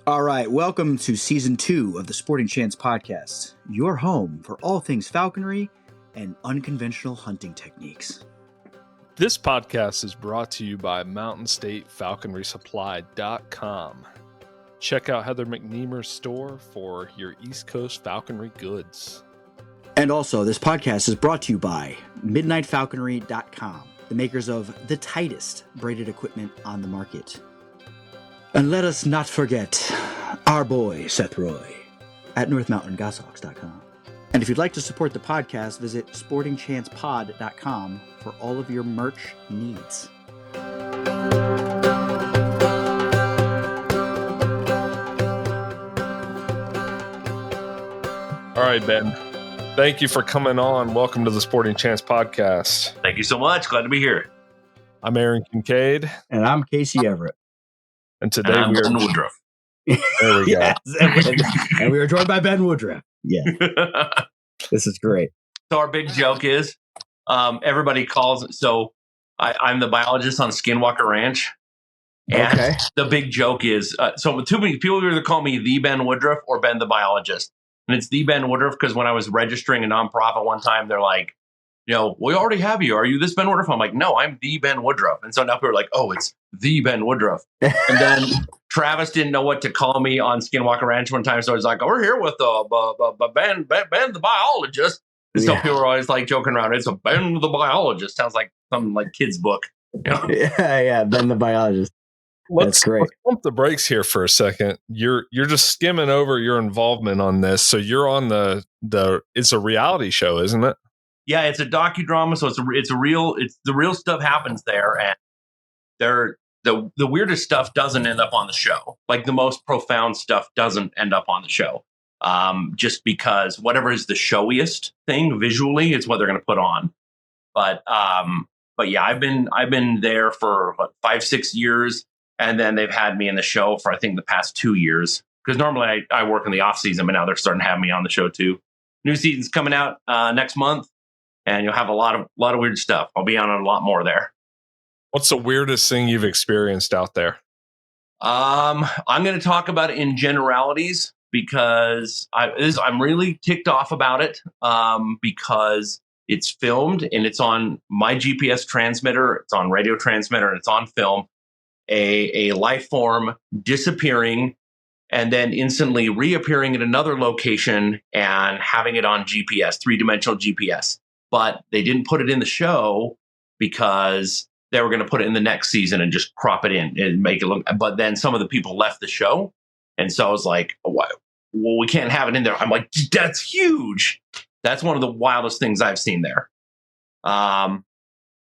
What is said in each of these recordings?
All right, welcome to Season 2 of the Sporting Chance Podcast, your home for all things falconry and unconventional hunting techniques. This podcast is brought to you by MountainStateFalconrySupply.com. Check out Heather McNeamer's store for your East Coast falconry goods. And also, this podcast is brought to you by MidnightFalconry.com, the makers of the tightest braided equipment on the market. And let us not forget our boy, Seth Roy, at NorthMountainGoshawks.com. And if you'd like to support the podcast, visit SportingChancePod.com for all of your merch needs. All right, Ben. Thank you for coming on. Welcome to the Sporting Chance Podcast. Thank you so much. Glad to be here. I'm Aaron Kincaid. And I'm Casey Everett. And today I'm we are... Ben Woodruff. There we go. Yes. And we are joined by Ben Woodruff. Yeah. This is great. So our big joke is, everybody calls. So I'm the biologist on Skinwalker Ranch. And Okay. the big joke is, so too many people either call me the Ben Woodruff or Ben the biologist. And it's the Ben Woodruff because when I was registering a nonprofit one time, they're like, we already have you. Are you this Ben Woodruff? I'm like, no, I'm the Ben Woodruff. And so now people are like, oh, it's the Ben Woodruff. And then Travis didn't know what to call me on Skinwalker Ranch one time. So I was like, we're here with Ben the biologist. And so people are always like joking around. It's a Ben the biologist. Sounds like some like kid's book. Yeah, Ben the biologist. That's great. Let's pump the brakes here for a second. You're just skimming over your involvement on this. So you're on the it's a reality show, isn't it? Yeah, it's a docudrama, so it's the real stuff happens there, and the weirdest stuff doesn't end up on the show. Like the most profound stuff doesn't end up on the show, just because whatever is the showiest thing visually is what they're going to put on. But yeah, I've been there for 5-6 years, and then they've had me in the show for I think the past 2 years. Because normally I work in the off season, but now they're starting to have me on the show too. New season's coming out next month. And you'll have a lot of weird stuff. I'll be on a lot more there. What's the weirdest thing you've experienced out there? I'm going to talk about it in generalities because I'm really ticked off about it because it's filmed and it's on my GPS transmitter, it's on radio transmitter, and it's on film. A life form disappearing and then instantly reappearing at another location and having it on GPS, 3-dimensional GPS. But they didn't put it in the show because they were going to put it in the next season and just crop it in and make it look. But then some of the people left the show. And so I was like, well, we can't have it in there. I'm like, that's huge. That's one of the wildest things I've seen there.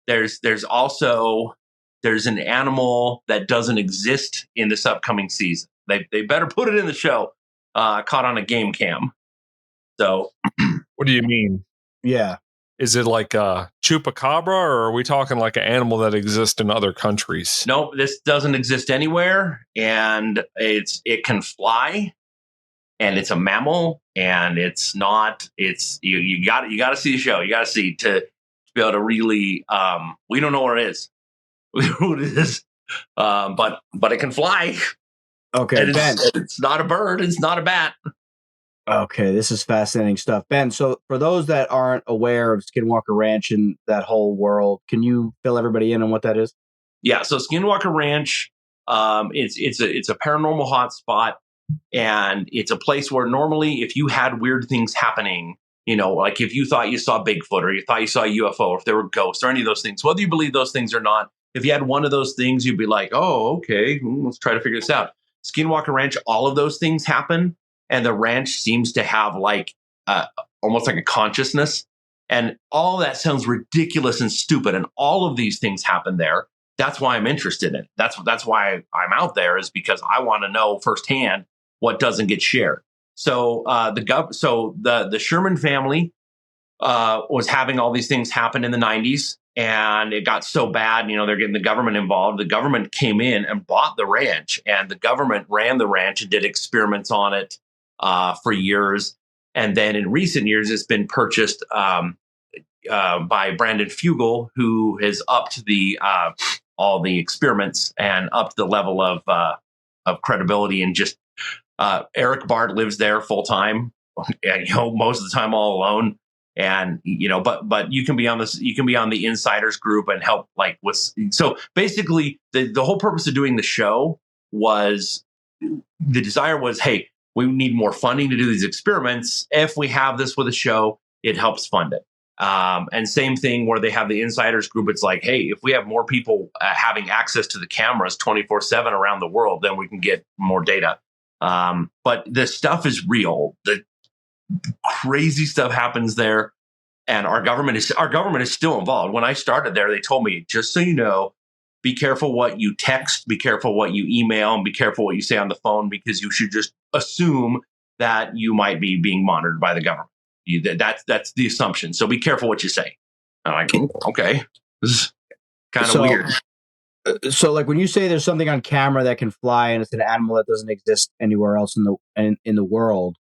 There's an animal that doesn't exist in this upcoming season. They better put it in the show. Caught on a game cam. So What do you mean? Yeah. Is it like a chupacabra, or are we talking like an animal that exists in other countries? No, this doesn't exist anywhere, and it can fly, and it's a mammal, and it's not. It's you got to see the show. You got to see to be able to really. We don't know where it is. We don't know what it is, but it can fly. Okay, and Ben. It's not a bird. It's not a bat. Okay, this is fascinating stuff. Ben, so for those that aren't aware of Skinwalker Ranch and that whole world, can you fill everybody in on what that is? Yeah, so Skinwalker Ranch, it's a paranormal hotspot, and it's a place where normally if you had weird things happening, like if you thought you saw Bigfoot or you thought you saw a UFO, or if there were ghosts or any of those things, whether you believe those things or not, if you had one of those things, you'd be like, oh, okay, let's try to figure this out. Skinwalker Ranch, all of those things happen. And the ranch seems to have like almost like a consciousness. And all that sounds ridiculous and stupid. And all of these things happen there. That's why I'm interested in it. That's why I'm out there, is because I want to know firsthand what doesn't get shared. So the Sherman family was having all these things happen in the 90s. And it got so bad, they're getting the government involved. The government came in and bought the ranch, and the government ran the ranch and did experiments on it for years. And then in recent years, it's been purchased by Brandon Fugel, who has upped all the experiments and upped the level of credibility and just Eric Bart lives there full time, and most of the time all alone. And but you can be on this. You can be on the insiders group and help with. So basically, the whole purpose of doing the show was the desire was, hey, we need more funding to do these experiments. If we have this with a show, it helps fund it. And same thing where they have the insiders group. It's like, hey, if we have more people having access to the cameras 24/7 around the world, then we can get more data. But this stuff is real. The crazy stuff happens there, and our government is still involved. When I started there, they told me, just so you know, be careful what you text, be careful what you email, and be careful what you say on the phone, because you should just assume that you might be being monitored by the government. That's the assumption. So be careful what you say. And I'm like, okay, this is kind of weird. So, like, when you say there's something on camera that can fly and it's an animal that doesn't exist anywhere else in the world,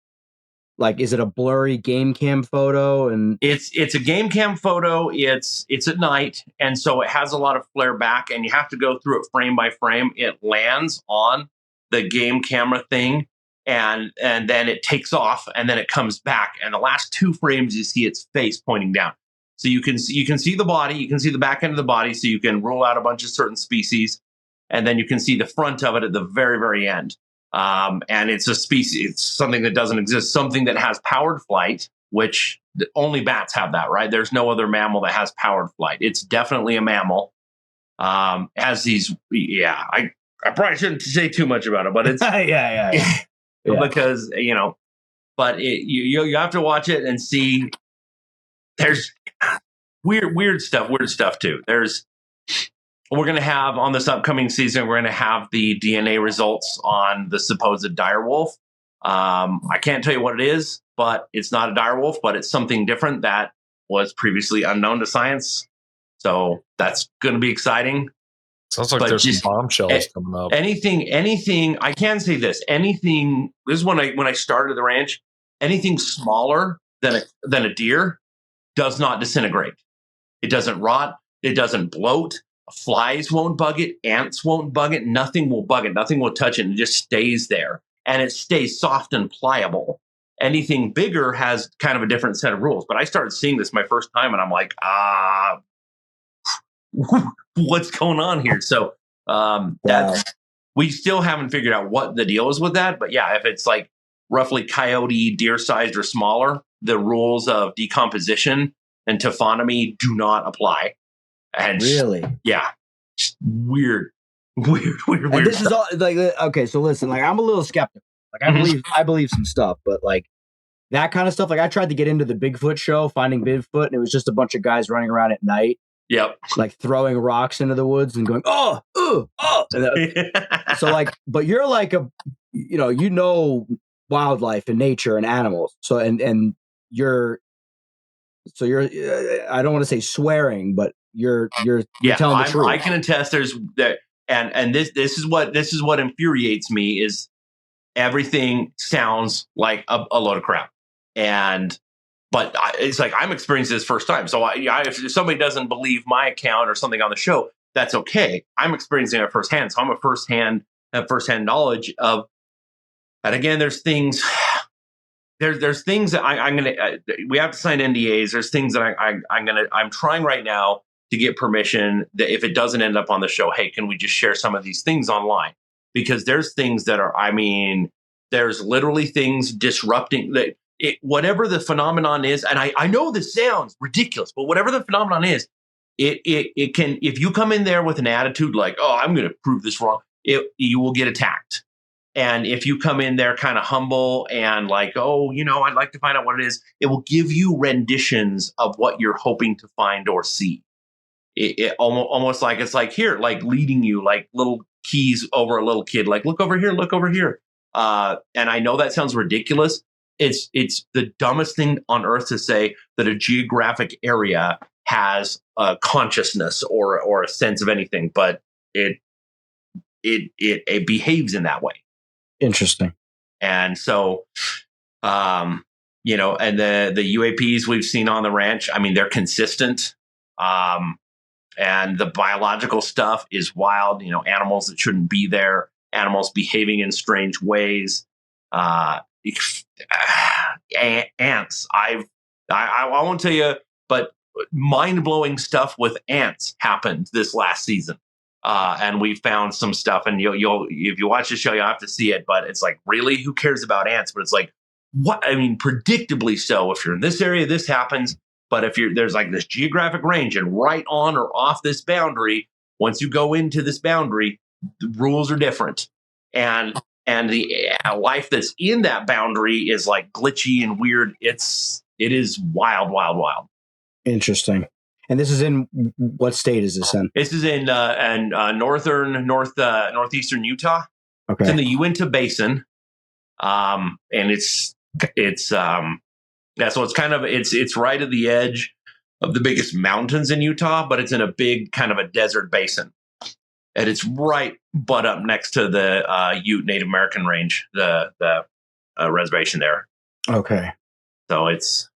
like, is it a blurry game cam photo? And it's a game cam photo. It's at night, and so it has a lot of flare back, and you have to go through it frame by frame. It lands on the game camera thing, and then it takes off, and then it comes back, and the last 2 frames you see its face pointing down. So you can see the body, you can see the back end of the body, so you can rule out a bunch of certain species, and then you can see the front of it at the very, very end. And it's a species, it's something that doesn't exist, something that has powered flight, which only bats have that, right? There's no other mammal that has powered flight. It's definitely a mammal. Has these, I probably shouldn't say too much about it, but it's yeah. Because but you have to watch it and see. There's weird stuff too. We're going to have on this upcoming season, we're going to have the DNA results on the supposed direwolf. I can't tell you what it is, but it's not a direwolf, but it's something different that was previously unknown to science. So that's going to be exciting. Sounds like there's some bombshells coming up. Anything, I can say this, this is when I started the ranch, anything smaller than a deer does not disintegrate. It doesn't rot. It doesn't bloat. Flies won't bug it. Ants won't bug it. Nothing will bug it. Nothing will touch it. It just stays there. And it stays soft and pliable. Anything bigger has kind of a different set of rules. But I started seeing this my first time, and I'm like, what's going on here? So we still haven't figured out what the deal is with that. But yeah, if it's like roughly coyote, deer-sized or smaller, the rules of decomposition and taphonomy do not apply. And really, just weird. And this is all like, okay. So listen, like, I'm a little skeptical. Like, I believe some stuff, but like that kind of stuff. Like, I tried to get into the Bigfoot show, Finding Bigfoot, and it was just a bunch of guys running around at night. Yep. Like throwing rocks into the woods and going, oh. So like, but you're like wildlife and nature and animals. So and you're I don't want to say swearing, but you're telling the truth. I can attest. There's that, and this is what infuriates me is everything sounds like a load of crap, but it's like I'm experiencing this first time. So if somebody doesn't believe my account or something on the show, that's okay. I'm experiencing it firsthand, so I'm have firsthand knowledge of. And again, there's things. There's things that I'm gonna. We have to sign NDAs. There's things that I'm trying right now to get permission that if it doesn't end up on the show, hey, can we just share some of these things online? Because there's things that are. I mean, there's literally things disrupting that. Whatever the phenomenon is, and I know this sounds ridiculous, but whatever the phenomenon is, it can. If you come in there with an attitude like, oh, I'm going to prove this wrong, you will get attacked. And if you come in there kind of humble and like, oh, I'd like to find out what it is, it will give you renditions of what you're hoping to find or see. It almost like it's like here, like leading you like little keys over a little kid, like look over here, look over here. And I know that sounds ridiculous. It's the dumbest thing on earth to say that a geographic area has a consciousness or a sense of anything, but it behaves in that way. Interesting. And so, and the UAPs we've seen on the ranch, I mean, they're consistent. And the biological stuff is wild, animals that shouldn't be there. animals behaving in strange ways. Ants. I won't tell you, but mind-blowing stuff with ants happened this last season. And we found some stuff, and you'll if you watch the show, you'll have to see it. But it's like, really, who cares about ants? But it's like, what? I mean, predictably so. If you're in this area, this happens. But if there's like this geographic range, and right on or off this boundary, once you go into this boundary, the rules are different, and the life that's in that boundary is like glitchy and weird. It is wild, wild, wild. Interesting. And this is in what state is this in? This is in northeastern Utah. Okay. It's in the Uinta Basin, and it's so it's kind of it's right at the edge of the biggest mountains in Utah, but it's in a big kind of a desert basin, and it's right butt up next to the Ute Native American range, the reservation there. Okay. So it's.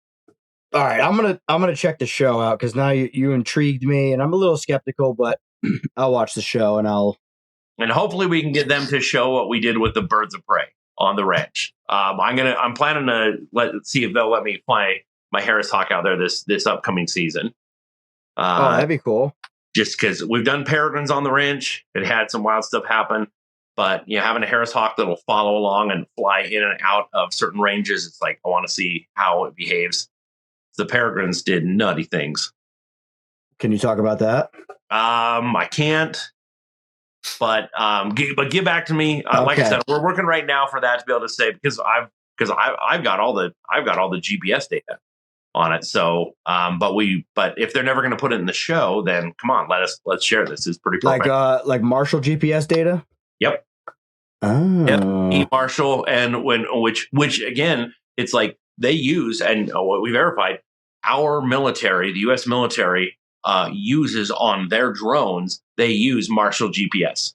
All right, I'm gonna check the show out because now you intrigued me, and I'm a little skeptical, but I'll watch the show and hopefully we can get them to show what we did with the birds of prey on the ranch. I'm planning to see if they'll let me fly my Harris Hawk out there this upcoming season. That'd be cool. Just because we've done peregrines on the ranch, it had some wild stuff happen, but having a Harris Hawk that'll follow along and fly in and out of certain ranges, it's like I want to see how it behaves. The peregrines did nutty things. Can you talk about that? I can't. But get back to me. Like I said, we're working right now for that to be able to say because I've got all the GPS data on it. So, but if they're never going to put it in the show, then come on, let's share this. It's pretty perfect. Like Marshall GPS data. Yep. Oh. Yep. eMarshall and which again, it's like they use and what we verified. Our military, the U.S. military, uses on their drones, they use Marshall GPS.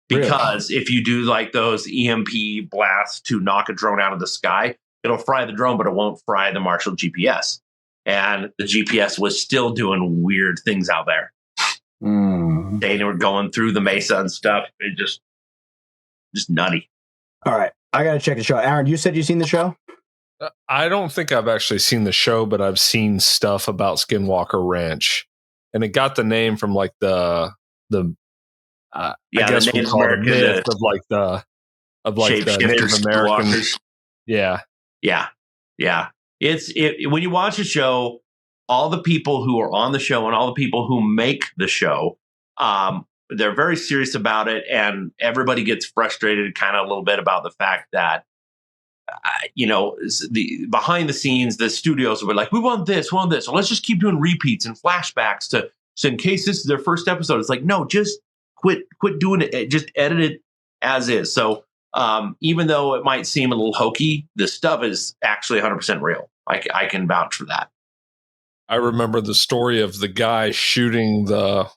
Because if you do like those EMP blasts to knock a drone out of the sky, it'll fry the drone, but it won't fry the Marshall GPS. And the GPS was still doing weird things out there. They were going through the mesa and stuff. It just nutty. All right. I got to check the show. Aaron, you said you've seen the show? I don't think I've actually seen the show, but I've seen stuff about Skinwalker Ranch, and it got the name from like I guess we call it a myth of the Native American. Yeah. It's when you watch a show, all the people who are on the show and all the people who make the show, they're very serious about it, and everybody gets frustrated kind of a little bit about the fact that. The behind the scenes, the studios were like, we want this. So let's just keep doing repeats and flashbacks so in case this is their first episode, it's like, no, just quit doing it. Just edit it as is. So even though it might seem a little hokey, the stuff is actually 100% real. I can vouch for that. I remember the story of the guy shooting the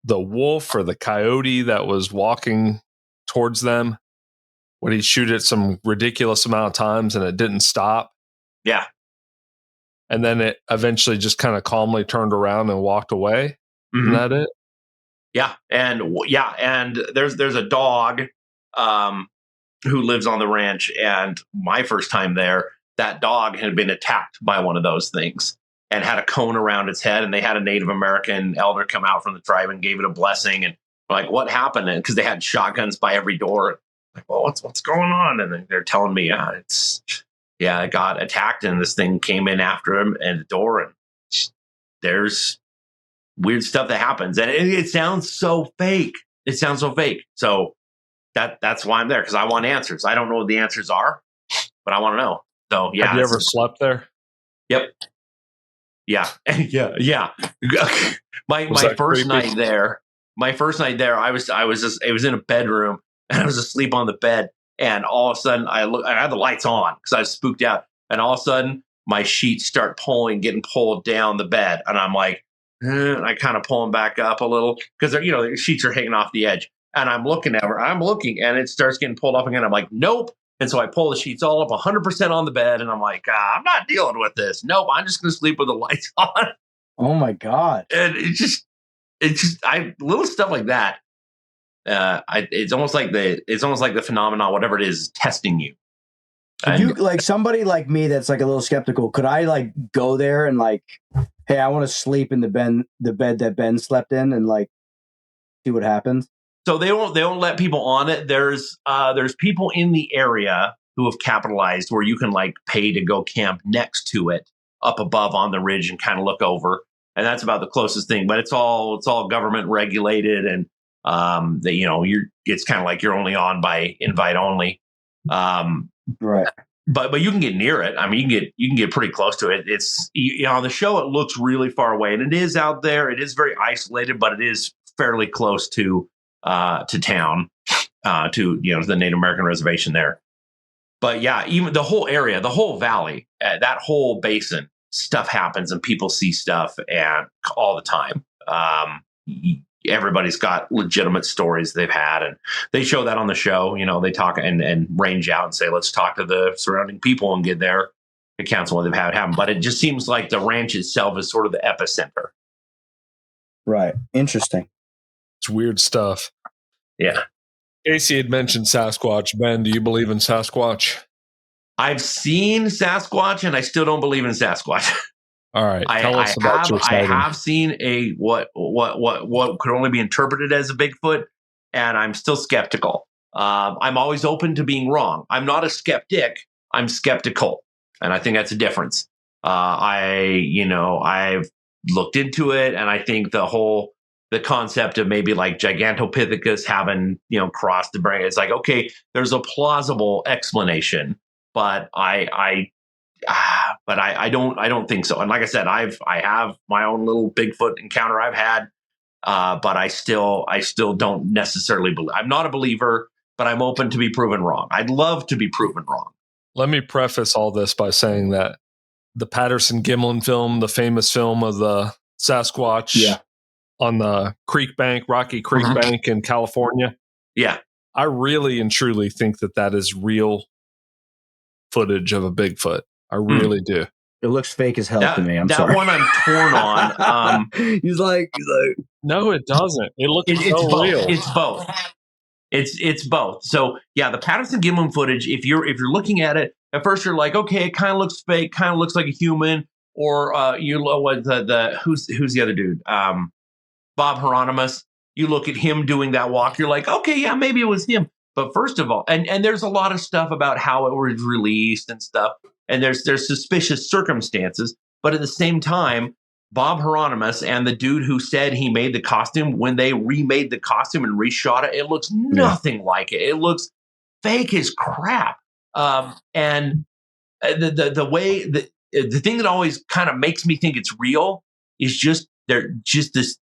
wolf or the coyote that was walking towards them. When he'd shoot it some ridiculous amount of times and it didn't stop. Yeah. And then it eventually just kind of calmly turned around and walked away. Mm-hmm. Isn't that it? Yeah. And there's a dog who lives on the ranch. And my first time there, that dog had been attacked by one of those things and had a cone around its head. And they had a Native American elder come out from the tribe and gave it a blessing. And like, what happened? And because they had shotguns by every door. Like, well, what's going on? And they're telling me, it got attacked and this thing came in after him and the door, and there's weird stuff that happens, and it sounds so fake. So that's why I'm there, because I want answers. I don't know what the answers are, but I want to know. So yeah. Have you ever slept there? Yep. Yeah. yeah. My first night there, I was in a bedroom. And I was asleep on the bed, and all of a sudden I had the lights on because I was spooked out. And all of a sudden my sheets start getting pulled down the bed, and I'm like, I kind of pull them back up a little because the sheets are hanging off the edge. And I'm looking, and it starts getting pulled up again. I'm like, nope. And so I pull the sheets all up 100% on the bed, and I'm like, I'm not dealing with this. Nope, I'm just going to sleep with the lights on. Oh my God! And it's just little stuff like that. it's almost like the phenomenon, whatever it is testing you. Could you, like, somebody like me that's like a little skeptical, could I like go there and like, hey, I want to sleep in the bed that Ben slept in, and like see what happens? So they won't let people on it. There's people in the area who have capitalized where you can like pay to go camp next to it, up above on the ridge, and kind of look over. And that's about the closest thing. But it's all government regulated, and it's kind of like you're only on by invite only. Right. But you can get near it. I mean, you can get pretty close to it. It's on the show, it looks really far away, and it is out there. It is very isolated, but it is fairly close to town, to the Native American reservation there. But yeah, even the whole area, the whole valley, that whole basin, stuff happens and people see stuff and all the time. Everybody's got legitimate stories they've had, and they show that on the show. They talk and range out and say, let's talk to the surrounding people and get their accounts of what they've had happen. But it just seems like the ranch itself is sort of the epicenter. Right. Interesting. It's weird stuff. Yeah. Casey had mentioned Sasquatch. Ben, do you believe in Sasquatch? I've seen Sasquatch, and I still don't believe in Sasquatch. All right, tell us about your sighting. I have seen a what could only be interpreted as a Bigfoot, and I'm still skeptical. I'm always open to being wrong. I'm not a skeptic. I'm skeptical, and I think that's a difference. I've looked into it, and I think the concept of maybe like Gigantopithecus having crossed the brain, it's like, okay, there's a plausible explanation, but I don't think so. And like I said, I have my own little Bigfoot encounter I've had, but I still don't necessarily believe. I'm not a believer, but I'm open to be proven wrong. I'd love to be proven wrong. Let me preface all this by saying that the Patterson-Gimlin film, the famous film of the Sasquatch on the Rocky Creek Bank in California. Yeah. I really and truly think that is real footage of a Bigfoot. I really do. It looks fake as hell to me. I'm sorry. That one I'm torn on. He's like, no, it doesn't. It looks it's so both. real. It's both. It's both. So yeah, the Patterson-Gimlin footage, if you're looking at it, at first you're like, okay, it kind of looks fake, kind of looks like a human, or who's the other dude? Bob Hieronymus. You look at him doing that walk, you're like, okay, yeah, maybe it was him. But first of all, and there's a lot of stuff about how it was released and stuff, and there's suspicious circumstances. But at the same time, Bob Hieronymus and the dude who said he made the costume, when they remade the costume and reshot it, it looks nothing like it. It looks fake as crap. And the way the thing that always kind of makes me think it's real is just they're just this,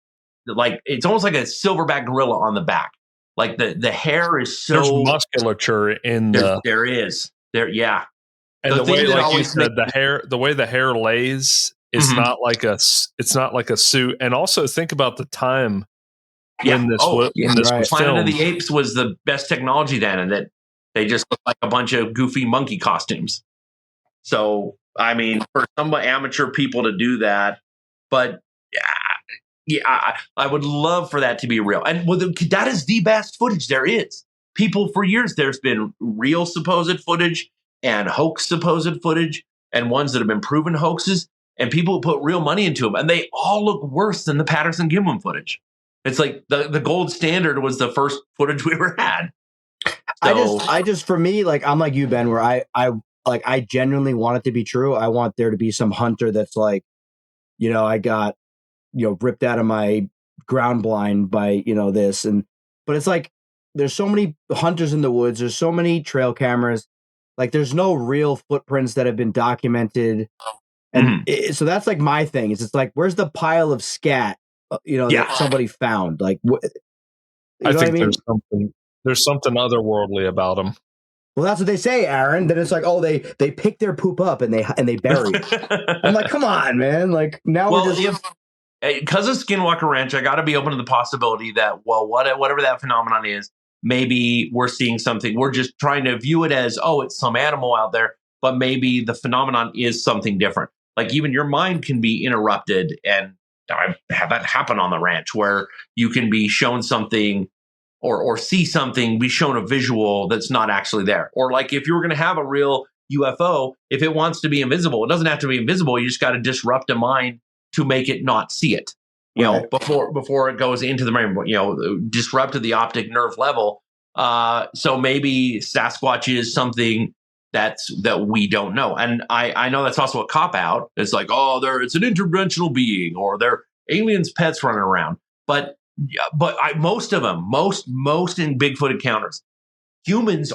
like, it's almost like a silverback gorilla on the back. Like the hair is so there's musculature in there is. Yeah. And the way, like you said, the way the hair lays is not like a suit. And also think about the time when this was Planet filmed. of the Apes was the best technology then, and that they just look like a bunch of goofy monkey costumes. So I mean, for some amateur people to do that, but I would love for that to be real. And that is the best footage there is. People, for years, there's been real supposed footage and hoax supposed footage and ones that have been proven hoaxes, and people put real money into them, and they all look worse than the Patterson-Gimlin footage. It's like the gold standard was the first footage we ever had. So, I just for me, like, I'm like you, Ben, where I genuinely want it to be true. I want there to be some hunter that's like, I got ripped out of my ground blind by this, but it's like there's so many hunters in the woods, there's so many trail cameras, like there's no real footprints that have been documented, and so that's like my thing is, it's like, where's the pile of scat that somebody found? Like, I think there's something otherworldly about them. Well, that's what they say, Aaron. Then it's like, oh, they pick their poop up and they bury it. I'm like, come on, man. Like, now we're just... Because of Skinwalker Ranch, I got to be open to the possibility that, well, whatever that phenomenon is, maybe we're seeing something. We're just trying to view it as, oh, it's some animal out there, but maybe the phenomenon is something different. Like, even your mind can be interrupted, and I've had that happen on the ranch, where you can be shown something or see something, be shown a visual that's not actually there. Or like if you were going to have a real UFO, if it wants to be invisible, it doesn't have to be invisible. You just got to disrupt a mind to make it not see it. You know, before it goes into the brain, disrupt to the optic nerve level. So maybe Sasquatch is something that we don't know. And I know that's also a cop out. It's like, it's an interdimensional being, or they're aliens' pets running around. But most of them, most in Bigfoot encounters, humans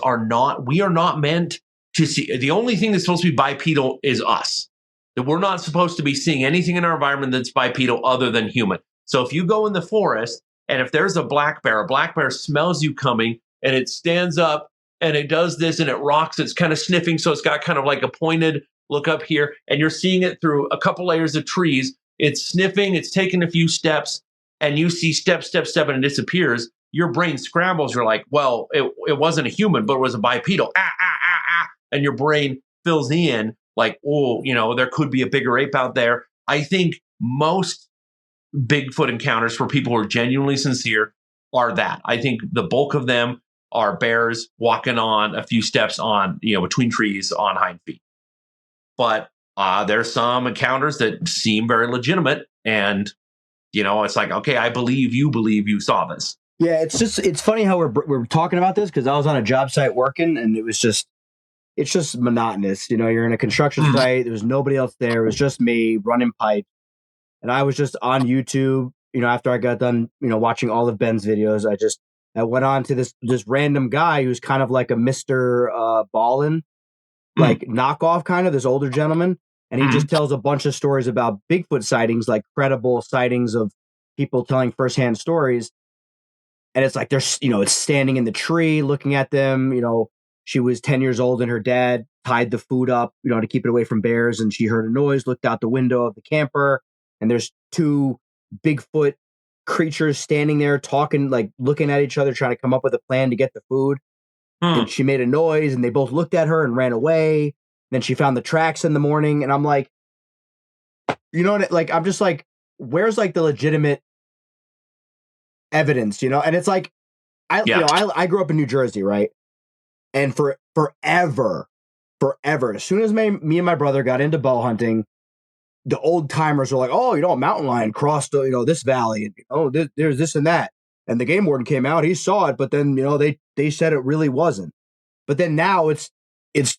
we are not meant to see. The only thing that's supposed to be bipedal is us. That we're not supposed to be seeing anything in our environment that's bipedal other than human. So if you go in the forest and if there's a black bear smells you coming and it stands up and it does this and it rocks, it's kind of sniffing. So it's got kind of like a pointed look up here, and you're seeing it through a couple layers of trees. It's sniffing, it's taking a few steps, and you see step, and it disappears. Your brain scrambles. You're like, well, it wasn't a human, but it was a bipedal. And your brain fills in like, there could be a bigger ape out there. I think most Bigfoot encounters for people who are genuinely sincere are that. I think the bulk of them are bears walking on a few steps on, between trees on hind feet. But there's some encounters that seem very legitimate. And, it's like, okay, I believe you saw this. Yeah, it's funny how we're talking about this, because I was on a job site working, and it's just monotonous. You're in a construction site. There was nobody else there. It was just me running pipe. And I was just on YouTube, after I got done, watching all of Ben's videos. I went on to this random guy who's kind of like a Mr. Ballin, like knockoff kind of, this older gentleman. And he just tells a bunch of stories about Bigfoot sightings, like credible sightings of people telling firsthand stories. And it's like, there's, it's standing in the tree looking at them. She was 10 years old and her dad tied the food up, to keep it away from bears. And she heard a noise, looked out the window of the camper, and there's two Bigfoot creatures standing there talking, like looking at each other, trying to come up with a plan to get the food. And she made a noise and they both looked at her and ran away. Then she found the tracks in the morning. And I'm like, I'm just like, where's like the legitimate evidence, And it's like, I grew up in New Jersey, right? And forever, as soon as me and my brother got into bow hunting, the old timers were like, a mountain lion crossed, this valley, and there's this and that. And the game warden came out, he saw it, but then, they said it really wasn't. But then now it's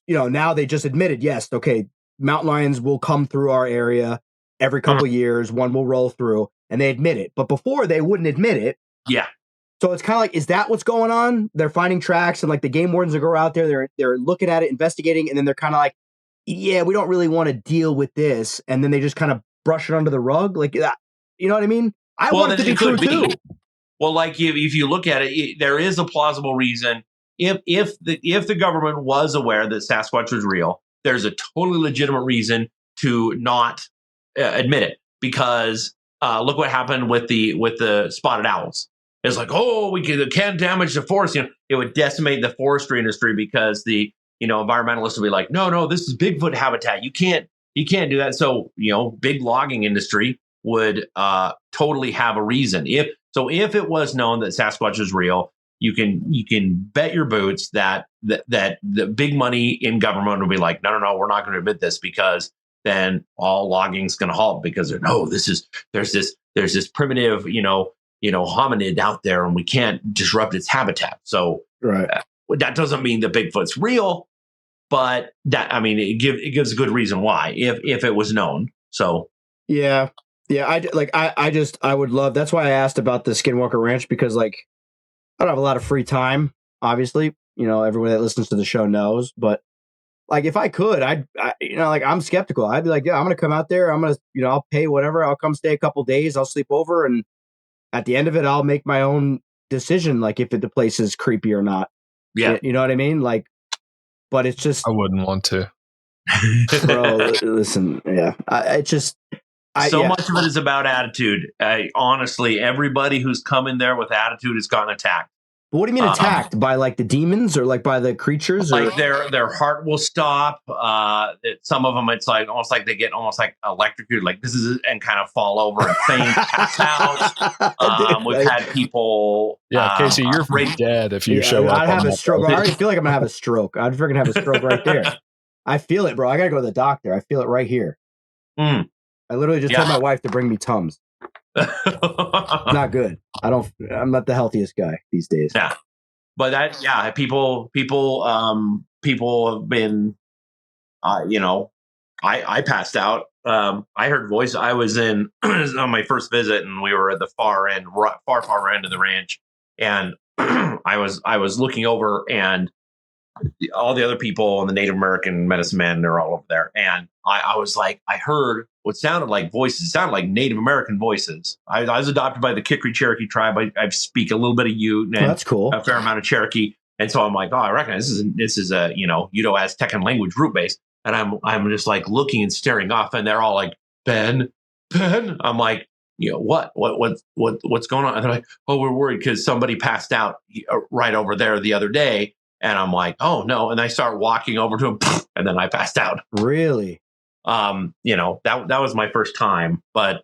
now they just admitted, yes, okay, mountain lions will come through our area every couple years, one will roll through, and they admit it. But before, they wouldn't admit it. Yeah. So it's kind of like, is that what's going on? They're finding tracks, and like the game wardens will go out there, they're looking at it, investigating, and then they're kind of like, yeah, we don't really want to deal with this. And then they just kind of brush it under the rug. Like that. You know what I mean? I want it to be true too. Well, like if you look at it, there is a plausible reason. If the government was aware that Sasquatch was real, there's a totally legitimate reason to not admit it. Because look what happened with the spotted owls. It's like, we can't damage the forest. It would decimate the forestry industry because the environmentalists would be like, no, this is Bigfoot habitat. You can't do that. So big logging industry would totally have a reason. If it was known that Sasquatch was real, you can bet your boots that the big money in government will be like, no, we're not going to admit this, because then all logging is going to halt, because there's this primitive hominid out there and we can't disrupt its habitat. So that doesn't mean that Bigfoot's real, but it gives a good reason why if it was known. So yeah. I would love. That's why I asked about the Skinwalker Ranch, because like I don't have a lot of free time. Obviously, everyone that listens to the show knows. But like if I could, I'm skeptical. I'd be like, yeah, I'm gonna come out there. I'm gonna, I'll pay whatever. I'll come stay a couple days. I'll sleep over, and at the end of it, I'll make my own decision, like if the place is creepy or not. Yeah, you know what I mean. Like, but it's just I wouldn't want to. Bro, listen, yeah, much of it is about attitude. Honestly, everybody who's come in there with attitude has gotten attacked. But what do you mean attacked? By like the demons or like by the creatures? Like their heart will stop. Some of them, it's like almost like they get almost like electrocuted, like this is, and kind of fall over and faint, pass out. We've had people. Yeah, Casey, you're dead if you show up. I'd have a stroke. I already feel like I'm gonna have a stroke. I'd freaking have a stroke right there. I feel it, bro. I gotta go to the doctor. I feel it right here. I literally just told my wife to bring me Tums. Not good. I'm not the healthiest guy these days. Yeah. But people have been, I passed out. I heard voice. I was in on my first visit, and we were at the far end of the ranch, and I was looking over, and all the other people and the Native American medicine men, they're all over there, and I was like, I heard what sounded like voices. It sounded like Native American voices. I was adopted by the Kikri Cherokee tribe. I speak a little bit of Ute and that's cool. A fair amount of Cherokee. And so I'm like, oh, I recognize this is a, Udo-Aztecan language root base. And I'm just like looking and staring off, and they're all like, Ben. I'm like, what's going on? And they're like, oh, we're worried because somebody passed out right over there the other day. And I'm like, oh no. And I start walking over to him, and then I passed out. Really? That was my first time, but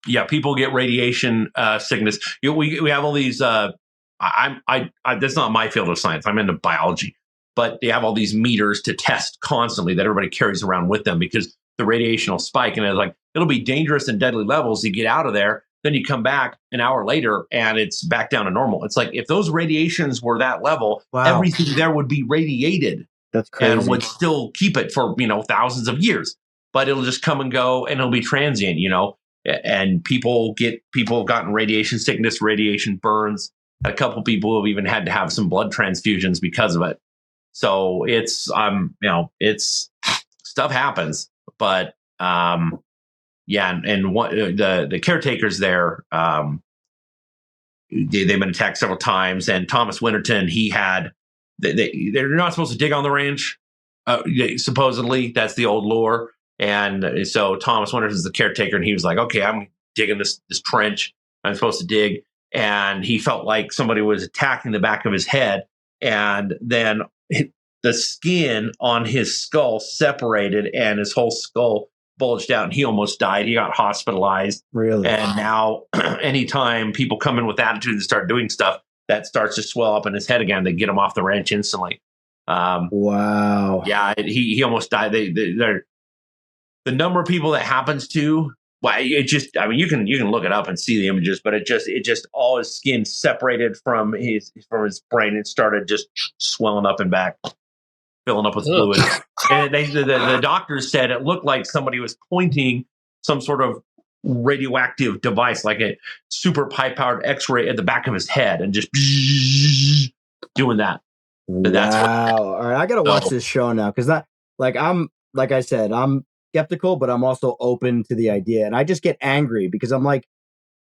yeah, people get radiation sickness. We have all these. That's not my field of science. I'm into biology, but they have all these meters to test constantly that everybody carries around with them because the radiation will spike, and it's like it'll be dangerous and deadly levels. You get out of there, then you come back an hour later, and it's back down to normal. It's like if those radiations were that level, everything there would be radiated. That's crazy. And would still keep it for, thousands of years, but it'll just come and go, and it'll be transient, and people have gotten radiation sickness, radiation burns. A couple people have even had to have some blood transfusions because of it. So it's, it's stuff happens, but, and what the caretakers there, they've been attacked several times, and Thomas Winterton, he had, they're not supposed to dig on the ranch. Supposedly, that's the old lore. And so Thomas Winters is the caretaker, and he was like, okay, I'm digging this trench. I'm supposed to dig. And he felt like somebody was attacking the back of his head. And then the skin on his skull separated, and his whole skull bulged out, and he almost died. He got hospitalized. Really? And now anytime people come in with attitude and start doing stuff, that starts to swell up in his head again, they get him off the ranch instantly. Wow. Yeah, he almost died. They're the number of people that happens to. Well, it just, you can look it up and see the images, but it just all his skin separated from his brain and started just swelling up and back, filling up with fluid. And the doctors said it looked like somebody was pointing some sort of radioactive device, like a super high powered X-ray at the back of his head, and just doing that. Wow. All right, I gotta watch this show now, because I'm skeptical, but I'm also open to the idea, and I just get angry because I'm like,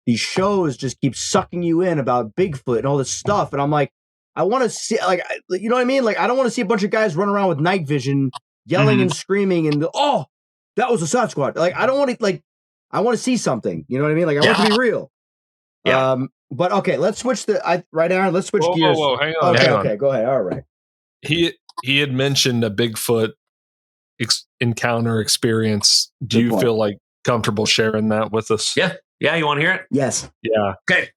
these shows just keep sucking you in about Bigfoot and all this stuff, and I'm like, I want to see, like, you know what I mean? Like, I don't want to see a bunch of guys run around with night vision, yelling and screaming, and that was a Sasquatch. Like, I don't want to, like, I want to see something. You know what I mean? Like, I want it to be real. Yeah. But okay, let's switch Aaron, let's switch gears. Whoa, hang on. Okay, go ahead. All right. He had mentioned a Bigfoot encounter experience. Do you feel like comfortable sharing that with us? Yeah. You want to hear it? Yes. Yeah. Okay.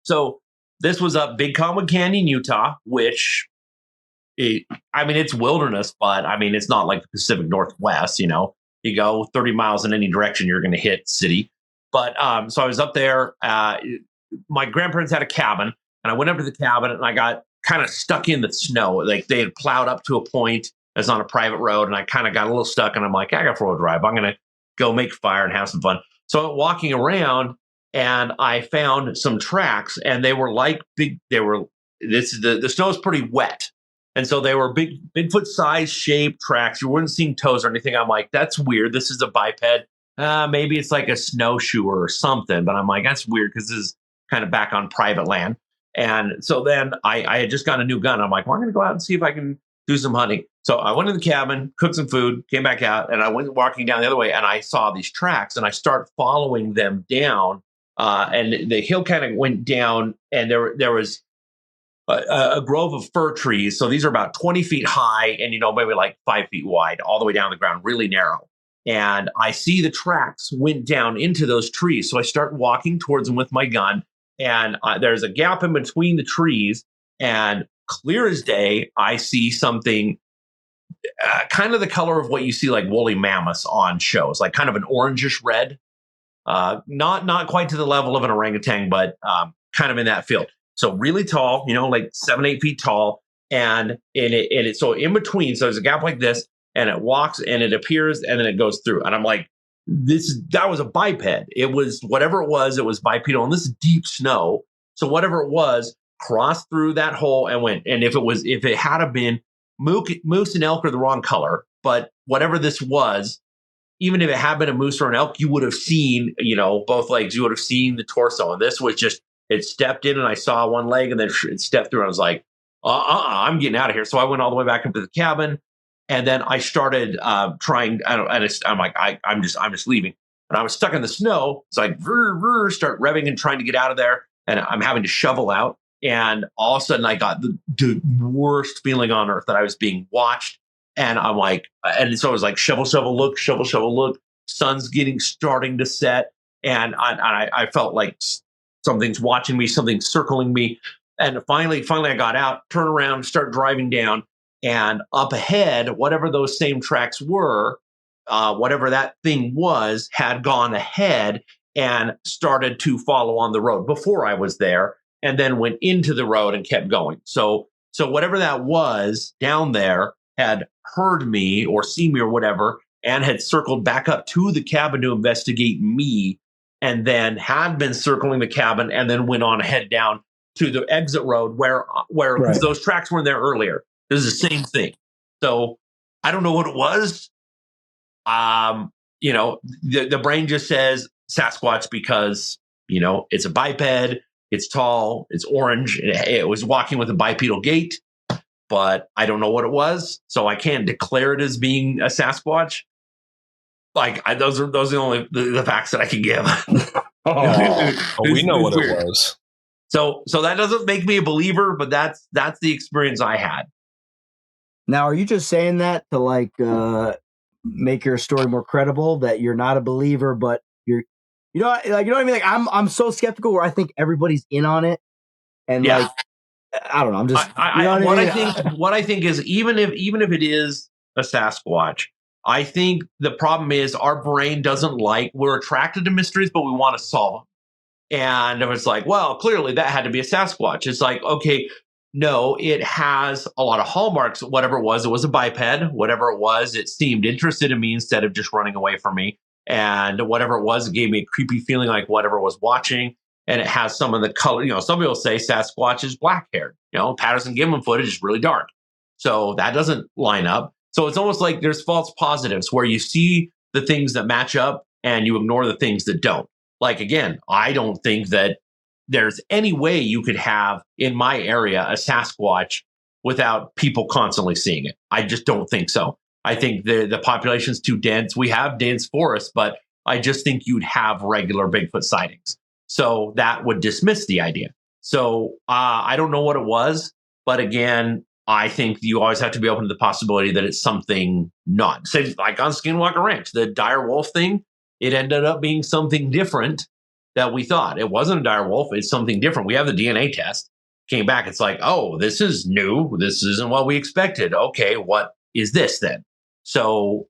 So this was up Big Cottonwood Canyon, Utah, which it's wilderness, but it's not like the Pacific Northwest. You go 30 miles in any direction, you're going to hit city. But so I was up there. My grandparents had a cabin, and I went up to the cabin, and I got kind of stuck in the snow. Like, they had plowed up to a point that's on a private road, and I kind of got a little stuck, and I'm like, I got 4-wheel drive. I'm going to go make a fire and have some fun. So I went walking around, and I found some tracks, and they were like big. The snow is pretty wet. And so they were Bigfoot size shaped tracks. You weren't seeing toes or anything. I'm like, that's weird. This is a biped. Maybe it's like a snowshoer or something. But I'm like, that's weird, because this is kind of back on private land. And so then I had just got a new gun. I'm like, well, I'm going to go out and see if I can do some hunting. So I went in the cabin, cooked some food, came back out, and I went walking down the other way, and I saw these tracks, and I start following them down. And the hill kind of went down, and there was a grove of fir trees. So these are about 20 feet high and, maybe like 5 feet wide, all the way down the ground, really narrow. And I see the tracks went down into those trees. So I start walking towards them with my gun. And there's a gap in between the trees. And clear as day, I see something kind of the color of what you see like woolly mammoths on shows, like kind of an orangish red. Not quite to the level of an orangutan, but kind of in that field. So really tall, like 7-8 feet tall. And so in between, so there's a gap like this, and it walks and it appears and then it goes through. And I'm like, that was a biped. It was whatever it was bipedal, and this is deep snow. So whatever it was crossed through that hole and went. And if it had been moose and elk are the wrong color, but whatever this was, even if it had been a moose or an elk, you would have seen, both legs, you would have seen the torso. And this was just, it stepped in and I saw one leg and then it stepped through. And I was like, I'm getting out of here. So I went all the way back up to the cabin. And then I started trying. I'm like, I'm just leaving. And I was stuck in the snow. So I start revving and trying to get out of there. And I'm having to shovel out. And all of a sudden, I got the worst feeling on earth that I was being watched. And I'm like, and so I was like, shovel, look. Sun's starting to set. And I felt like something's watching me, something's circling me. And finally, I got out, turn around, start driving down. And up ahead, whatever those same tracks were, whatever that thing was, had gone ahead and started to follow on the road before I was there, and then went into the road and kept going. So whatever that was down there had heard me or seen me or whatever, and had circled back up to the cabin to investigate me, and then had been circling the cabin and then went on ahead down to the exit road where right. Those tracks weren't there earlier. It was the same thing. So I don't know what it was. The brain just says Sasquatch because, it's a biped, it's tall, it's orange. It was walking with a bipedal gait, but I don't know what it was. So I can't declare it as being a Sasquatch. Like those are the only the facts that I can give. We know what it was. So that doesn't make me a believer, but that's the experience I had. Now, are you just saying that to make your story more credible, that you're not a believer, but you're, what I mean? Like I'm so skeptical where I think everybody's in on it, and I don't know. I'm just what I think is even if it is a Sasquatch, I think the problem is our brain we're attracted to mysteries, but we want to solve them. And it was like, well, clearly that had to be a Sasquatch. It's like, okay. No, it has a lot of hallmarks. Whatever it was a biped. Whatever it was, it seemed interested in me instead of just running away from me. And whatever it was, it gave me a creepy feeling like whatever it was watching. And it has some of the color. Some people say Sasquatch is black-haired. Patterson-Gimlin footage is really dark. So that doesn't line up. So it's almost like there's false positives where you see the things that match up and you ignore the things that don't. Like, again, I don't think that there's any way you could have in my area a Sasquatch without people constantly seeing it. I just don't think so. I think the population's too dense. We have dense forests, but I just think you'd have regular Bigfoot sightings. So that would dismiss the idea. So I don't know what it was, but again, I think you always have to be open to the possibility that it's something not. Say, like on Skinwalker Ranch, the dire wolf thing, it ended up being something different that we thought. It wasn't a dire wolf. It's something different. We have the DNA test. Came back. It's like, oh, this is new. This isn't what we expected. Okay, what is this then? So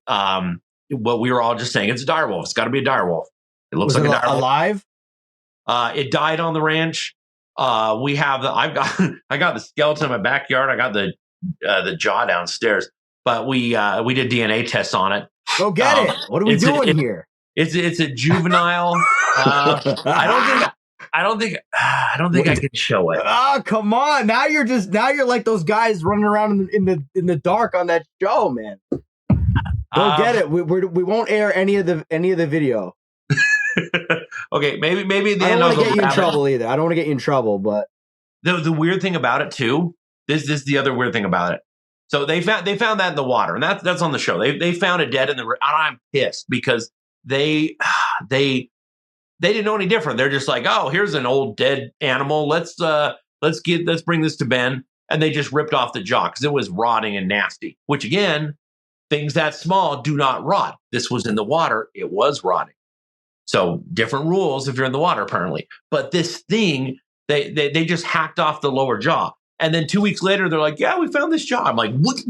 what we were all just saying, it's a dire wolf. It's got to be a dire wolf. It looks like a dire wolf. Alive? It died on the ranch. We have I got the skeleton in my backyard. I got the jaw downstairs. But we did DNA tests on it. Go get it. What are we doing here? It's a juvenile. I don't think I can show it. Oh, come on! Now you're like those guys running around in the dark on that show, man. Go get it. We won't air any of the video. Okay, maybe the I don't want to get you in trouble either. I don't want to get you in trouble, but the weird thing about it too. This is the other weird thing about it. So they found that in the water, and that's on the show. They found it dead in the river. I'm pissed because they didn't know any different. They're just like, oh, here's an old dead animal. Let's let's bring this to Ben. And they just ripped off the jaw because it was rotting and nasty, which again, things that small do not rot. This was in the water. It was rotting. So different rules if you're in the water, apparently. But this thing, they just hacked off the lower jaw. And then 2 weeks later, they're like, yeah, we found this jaw. I'm like, what?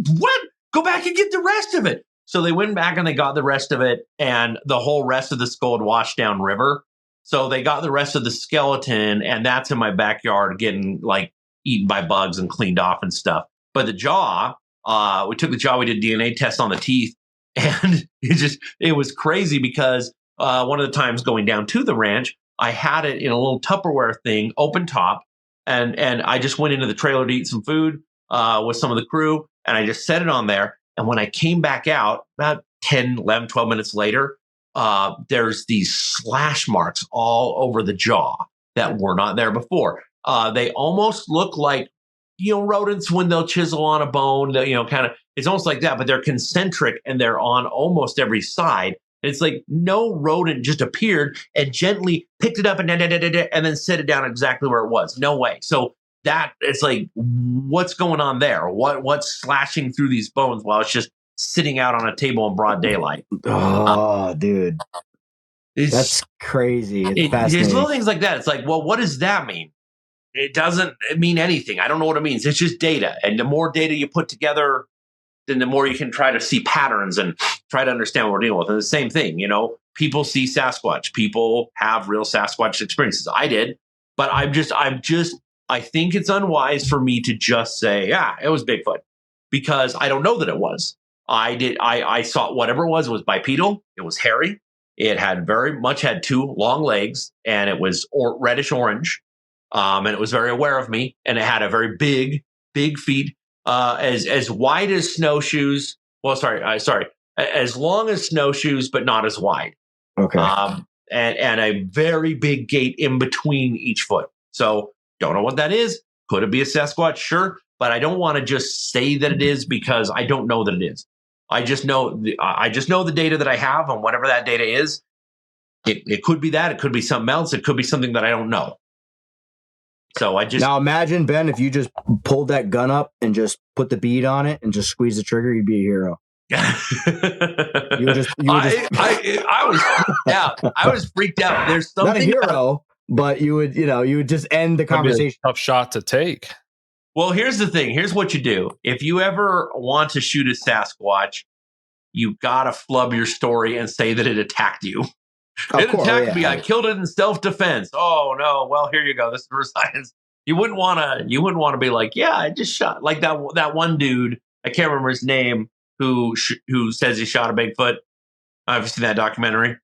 Go back and get the rest of it. So they went back and they got the rest of it. And the whole rest of the skull had washed down river. So they got the rest of the skeleton. And that's in my backyard getting like eaten by bugs and cleaned off and stuff. But the jaw, we took the jaw, we did DNA tests on the teeth. And it was crazy because one of the times going down to the ranch, I had it in a little Tupperware thing, open top. And I just went into the trailer to eat some food with some of the crew. And I just set it on there. And when I came back out about 10, 11, 12 minutes later, there's these slash marks all over the jaw that were not there before. They almost look like, rodents when they'll chisel on a bone, kind of, it's almost like that, but they're concentric and they're on almost every side. And it's like no rodent just appeared and gently picked it up and then set it down exactly where it was. No way. So that it's like, what's going on there? What's slashing through these bones while it's just sitting out on a table in broad daylight? Oh, dude. That's crazy. It's fascinating. There's little things like that. It's like, well, what does that mean? It doesn't mean anything. I don't know what it means. It's just data. And the more data you put together, then the more you can try to see patterns and try to understand what we're dealing with. And the same thing, people see Sasquatch. People have real Sasquatch experiences. I did, but I think it's unwise for me to just say, yeah, it was Bigfoot, because I don't know that it was. I saw whatever it was bipedal. It was hairy. It had very much had two long legs, and it was reddish orange. And it was very aware of me, and it had a very big feet, as wide as snowshoes. Well, sorry, as long as snowshoes, but not as wide. Okay. And a very big gait in between each foot. So don't know what that is. Could it be a Sasquatch? Sure, but I don't want to just say that it is because I don't know that it is. I just know the data that I have, and whatever that data is, it could be that. It could be something else. It could be something that I don't know. So now imagine, Ben, if you just pulled that gun up and just put the bead on it and just squeeze the trigger, you'd be a hero. I was freaked out. I was freaked out. There's something not a hero, but you would just end the conversation. Tough shot to take. Well, here's the thing. Here's what you do. If you ever want to shoot a Sasquatch, you gotta flub your story and say that it attacked you. It attacked me. I killed it in self-defense. Oh no! Well, here you go. This is for science. You wouldn't want to be like, yeah, I just shot like that one dude. I can't remember his name. Who says he shot a Bigfoot? Have you seen that documentary?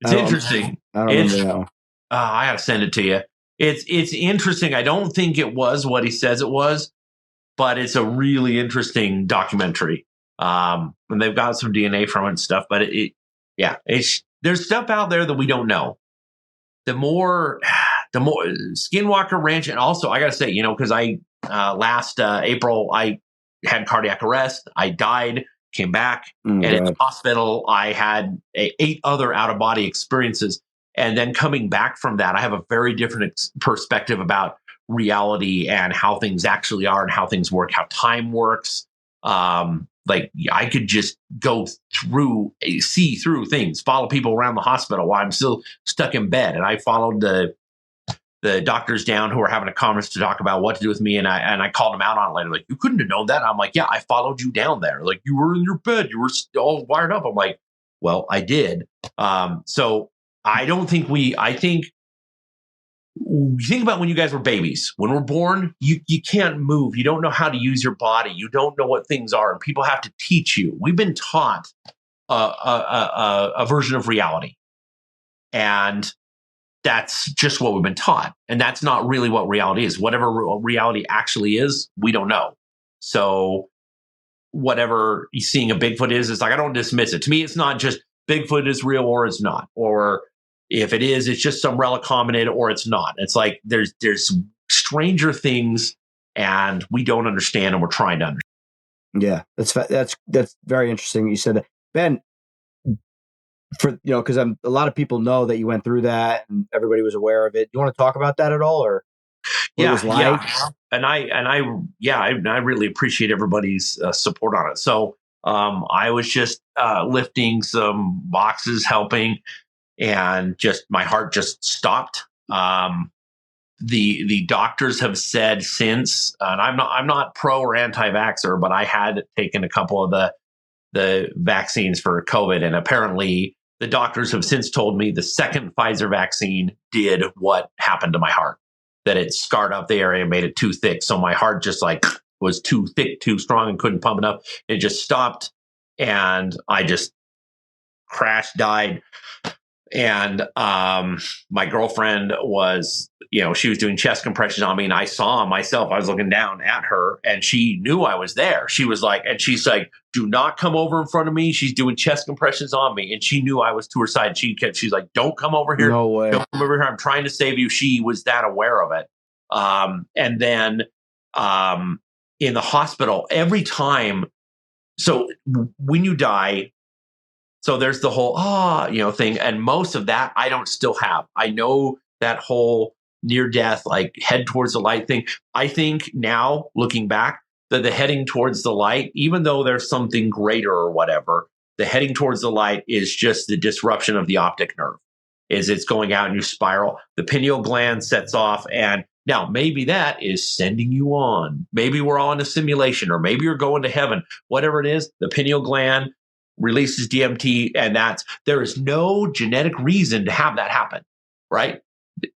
It's interesting. I don't remember that one. I gotta send it to you. It's interesting. I don't think it was what he says it was, but it's a really interesting documentary. And they've got some DNA from it and stuff. But there's stuff out there that we don't know. The more Skinwalker Ranch, and also I gotta say, because I last April I had cardiac arrest. I died, came back, and in the hospital I had 8 other out of body experiences. And then coming back from that, I have a very different perspective about reality and how things actually are and how things work, how time works. Like I could just see through things, follow people around the hospital while I'm still stuck in bed. And I followed the doctors down who were having a conference to talk about what to do with me. And I called them out on it later. Like, you couldn't have known that. I'm like, yeah, I followed you down there. Like, you were in your bed. You were all wired up. I'm like, well, I did. So I think about when you guys were babies. When we're born, you can't move. You don't know how to use your body. You don't know what things are. And people have to teach you. We've been taught a version of reality. And that's just what we've been taught. And that's not really what reality is. Whatever reality actually is, we don't know. So whatever seeing a Bigfoot is like, I don't dismiss it. To me, it's not just Bigfoot is real or it's not. Or if it is, it's just some relic hominid or it's not. It's like there's stranger things and we don't understand and we're trying to understand. Yeah, that's very interesting. You said that, Ben. Because a lot of people know that you went through that and everybody was aware of it. Do you want to talk about that at all, or? what it was like? And I really appreciate everybody's support on it. So I was just lifting some boxes, helping, and just my heart just stopped. The doctors have said since, and I'm not pro or anti-vaxxer, but I had taken a couple of the vaccines for COVID, and apparently the doctors have since told me the second Pfizer vaccine did what happened to my heart, that it scarred up the area and made it too thick. So my heart just like was too thick, too strong, and couldn't pump enough. It just stopped, and I just crashed, died. And my girlfriend was, she was doing chest compressions on me, and I saw myself. I was looking down at her, and she knew I was there. She's like, do not come over in front of me. She's doing chest compressions on me, and she knew I was to her side. She's like, don't come over here. No way. Don't come over here. I'm trying to save you. She was that aware of it. And then in the hospital, every time, so when you die, so there's the whole, thing. And most of that I don't still have. I know that whole near death, like head towards the light thing. I think now looking back that the heading towards the light, even though there's something greater or whatever, the heading towards the light is just the disruption of the optic nerve. It's going out and you spiral. The pineal gland sets off. And now maybe that is sending you on. Maybe we're all in a simulation, or maybe you're going to heaven. Whatever it is, the pineal gland releases DMT, and there is no genetic reason to have that happen, right?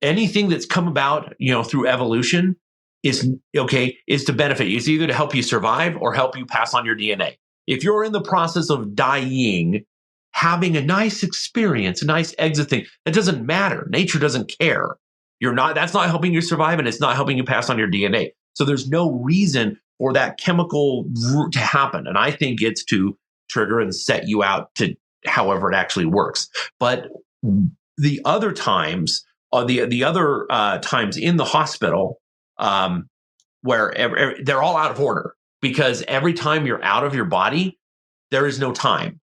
Anything that's come about, through evolution is to benefit you. It's either to help you survive or help you pass on your DNA. If you're in the process of dying, having a nice experience, a nice exit thing, that doesn't matter. Nature doesn't care. That's not helping you survive, and it's not helping you pass on your DNA. So there's no reason for that chemical route to happen. And I think it's to trigger and set you out to however it actually works. But the other times, the other times in the hospital, where they're all out of order, because every time you're out of your body, there is no time.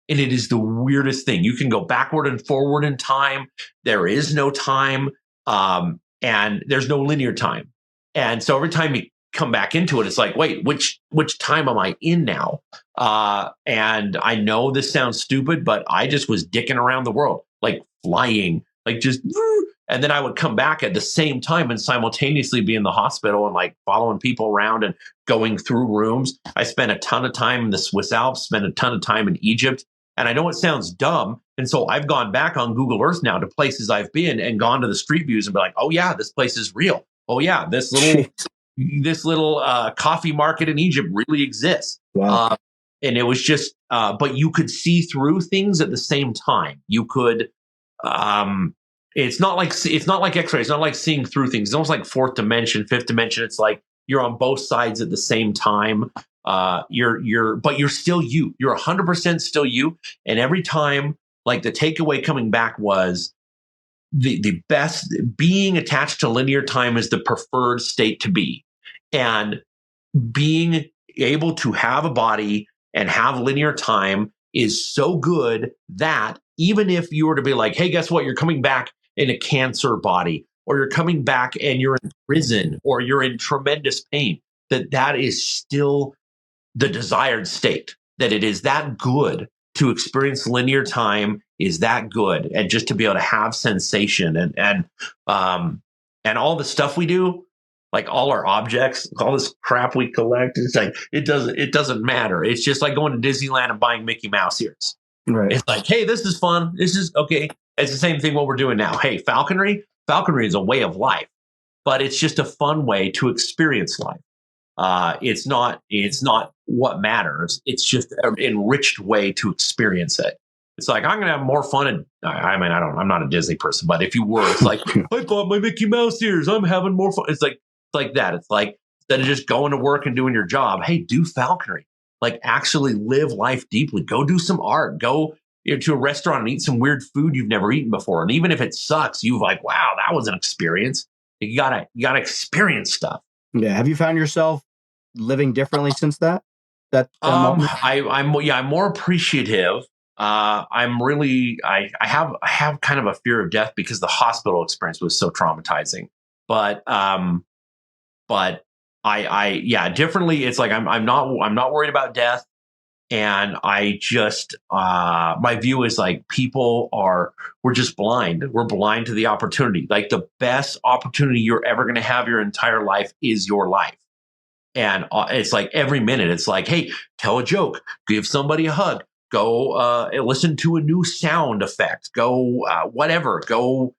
And it is the weirdest thing. You can go backward and forward in time. There is no time, and there's no linear time. And so every time you come back into it, it's like, wait, which time am I in now? And I know this sounds stupid, but I just was dicking around the world, like flying, like just, and then I would come back at the same time and simultaneously be in the hospital and like following people around and going through rooms. I spent a ton of time in the Swiss Alps, spent a ton of time in Egypt. And I know it sounds dumb. And so I've gone back on Google Earth now to places I've been and gone to the street views and be like, oh yeah, this place is real. Oh yeah, this little coffee market in Egypt really exists. Wow. And it was just, but you could see through things at the same time. You could, it's not like X-ray. It's not like seeing through things. It's almost like fourth dimension, fifth dimension. It's like you're on both sides at the same time. But you're still you. You're 100% still you. And every time, like the takeaway coming back was the best, being attached to linear time is the preferred state to be. And being able to have a body and have linear time is so good that even if you were to be like, hey, guess what? You're coming back in a cancer body, or you're coming back and you're in prison, or you're in tremendous pain, that is still the desired state, that it is that good to experience linear time is that good. And just to be able to have sensation and all the stuff we do, like all our objects, all this crap we collect, it's like, it doesn't matter. It's just like going to Disneyland and buying Mickey Mouse ears. Right. It's like, hey, this is fun. This is okay. It's the same thing what we're doing now. Hey, falconry is a way of life, but it's just a fun way to experience life. It's not what matters. It's just an enriched way to experience it. It's like, I'm going to have more fun. And I'm not a Disney person, but if you were, it's like, I bought my Mickey Mouse ears. I'm having more fun. It's like that. It's like, instead of just going to work and doing your job, hey, do falconry. Like actually live life deeply. Go do some art. Go to a restaurant and eat some weird food you've never eaten before. And even if it sucks, you've like, wow, that was an experience. You gotta experience stuff. Yeah. Have you found yourself living differently since that? I'm more appreciative. I have kind of a fear of death because the hospital experience was so traumatizing. but differently. It's like I'm not worried about death. And I just, my view is like we're just blind. We're blind to the opportunity. Like the best opportunity you're ever going to have your entire life is your life. And it's like every minute, it's like, hey, tell a joke, give somebody a hug, go listen to a new sound effect, go whatever, go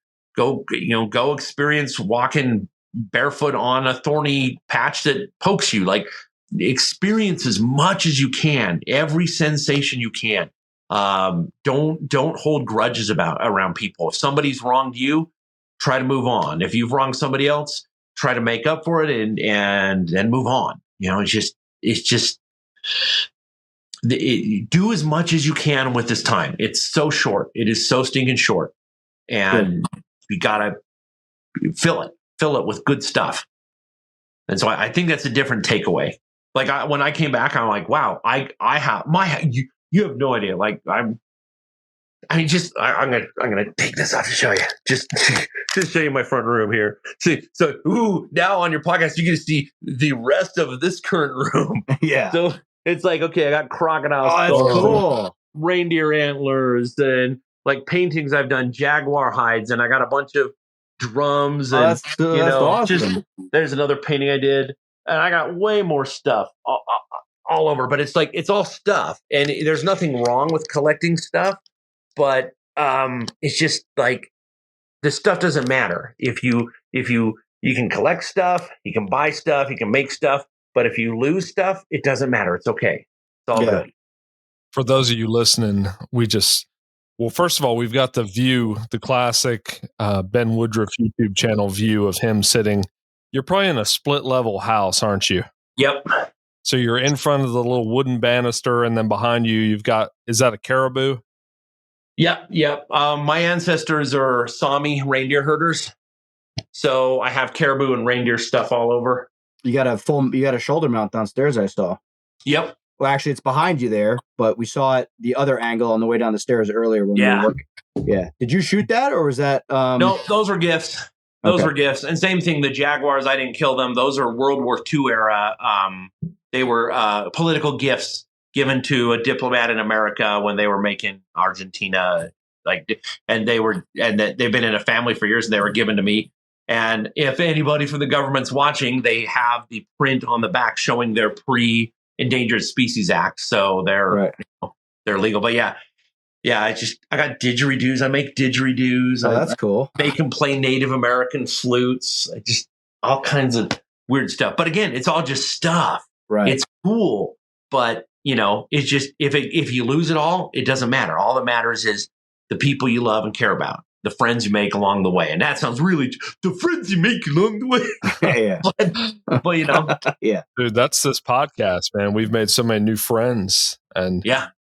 experience walking barefoot on a thorny patch that pokes you. Like, experience as much as you can, every sensation you can. Don't hold grudges around people. If somebody's wronged you, try to move on. If you've wronged somebody else, try to make up for it and move on. Do as much as you can with this time. It's so short. It is so stinking short, and you gotta fill it with good stuff. And so I think that's a different takeaway. Like when I came back, I'm like, wow, I have you have no idea. Like I'm gonna take this off to show you. Just show you my front room here. See, so now on your podcast, you get to see the rest of this current room. Yeah. So it's like, okay, I got crocodile skulls, cool. reindeer antlers, and like paintings I've done, jaguar hides, and I got a bunch of drums, and that's awesome. There's another painting I did. And I got way more stuff all over, but it's like, it's all stuff. And there's nothing wrong with collecting stuff, but it's just like, the stuff doesn't matter. If you can collect stuff, you can buy stuff, you can make stuff, but if you lose stuff, it doesn't matter. It's okay. It's all good. For those of you listening, first of all, we've got the classic Ben Woodruff YouTube channel view of him sitting. You're probably in a split level house, aren't you? Yep. So you're in front of the little wooden banister, and then behind you, you've got, is that a caribou? Yep. My ancestors are Sami reindeer herders. So I have caribou and reindeer stuff all over. You got a shoulder mount downstairs, I saw. Yep. Well, actually, it's behind you there, but we saw it the other angle on the way down the stairs earlier when we were working. Yeah. Did you shoot that, or was that? No, those were gifts. Those were gifts. And same thing, the jaguars, I didn't kill them. Those are World War II era. They were political gifts given to a diplomat in America when they were making Argentina. They've been in a family for years, and they were given to me. And if anybody from the government's watching, they have the print on the back showing their Pre-Endangered Species Act. So they're legal. But I got didgeridoos. I make didgeridoos. Oh, that's cool. They can play Native American flutes. All kinds of weird stuff. But again, it's all just stuff. Right. It's cool, but it's just if you lose it all, it doesn't matter. All that matters is the people you love and care about, the friends you make along the way. And that sounds really the friends you make along the way. but yeah, dude, that's this podcast, man. We've made so many new friends, and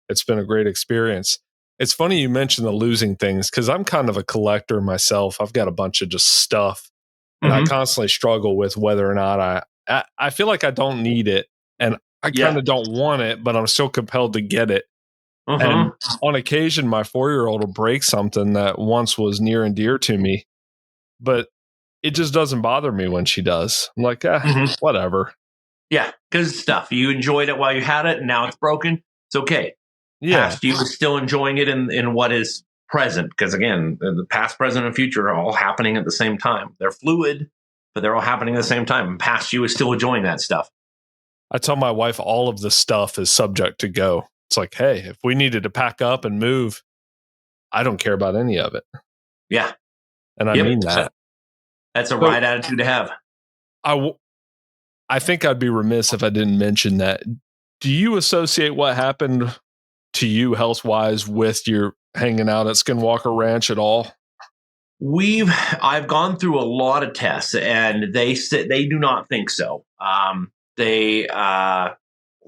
it's been a great experience. It's funny you mentioned the losing things, because I'm kind of a collector myself. I've got a bunch of just stuff, and I constantly struggle with whether or not I feel like I don't need it, and I kind of don't want it, but I'm still compelled to get it. And on occasion, my 4-year-old will break something that once was near and dear to me, but it just doesn't bother me when she does. I'm like, whatever. Yeah, because it's stuff. You enjoyed it while you had it, and now it's broken. It's okay. Yeah. Past you is still enjoying it in what is present, because again, the past, present, and future are all happening at the same time. They're fluid, but they're all happening at the same time. And past you is still enjoying that stuff. I tell my wife all of the stuff is subject to go. It's like, hey, if we needed to pack up and move, I don't care about any of it. Yeah. And I mean that. That's a right attitude to have. I think I'd be remiss if I didn't mention that. Do you associate what happened to you health-wise with your hanging out at Skinwalker Ranch at all? I've gone through a lot of tests, and they do not think so.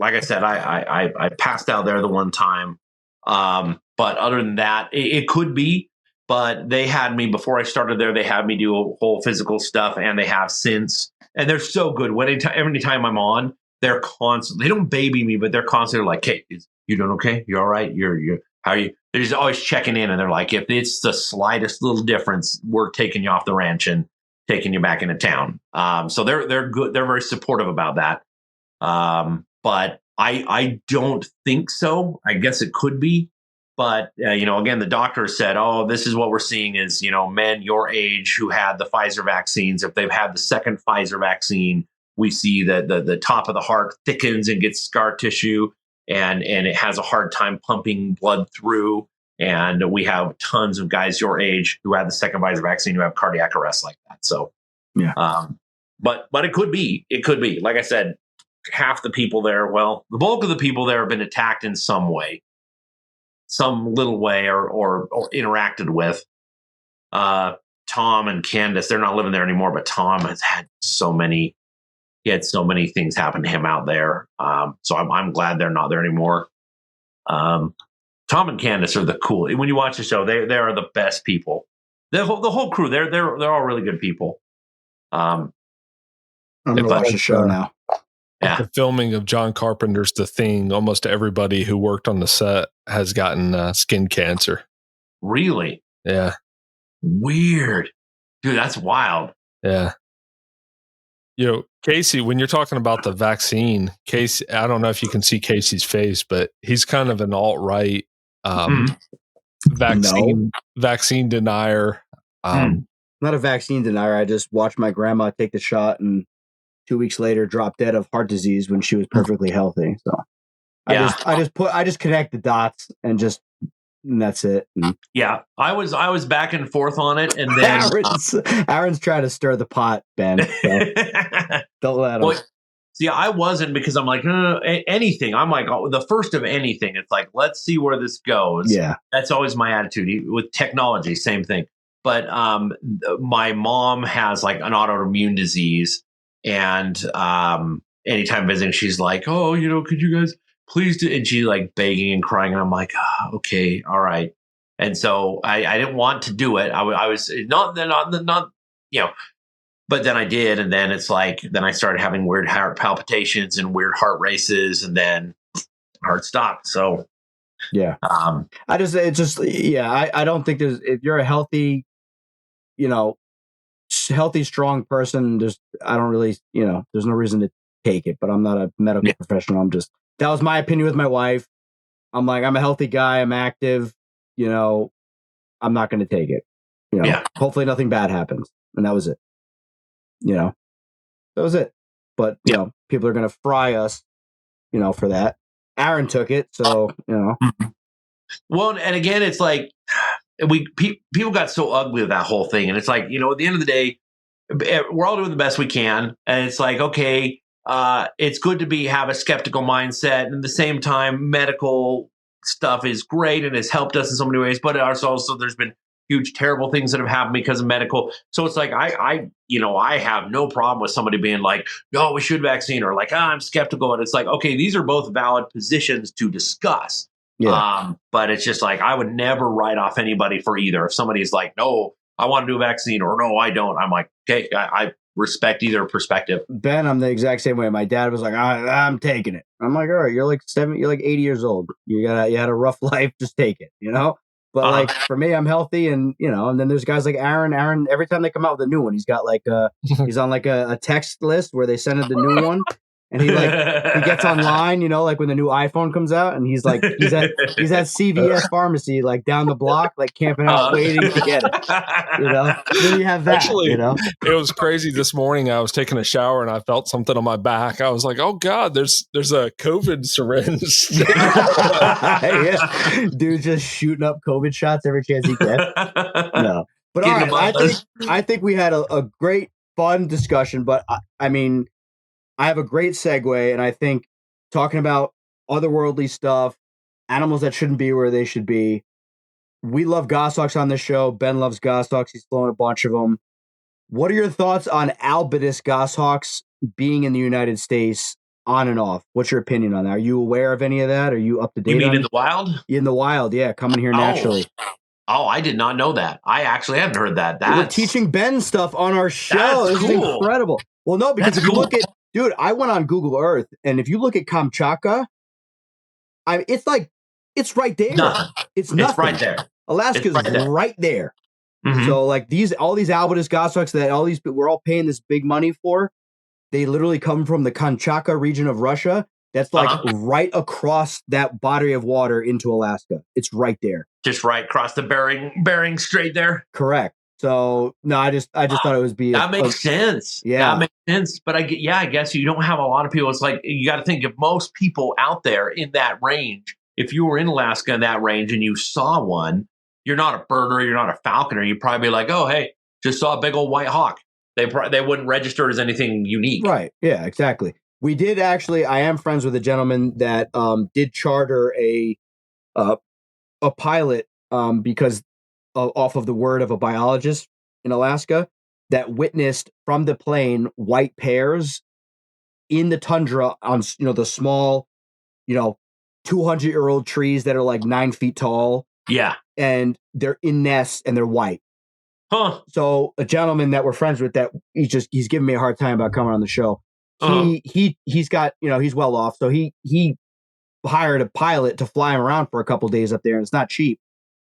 Like I said, I passed out there the one time. But other than that, it could be, but they had me before I started there. They had me do a whole physical stuff, and they have since, and they're so good. Every time I'm on, they're constantly, they don't baby me, but they're constantly like, hey, you doing okay? You all right? How are you? They're just always checking in, and they're like, if it's the slightest little difference, we're taking you off the ranch and taking you back into town. So they're good. They're very supportive about that. But I don't think so. I guess it could be. But, again, the doctor said, oh, this is what we're seeing is, men your age who had the Pfizer vaccines. If they've had the second Pfizer vaccine, we see that the top of the heart thickens and gets scar tissue and it has a hard time pumping blood through. And we have tons of guys your age who had the second Pfizer vaccine who have cardiac arrest like that. So, yeah. But it could be. It could be. Like I said, half the people there, the bulk of the people there have been attacked in some way. Some little way or interacted with. Tom and Candace, they're not living there anymore, but Tom has had so many things happen to him out there. So I'm glad they're not there anymore. Tom and Candace are the cool. When you watch the show, they are the best people. The whole crew, they're all really good people. I'm gonna watch the show now. Yeah. The filming of John Carpenter's The Thing, almost everybody who worked on the set has gotten skin cancer. Really? Yeah. Weird. Dude, that's wild. Yeah. Casey, when you're talking about the vaccine, Casey, I don't know if you can see Casey's face, but he's kind of an alt-right vaccine denier. Not a vaccine denier. I just watched my grandma take the shot and 2 weeks later dropped dead of heart disease when she was perfectly healthy. So I just connect the dots and that's it. Yeah. I was back and forth on it. And then Aaron's trying to stir the pot, Ben. So don't let him. See, I wasn't because I'm like, anything. I'm like, the first of anything. It's like, let's see where this goes. Yeah. That's always my attitude with technology. Same thing. But my mom has like an autoimmune disease. And anytime visiting, she's like, oh, could you guys please do? And she's like begging and crying. And I'm like, okay, all right. And so I didn't want to do it. I was not, but then I did. And then it's like, then I started having weird heart palpitations and weird heart races. And then heart stopped. So, yeah. I don't think if you're a healthy, healthy, strong person, I don't really, there's no reason to take it, but I'm not a medical professional. That was my opinion with my wife. I'm like, I'm a healthy guy. I'm active, I'm not going to take it, hopefully nothing bad happens. And that was it, that was it. But, people are going to fry us, for that. Aaron took it. So, Well, and again, it's like, people got so ugly with that whole thing. And it's like, at the end of the day, we're all doing the best we can. And it's like, okay, it's good to have a skeptical mindset. And at the same time, medical stuff is great and has helped us in so many ways. But also there's been huge, terrible things that have happened because of medical. So it's like, I have no problem with somebody being like, no, we should vaccine, or like, I'm skeptical. And it's like, okay, these are both valid positions to discuss. Yeah. But it's just like, I would never write off anybody for either. If somebody's like, no, I want to do a vaccine, or no, I don't, I'm like, okay, I respect either perspective. Ben, I'm the exact same way. My dad was like, I'm taking it. I'm like, all right, you're like 80 years old. You had a rough life. Just take it, But like for me, I'm healthy, and and then there's guys like Aaron. Aaron, every time they come out with a new one, he's got like he's on like a text list where they send him the new one. And he gets online, like when the new iPhone comes out, and he's at CVS pharmacy, like down the block, like camping out, waiting to get it. Then you have that. Actually, it was crazy this morning. I was taking a shower and I felt something on my back. I was like, "Oh God, there's a COVID syringe." Yeah. Dude, just shooting up COVID shots every chance he gets. No, but all right, I think we had a great, fun discussion. But I mean, I have a great segue, and I think talking about otherworldly stuff, animals that shouldn't be where they should be. We love goshawks on this show. Ben loves goshawks. He's flown a bunch of them. What are your thoughts on albinos goshawks being in the United States on and off? What's your opinion on that? Are you aware of any of that? Are you up to date? You mean in the wild? In the wild, yeah, coming here naturally. Oh, I did not know that. I actually haven't heard that. We're teaching Ben stuff on our show. This is incredible. Well, no, because if you look at, dude, I went on Google Earth, and if you look at Kamchatka, it's right there. Nothing. It's nothing. It's right there. Alaska's right there. Mm-hmm. So like all these albinos goshawks that we're all paying this big money for, they literally come from the Kamchatka region of Russia. That's like right across that body of water into Alaska. It's right there. Just right across the Bering Strait there. Correct. So no, I just thought it was that makes sense. Yeah, that makes sense. But I guess you don't have a lot of people. It's like you got to think of most people out there in that range. If you were in Alaska in that range and you saw one, you're not a birder, you're not a falconer. You'd probably be like, oh, hey, just saw a big old white hawk. They wouldn't register as anything unique. Right. Yeah, exactly. We did actually, I am friends with a gentleman that did charter a pilot because off of the word of a biologist in Alaska that witnessed from the plane white pears in the tundra on, the small, 200-year-old trees that are like 9 feet tall. Yeah. And they're in nests and they're white. Huh. So a gentleman that we're friends with that he's giving me a hard time about coming on the show. He's got, he's well off. So he hired a pilot to fly him around for a couple days up there. And it's not cheap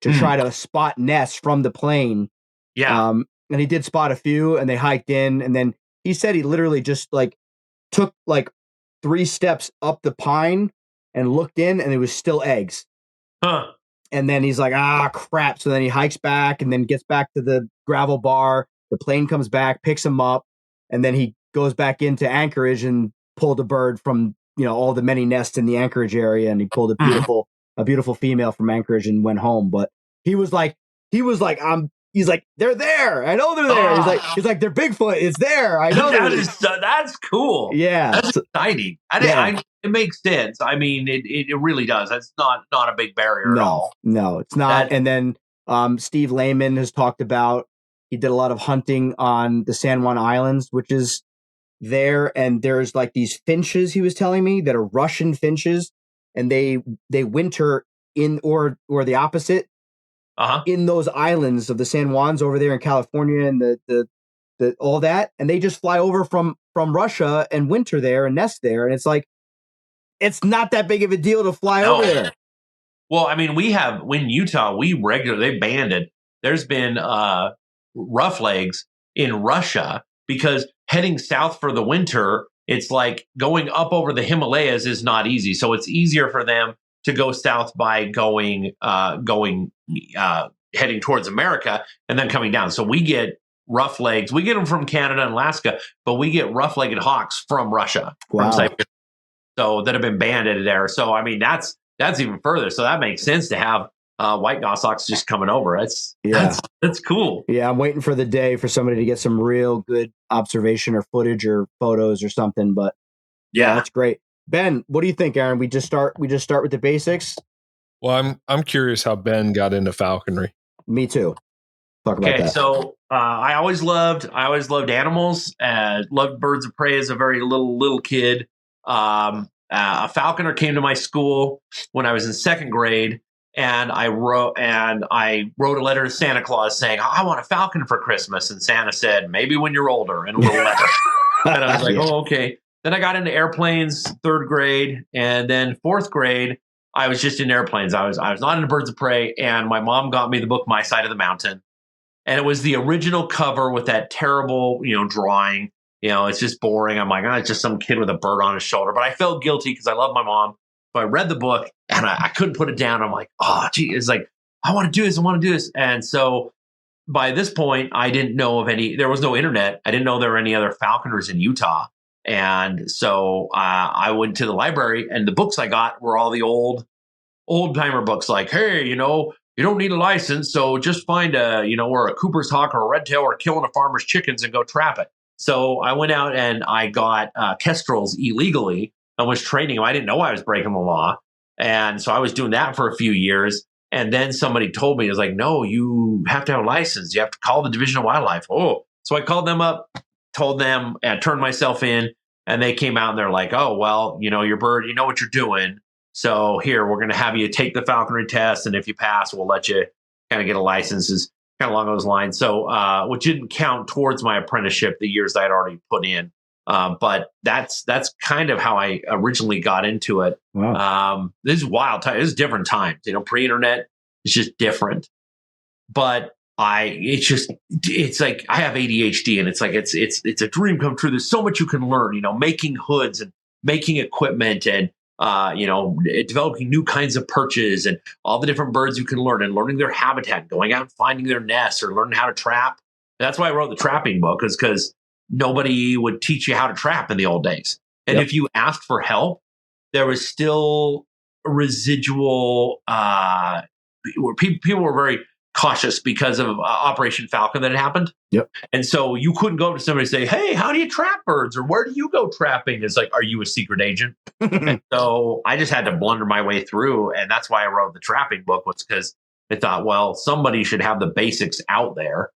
to try to spot nests from the plane. Yeah. And he did spot a few and they hiked in. And then he said he literally just like took like 3 steps up the pine and looked in and it was still eggs. Huh. And then he's like, crap. So then he hikes back and then gets back to the gravel bar. The plane comes back, picks him up, and then he goes back into Anchorage and pulled a bird from, all the many nests in the Anchorage area. And he pulled a beautiful female from Anchorage and went home. But he's like, they're there. I know they're there. He's like, they're Bigfoot. It's there. I know that's cool. Yeah. That's exciting. It makes sense. I mean, it really does. That's not a big barrier at all. No, it's not. And then Steve Lehman has talked about, he did a lot of hunting on the San Juan Islands, which is there. And there's like these finches, he was telling me, that are Russian finches. And they winter in, or the opposite, in those islands of the San Juans over there in California and the all that. And they just fly over from Russia and winter there and nest there. And it's like, it's not that big of a deal to fly over there. Well, I mean, in Utah, they banned it. There's been rough legs in Russia because heading south for the winter, it's like going up over the Himalayas is not easy. So it's easier for them to go south by going heading towards America and then coming down. So we get rough legs. We get them from Canada and Alaska, but we get rough-legged hawks from Russia. Wow. From so that have been banded there. So I mean, that's even further. So that makes sense to have white goshawks just coming over. That's cool. Yeah, I'm waiting for the day for somebody to get some real good observation or footage or photos or something. But yeah, that's great. Ben, what do you think, Aaron? We just start with the basics. Well, I'm curious how Ben got into falconry. Me too. Talk about that. So I always loved animals. Loved birds of prey as a very little kid. A falconer came to my school when I was in 2nd grade, and I wrote a letter to Santa Claus saying, I want a falcon for Christmas. And Santa said, maybe when you're older, and a little letter. And I was like, oh, okay. Then I got into airplanes, 3rd grade, and then 4th grade, I was just in airplanes. I was not into birds of prey, and my mom got me the book My Side of the Mountain, and it was the original cover with that terrible, drawing. It's just boring. I'm like, it's just some kid with a bird on his shoulder. But I felt guilty because I love my mom. So I read the book and I couldn't put it down. I'm like, oh, gee, it's like, I want to do this. I want to do this. And so by this point, I didn't know of there was no internet. I didn't know there were any other falconers in Utah. And so I went to the library, and the books I got were all the old timer books like, hey, you don't need a license. So just find or a Cooper's hawk or a red tail or killing a farmer's chickens and go trap it. So I went out and I got kestrels illegally and was training them. I didn't know I was breaking the law. And so I was doing that for a few years. And then somebody told me, it was like, no, you have to have a license. You have to call the Division of Wildlife. Oh, so I called them up, told them, and turned myself in. And they came out and they're like, oh, well, your bird, you know what you're doing. So here, we're going to have you take the falconry test. And if you pass, we'll let you kind of get a license. Is kind of along those lines. So, which didn't count towards my apprenticeship, the years I had already put in. But that's kind of how I originally got into it. Wow. This is wild time. This is different times, pre-internet. It's just different. But it's like I have ADHD, and it's like it's a dream come true. There's so much you can learn, making hoods and making equipment, and developing new kinds of perches and all the different birds you can learn, and learning their habitat, going out and finding their nests, or learning how to trap. That's why I wrote the trapping book, is because nobody would teach you how to trap in the old days. And if you asked for help, there was still a residual, where people were very cautious because of Operation Falcon that had happened. Yep. And so you couldn't go to somebody and say, hey, how do you trap birds? Or where do you go trapping? It's like, are you a secret agent? And so I just had to blunder my way through. And that's why I wrote the trapping book, was because I thought, well, somebody should have the basics out there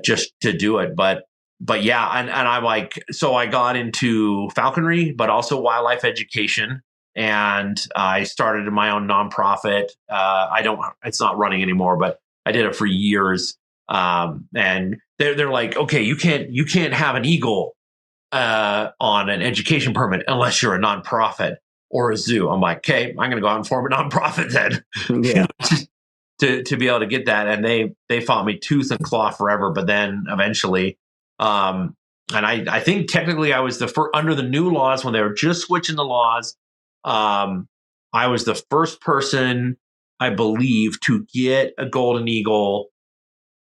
just to do it. But yeah, and I'm like, so I got into falconry, but also wildlife education. And I started my own nonprofit. It's not running anymore, but I did it for years. And they're like, okay, you can't have an eagle on an education permit unless you're a nonprofit or a zoo. I'm like, okay, I'm going to go out and form a nonprofit then. Yeah. to be able to get that. And they fought me tooth and claw forever. But then eventually, and I think technically I was the first, under the new laws, when they were just switching the laws, I was the first person, I believe, to get a golden eagle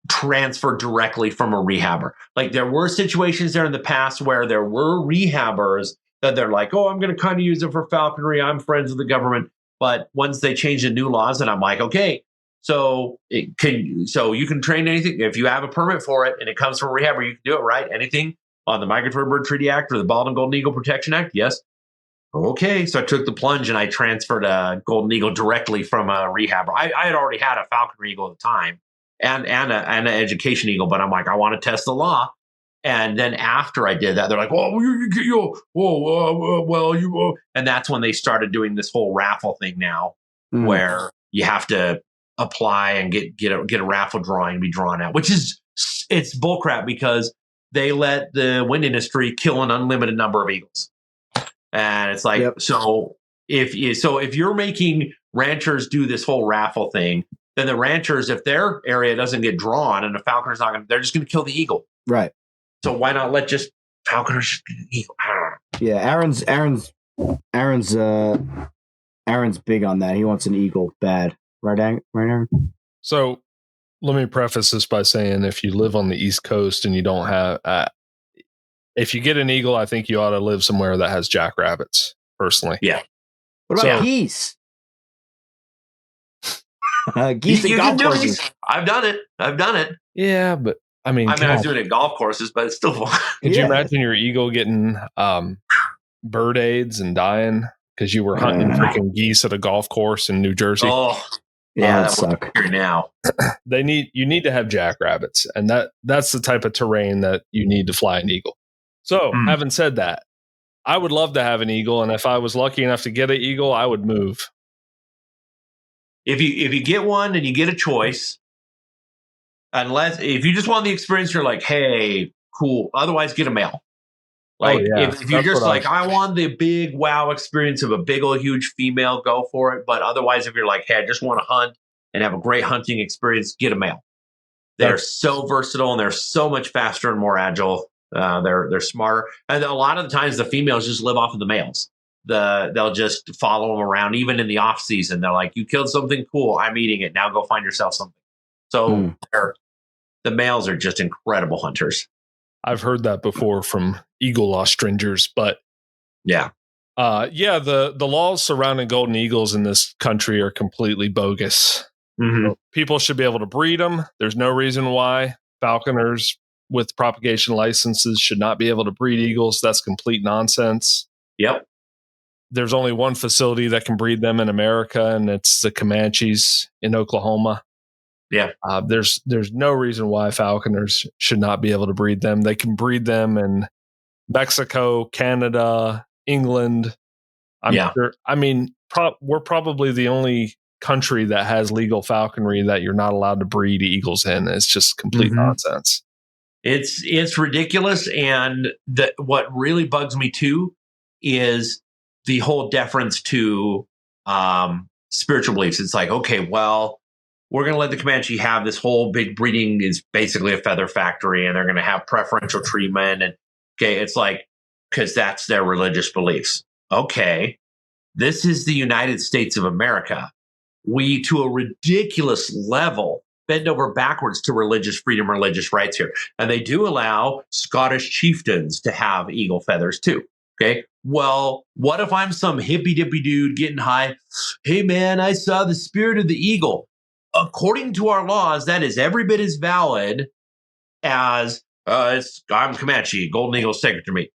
transferred directly from a rehabber. Like, there were situations there in the past where there were rehabbers that they're like, oh, I'm going to kind of use it for falconry, I'm friends with the government. But once they changed the new laws, and I'm like, okay, so you can train anything if you have a permit for it and it comes from a rehabber, you can do it, right? Anything on the Migratory Bird Treaty Act or the Bald and Golden Eagle Protection Act? Yes. Okay, so I took the plunge and I transferred a golden eagle directly from a rehabber. I had already had a falconry eagle at the time and an education eagle, but I'm like, I want to test the law. And then after I did that, they're like, and that's when they started doing this whole raffle thing now, where you have to apply and get a raffle drawing and be drawn out, which is, it's bullcrap, because they let the wind industry kill an unlimited number of eagles. And it's like, so if you're making ranchers do this whole raffle thing, then the ranchers, if their area doesn't get drawn and the falconer's not going to, they're just going to kill the eagle. Right. So why not let just falconers get the eagle? Yeah. Aaron's big on that. He wants an eagle bad. Right, Aaron? So let me preface this by saying, if you live on the East Coast and you don't have, if you get an eagle, I think you ought to live somewhere that has jackrabbits, personally. Yeah. What about geese? Geese and golf courses. I've done it. Yeah, but I mean, I was doing it at golf courses, but it's still fun. Could you imagine your eagle getting bird AIDS and dying because you were hunting freaking geese at a golf course in New Jersey? Oh, yeah, that would suck. Now you need to have jackrabbits, and that's the type of terrain that you need to fly an eagle. So, having said that, I would love to have an eagle, and if I was lucky enough to get an eagle, I would move. If you get one and you get a choice, unless if you just want the experience, you're like, hey, cool. Otherwise, get a male. Like if you're just like, I want the big wow experience of a big old huge female, go for it. But otherwise, if you're like, hey, I just want to hunt and have a great hunting experience, get a male. They're so versatile and they're so much faster and more agile. They're smarter, and a lot of the times the females just live off of the males. They'll just follow them around, even in the off season. They're like, you killed something cool, I'm eating it now. Go find yourself something. So the males are just incredible hunters. I've heard that before from eagle law stringers, but the laws surrounding golden eagles in this country are completely bogus. So people should be able to breed them. There's no reason why falconers with propagation licenses should not be able to breed eagles. That's complete nonsense. Yep. There's only one facility that can breed them in America, and it's the Comanches in Oklahoma. Yeah. There's no reason why falconers should not be able to breed them. They can breed them in Mexico, Canada, England. Sure. I mean, we're probably the only country that has legal falconry that you're not allowed to breed eagles in. It's just complete nonsense. It's ridiculous. And what really bugs me too is the whole deference to spiritual beliefs. It's like, okay, well, we're going to let the Comanche have this whole big breeding is basically a feather factory, and they're going to have preferential treatment. And okay, it's like, because that's their religious beliefs. Okay, this is the United States of America. We, to a ridiculous level, bend over backwards to religious freedom, religious rights here. And they do allow Scottish chieftains to have eagle feathers too. Okay. Well, what if I'm some hippy dippy dude getting high? Hey, man, I saw the spirit of the eagle. According to our laws, that is every bit as valid as I'm Comanche, golden eagle sacred to me.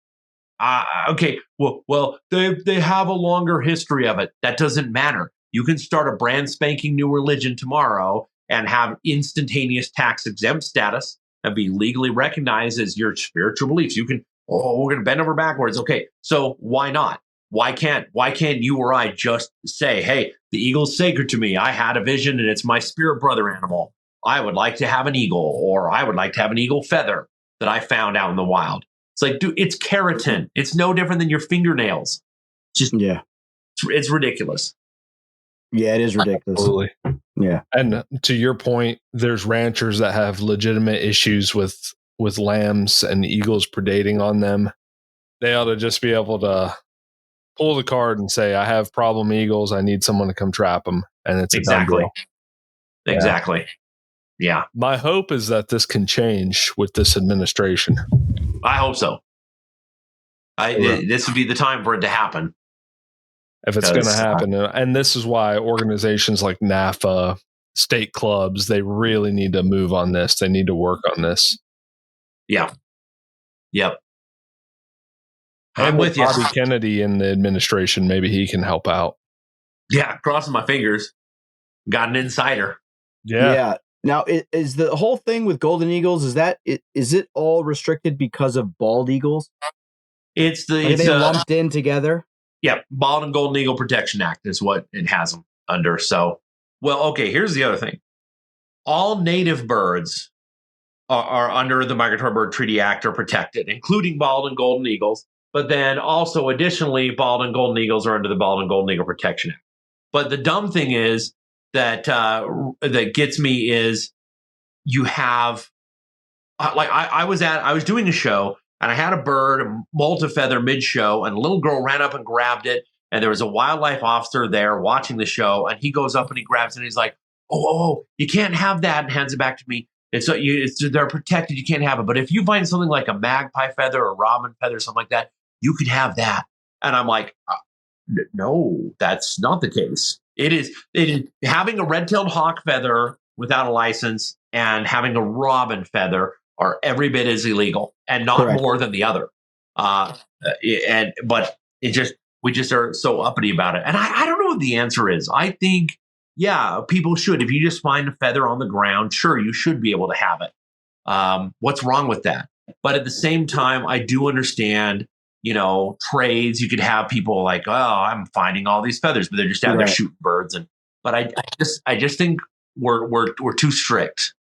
Okay, well, they have a longer history of it. That doesn't matter. You can start a brand spanking new religion tomorrow and have instantaneous tax exempt status and be legally recognized as your spiritual beliefs. You can, we're going to bend over backwards. Okay, so why not? Why can't you or I just say, hey, the eagle's sacred to me. I had a vision and it's my spirit brother animal. I would like to have an eagle, or I would like to have an eagle feather that I found out in the wild. It's like, dude, it's keratin. It's no different than your fingernails. Just, yeah, it's ridiculous. Yeah, it is ridiculous. Absolutely. Yeah. And to your point, there's ranchers that have legitimate issues with lambs and eagles predating on them. They ought to just be able to pull the card and say, I have problem eagles. I need someone to come trap them. And it's exactly. Yeah. Exactly. Yeah. My hope is that this can change with this administration. I hope so. This would be the time for it to happen. If it's going to happen. And this is why organizations like NAFA, state clubs, they really need to move on this. They need to work on this. Yeah. Yep. I'm with you. Bobby Kennedy in the administration, maybe he can help out. Yeah, crossing my fingers. Got an insider. Yeah. Now, is the whole thing with golden eagles, is it all restricted because of bald eagles? Are they lumped in together? Yeah, Bald and Golden Eagle Protection Act is what it has them under. So, well, okay, here's the other thing. All native birds are under the Migratory Bird Treaty Act are protected, including bald and golden eagles. But then also, additionally, bald and golden eagles are under the Bald and Golden Eagle Protection Act. But the dumb thing is that that gets me is you have, I was doing a show, and I had a bird, a multi-feather mid-show, and a little girl ran up and grabbed it. And there was a wildlife officer there watching the show. And he goes up and he grabs it. And he's like, oh, you can't have that, and hands it back to me. And so they're protected. You can't have it. But if you find something like a magpie feather or robin feather, something like that, you could have that. And I'm like, no, that's not the case. It is having a red-tailed hawk feather without a license and having a robin feather are every bit as illegal, and not Correct. More than the other. But we just are so uppity about it. And I don't know what the answer is. I think, yeah, people should. If you just find a feather on the ground, sure, you should be able to have it. What's wrong with that? But at the same time, I do understand, trades. You could have people like, oh, I'm finding all these feathers, but they're just out there shooting birds. But I just think we're too strict.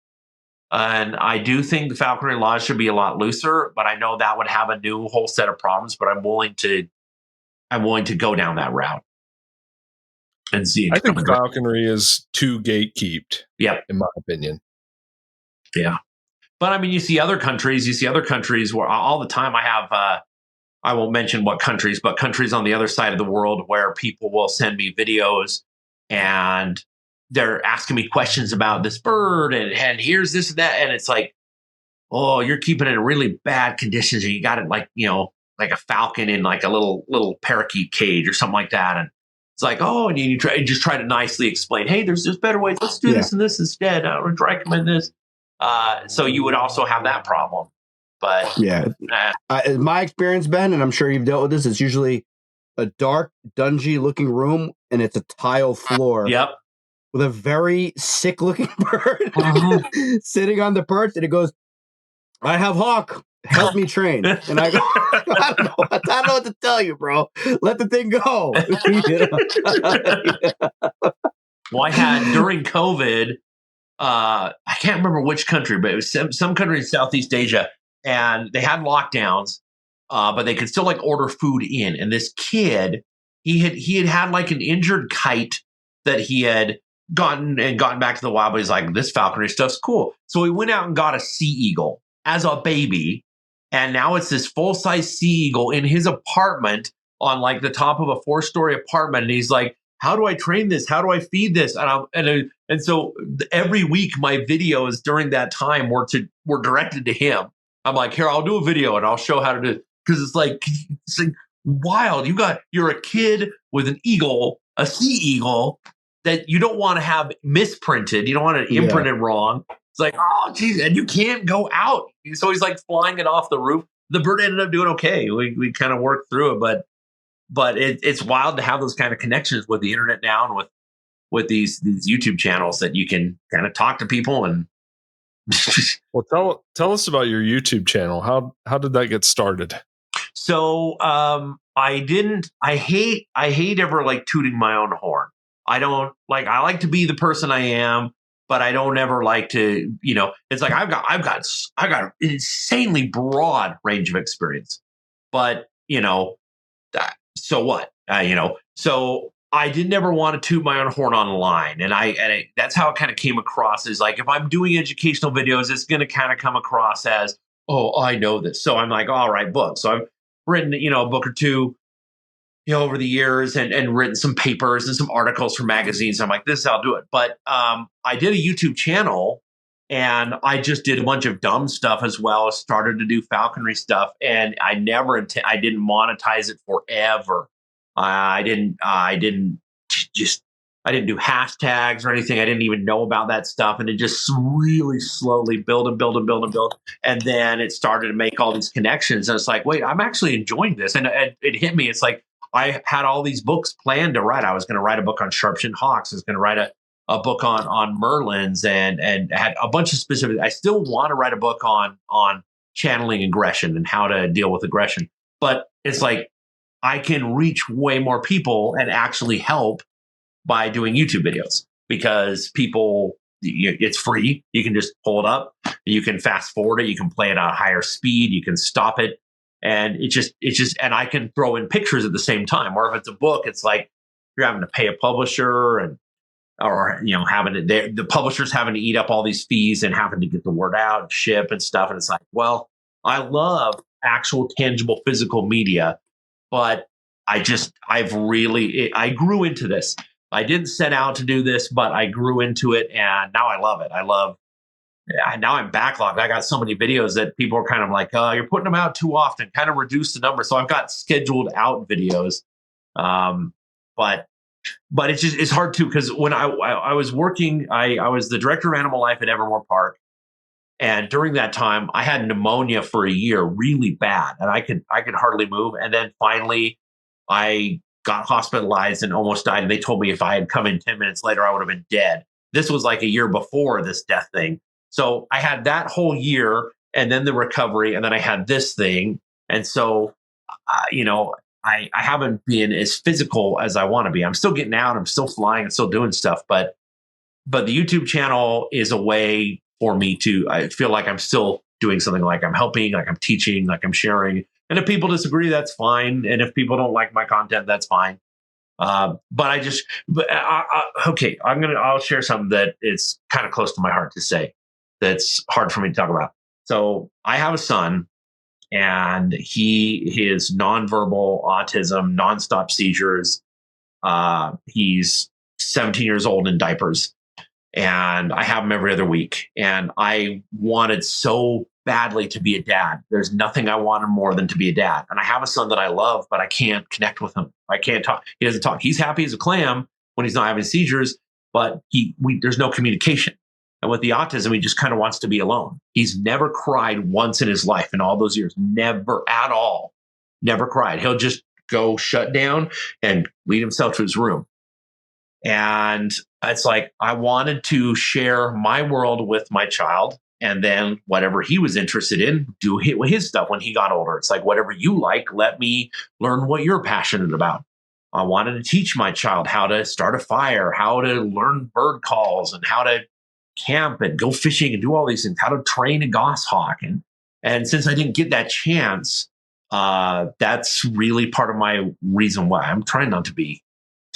And I do think the falconry laws should be a lot looser, but I know that would have a new whole set of problems. But I'm willing to go down that route and see. I think falconry is too gatekeeped. Yeah, in my opinion. Yeah, but I mean, you see other countries where all the time I have. I won't mention what countries, but countries on the other side of the world where people will send me videos and they're asking me questions about this bird and here's this and that. And it's like, oh, you're keeping it in really bad conditions. And you got it like a falcon in like a little parakeet cage or something like that. And it's like, oh, and you just try to nicely explain, hey, there's better ways. Let's do this and this instead. I would recommend this. So you would also have that problem. But my experience, Ben, and I'm sure you've dealt with this, it's usually a dark, dungy looking room and it's a tile floor. Yep. With a very sick-looking bird sitting on the perch, and it goes, I have hawk, help me train. And I go, I don't know what to tell you, bro. Let the thing go. Well, I had, during COVID, I can't remember which country, but it was some country in Southeast Asia, and they had lockdowns, but they could still order food in. And this kid, he had like an injured kite that he had gotten back to the wild, but he's like, this falconry stuff's cool. So he went out and got a sea eagle as a baby. And now it's this full-size sea eagle in his apartment on like the top of a 4-story apartment. And he's like, how do I train this? How do I feed this? And so every week my videos during that time were directed to him. I'm like, here, I'll do a video and I'll show how to do it. Because it's like wild. You're a kid with an eagle, a sea eagle that you don't want to have misprinted. You don't want to imprint it wrong. It's like, oh, geez, and you can't go out. So he's like flying it off the roof. The bird ended up doing okay. We kind of worked through it, but it's wild to have those kind of connections with the internet now and with these YouTube channels that you can kind of talk to people and. Well, tell us about your YouTube channel. How did that get started? So I hate ever like tooting my own horn. I like to be the person I am, but I don't ever like to, it's like I've got an insanely broad range of experience, but so what, so I didn't ever want to toot my own horn online. And I that's how it kind of came across, is like, if I'm doing educational videos, it's going to kind of come across as, oh, I know this. So I'm like, all right, books. So I've written, a book or two, over the years and written some papers and some articles for magazines. I'm like, I'll do it. But I did a YouTube channel and I just did a bunch of dumb stuff as well. Started to do falconry stuff, and I didn't monetize it forever. I didn't do hashtags or anything. I didn't even know about that stuff. And it just really slowly build. And then it started to make all these connections. And it's like, wait, I'm actually enjoying this. And it hit me. It's like, I had all these books planned to write. I was going to write a book on sharp-shinned hawks. I was going to write a book on merlins and had a bunch of specific. I still want to write a book on channeling aggression and how to deal with aggression. But it's like, I can reach way more people and actually help by doing YouTube videos, because it's free. You can just pull it up. You can fast forward it. You can play it at a higher speed. You can stop it. And it's just, and I can throw in pictures at the same time. Or if it's a book, it's like you're having to pay a publisher or the publisher's having to eat up all these fees and having to get the word out and ship and stuff. And it's like, well, I love actual tangible physical media, but I grew into this. I didn't set out to do this, but I grew into it, and now I love it. Now I'm backlogged. I got so many videos that people are kind of like, you're putting them out too often, kind of reduce the number. So I've got scheduled out videos. But it's hard too, because when I was working, I was the director of animal life at Evermore Park. And during that time, I had pneumonia for a year, really bad, and I could hardly move. And then finally, I got hospitalized and almost died. And they told me if I had come in 10 minutes later, I would have been dead. This was like a year before this death thing. So I had that whole year, and then the recovery, and then I had this thing. And so, I haven't been as physical as I want to be. I'm still getting out. I'm still flying and still doing stuff. But the YouTube channel is a way for me to, I feel like I'm still doing something, like I'm helping, like I'm teaching, like I'm sharing. And if people disagree, that's fine. And if people don't like my content, that's fine. I'll share something that is kind of close to my heart to say, that's hard for me to talk about. So I have a son, and he is nonverbal autism, nonstop seizures. He's 17 years old in diapers, and I have him every other week. And I wanted so badly to be a dad. There's nothing I wanted more than to be a dad. And I have a son that I love, but I can't connect with him. I can't talk. He doesn't talk. He's happy as a clam when he's not having seizures, but there's no communication. And with the autism, he just kind of wants to be alone. He's never cried once in his life in all those years. Never at all. Never cried. He'll just go shut down and lead himself to his room. And it's like, I wanted to share my world with my child, and then whatever he was interested in, do his stuff when he got older. It's like, whatever you like, let me learn what you're passionate about. I wanted to teach my child how to start a fire, how to learn bird calls, and how to camp and go fishing and do all these things, how to train a goshawk. And since I didn't get that chance, that's really part of my reason why I'm trying not to be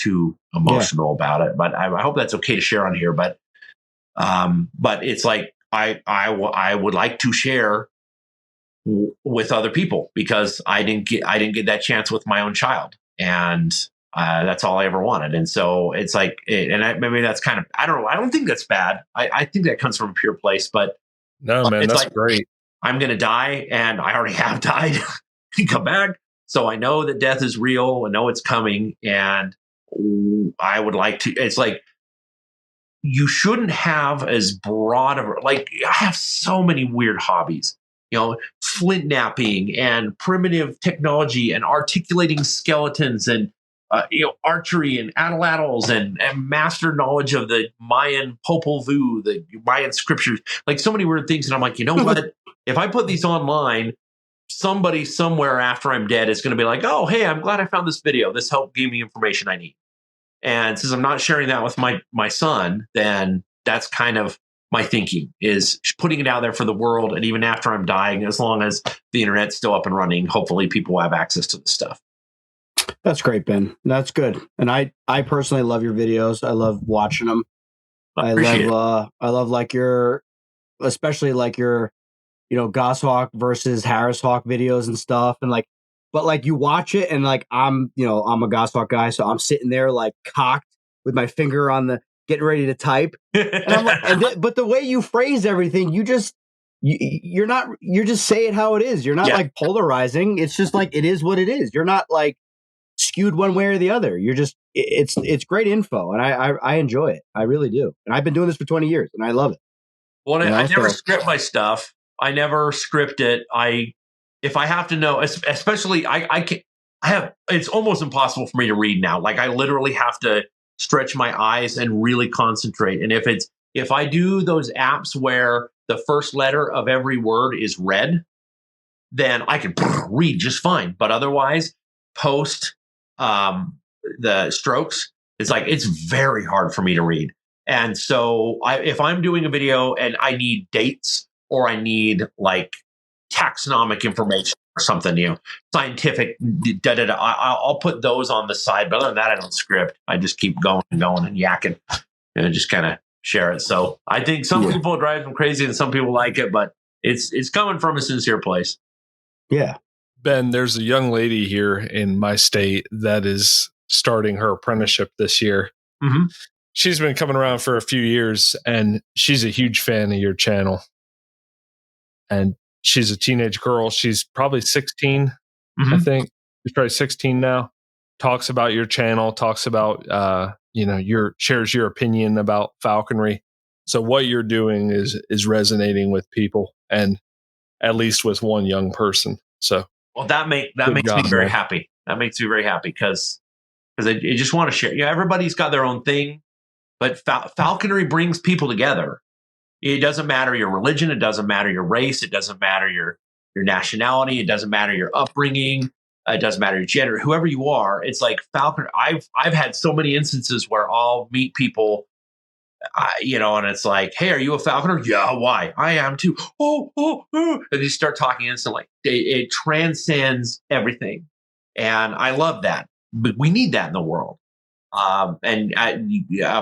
too emotional about it. But I hope that's okay to share on here. But it's like I would like to share with other people because I didn't get that chance with my own child, and that's all I ever wanted. And so it's like, maybe that's kind of, I don't know. I don't think that's bad. I think that comes from a pure place, but no, man, that's like, great. I'm going to die, and I already have died and come back. So I know that death is real. I know it's coming, and I would like to, it's like, you shouldn't have as broad of, like, I have so many weird hobbies, flint napping and primitive technology and articulating skeletons and, archery and atlatls and master knowledge of the Mayan Popol Vuh, the Mayan scriptures, like so many weird things. And I'm like, you know what? If I put these online, somebody somewhere after I'm dead is going to be like, oh, hey, I'm glad I found this video. This helped give me information I need. And since I'm not sharing that with my son, then that's kind of my thinking, is putting it out there for the world. And even after I'm dying, as long as the internet's still up and running, hopefully people will have access to the stuff. That's great, Ben. That's good. And I personally love your videos. I love watching them. I love like especially like your, Goshawk versus Harris Hawk videos and stuff. And like, but like you watch it and like, I'm a Goshawk guy. So I'm sitting there like cocked with my finger on getting ready to type. And I'm like, but the way you phrase everything, you just say it how it is. You're not like polarizing. It's just like, it is what it is. You're not like skewed one way or the other. You're just, it's great info. And I enjoy it. I really do. And I've been doing this for 20 years and I love it. Well, I never script my stuff. I never script it. If I have to know, especially it's almost impossible for me to read now. Like I literally have to stretch my eyes and really concentrate. And if I do those apps where the first letter of every word is red, then I can read just fine. But otherwise, post the strokes, it's very hard for me to read. And so if I'm doing a video and I need dates or I need like taxonomic information or something, scientific, I'll put those on the side. But other than that, I don't script. I just keep going and going and yakking and just kind of share it. So I think some people drive them crazy and some people like it, but it's coming from a sincere place. Yeah. Ben, there's a young lady here in my state that is starting her apprenticeship this year. Mm-hmm. She's been coming around for a few years and she's a huge fan of your channel. And she's a teenage girl. She's probably 16, I think. She's probably 16 now. Talks about your channel, talks about, shares your opinion about falconry. So what you're doing is resonating with people, and at least with one young person. So, well, that makes me very happy. That makes me very happy because I just want to share. Everybody's got their own thing, but falconry brings people together. It doesn't matter your religion. It doesn't matter your race. It doesn't matter your nationality. It doesn't matter your upbringing. It doesn't matter your gender. Whoever you are, it's like falconry. I've had so many instances where I'll meet people, and it's like, hey, are you a falconer? Yeah, why? I am too. Oh. And you start talking instantly. It transcends everything. And I love that. But we need that in the world.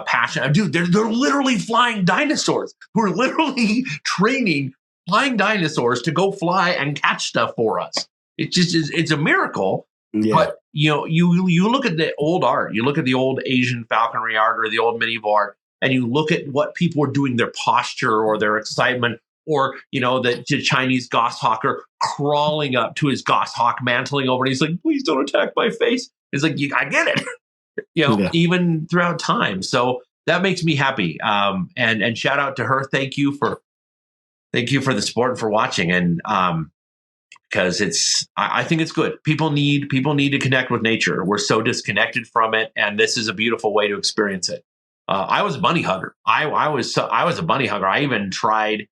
Passion. Dude, they're literally flying dinosaurs. We're literally training flying dinosaurs to go fly and catch stuff for us. It just is. It's a miracle. Yeah. But you look at the old art. You look at the old Asian falconry art or the old medieval art, and you look at what people are doing, their posture or their excitement, or the Chinese goshawker crawling up to his goshawk, mantling over, and he's like, "Please don't attack my face." It's like, I get it. Even throughout time. So that makes me happy. And shout out to her. Thank you for the support and for watching. And because I think it's good. People need to connect with nature. We're so disconnected from it, and this is a beautiful way to experience it. I was a bunny hugger. I was a bunny hugger. I even tried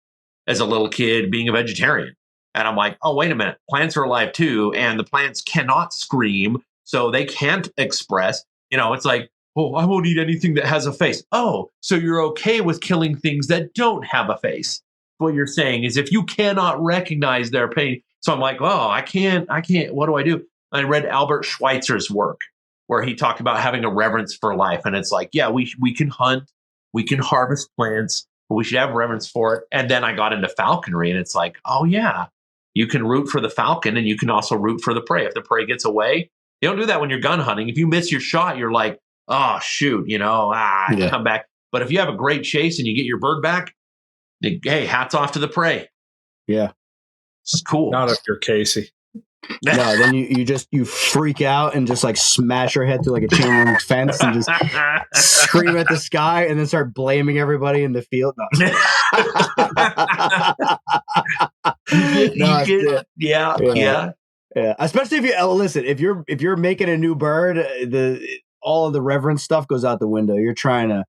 as a little kid being a vegetarian, and I'm like, oh, wait a minute, plants are alive too, and the plants cannot scream, so they can't express. It's like, oh, I won't eat anything that has a face. Oh, so you're okay with killing things that don't have a face. What you're saying is if you cannot recognize their pain. So I'm like, oh, I can't. What do I do? I read Albert Schweitzer's work. where he talked about having a reverence for life. And it's like, yeah, we can hunt, we can harvest plants, but we should have reverence for it. And then I got into falconry, and it's like, oh yeah, you can root for the falcon, and you can also root for the prey. If the prey gets away, you don't do that when you're gun hunting. If you miss your shot, you're like, oh shoot, come back. But if you have a great chase and you get your bird back, hey, hats off to the prey. Yeah. It's cool. Not if you're Casey. No, then you freak out and just like smash your head through like a chain link fence and just scream at the sky and then start blaming everybody in the field. No. Yeah. Especially if you listen, if you're making a new bird, all of the reverence stuff goes out the window. You're trying to,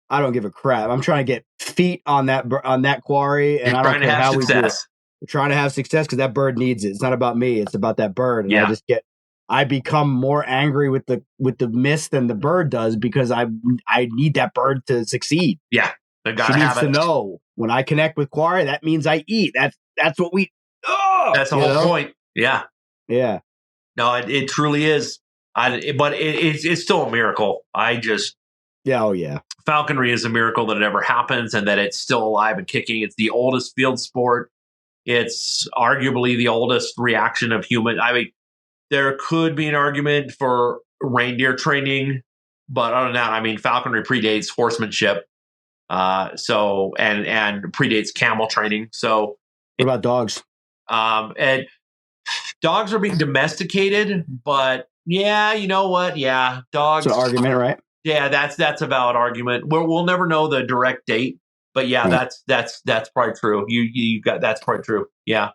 I don't give a crap. I'm trying to get feet on that quarry, and I don't care how we do it. We're trying to have success because that bird needs it. It's not about me. It's about that bird. And I become more angry with the miss than the bird does because I need that bird to succeed. Yeah, she needs to know when I connect with quarry, that means I eat. That's what we. That's the whole point. Yeah. Yeah. No, it truly is. But it's still a miracle. Yeah. Oh yeah. Falconry is a miracle that it ever happens and that it's still alive and kicking. It's the oldest field sport. It's arguably the oldest reaction of human. I mean, there could be an argument for reindeer training, but other than that, I mean, falconry predates horsemanship. And predates camel training. So what about dogs? And dogs are being domesticated, but yeah, you know what? Yeah, dogs. It's an argument, right? Yeah, that's a valid argument. We'll never know the direct date, but yeah, that's probably true. You got that's probably true. Yeah.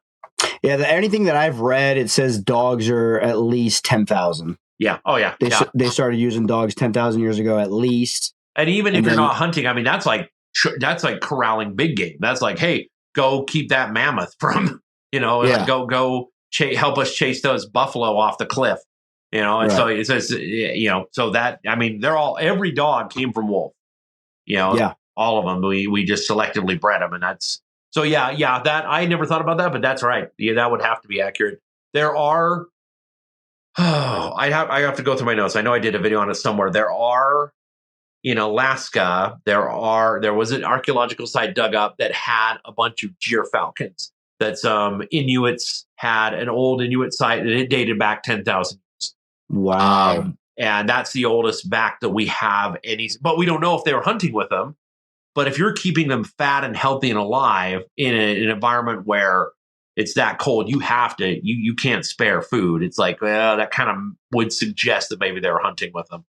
Yeah. Anything that I've read, it says dogs are at least 10,000. Yeah. Oh yeah. They started using dogs 10,000 years ago at least. And even if you're not hunting, I mean, that's like corralling big game. That's like, hey, go keep that mammoth from, like, go help us chase those buffalo off the cliff. And so it says, so that, I mean, every dog came from wolf, all of them. We just selectively bred them. And that's, so that I never thought about that, but that's right. Yeah, that would have to be accurate. There are, I have to go through my notes. I know I did a video on it somewhere. There are, in Alaska, there was an archaeological site dug up that had a bunch of gyrfalcons that some Inuits had, an old Inuit site, and it dated back 10,000 years. Wow. And that's the oldest back that we have but we don't know if they were hunting with them. But if you're keeping them fat and healthy and alive in an environment where it's that cold, you have to, you can't spare food. It's like, well, that kind of would suggest that maybe they were hunting with them.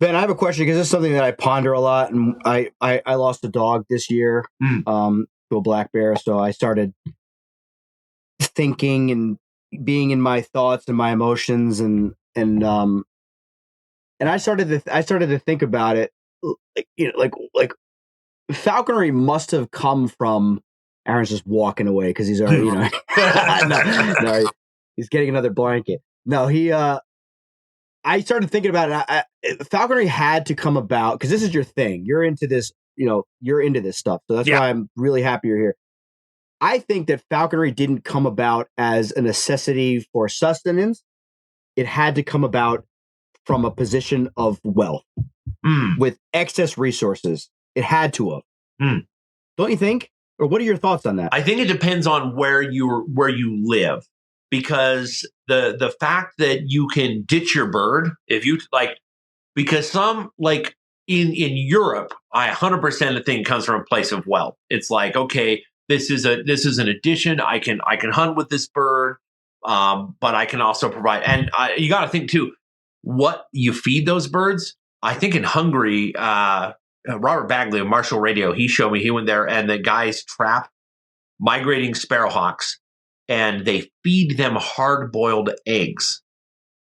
Ben, I have a question because it's something that I ponder a lot, and I lost a dog this year to a black bear, so I started thinking and being in my thoughts and my emotions, and I started to think about it, like falconry must have come from. Aaron's just walking away because he's already no, he's getting another blanket. No, I started thinking about it. Falconry had to come about because this is your thing. You're into this, you're into this stuff. So that's why I'm really happy you're here. I think that falconry didn't come about as a necessity for sustenance. It had to come about from a position of wealth with excess resources. It had to have. Don't you think? Or what are your thoughts on that? I think it depends on where you live. Because the fact that you can ditch your bird if you like, because some like in Europe, I 100% think comes from a place of wealth. It's like, okay, this is an addition. I can hunt with this bird, but I can also provide. And you got to think too, what you feed those birds. I think in Hungary, Robert Bagley of Marshall Radio, he showed me. He went there and the guys trap migrating sparrowhawks. And they feed them hard-boiled eggs.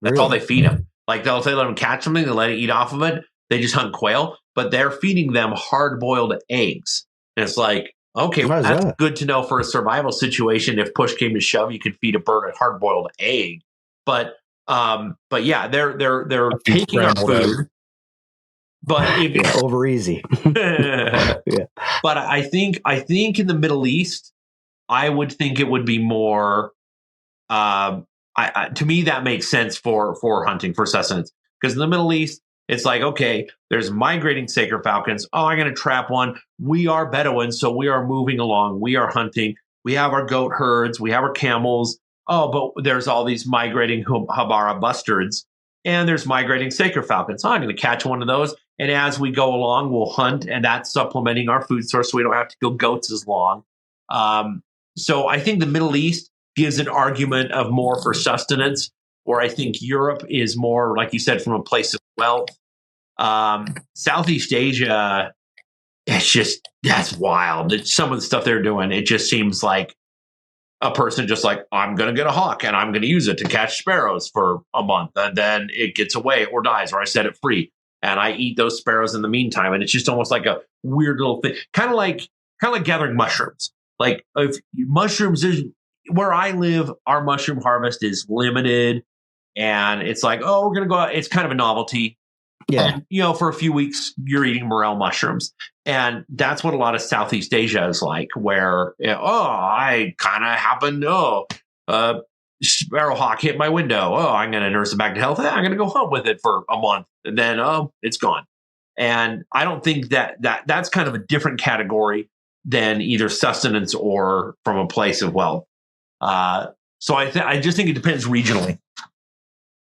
That's all they feed them. Like they'll let them catch something, they let it eat off of it. They just hunt quail, but they're feeding them hard-boiled eggs. And it's like, okay, well, that's good to know for a survival situation. If push came to shove, you could feed a bird a hard-boiled egg. But yeah, they're taking our food. But over easy. But I think in the Middle East, I would think it would be more. To me, that makes sense for hunting, for sustenance. Because in the Middle East, it's like, okay, there's migrating sacred falcons. Oh, I'm going to trap one. We are Bedouins, so we are moving along. We are hunting. We have our goat herds. We have our camels. Oh, but there's all these migrating Habara bustards, and there's migrating sacred falcons. Oh, I'm going to catch one of those. And as we go along, we'll hunt, and that's supplementing our food source so we don't have to kill goats as long. So I think the Middle East gives an argument of more for sustenance, where I think Europe is more, like you said, from a place of wealth. Southeast Asia, that's wild. Some of the stuff they're doing, it just seems like a person just like, I'm going to get a hawk and I'm going to use it to catch sparrows for a month. And then it gets away or dies, or I set it free and I eat those sparrows in the meantime. And it's just almost like a weird little thing, kind of like gathering mushrooms. Like if mushrooms is where I live, our mushroom harvest is limited. And it's like, oh, we're going to go out. It's kind of a novelty. Yeah. And, for a few weeks, you're eating morel mushrooms. And that's what a lot of Southeast Asia is like, where, I kind of happened, sparrowhawk hit my window. Oh, I'm going to nurse it back to health. I'm going to go hunt with it for a month. And then, it's gone. And I don't think that's kind of a different category than either sustenance or from a place of wealth. So I just think it depends regionally.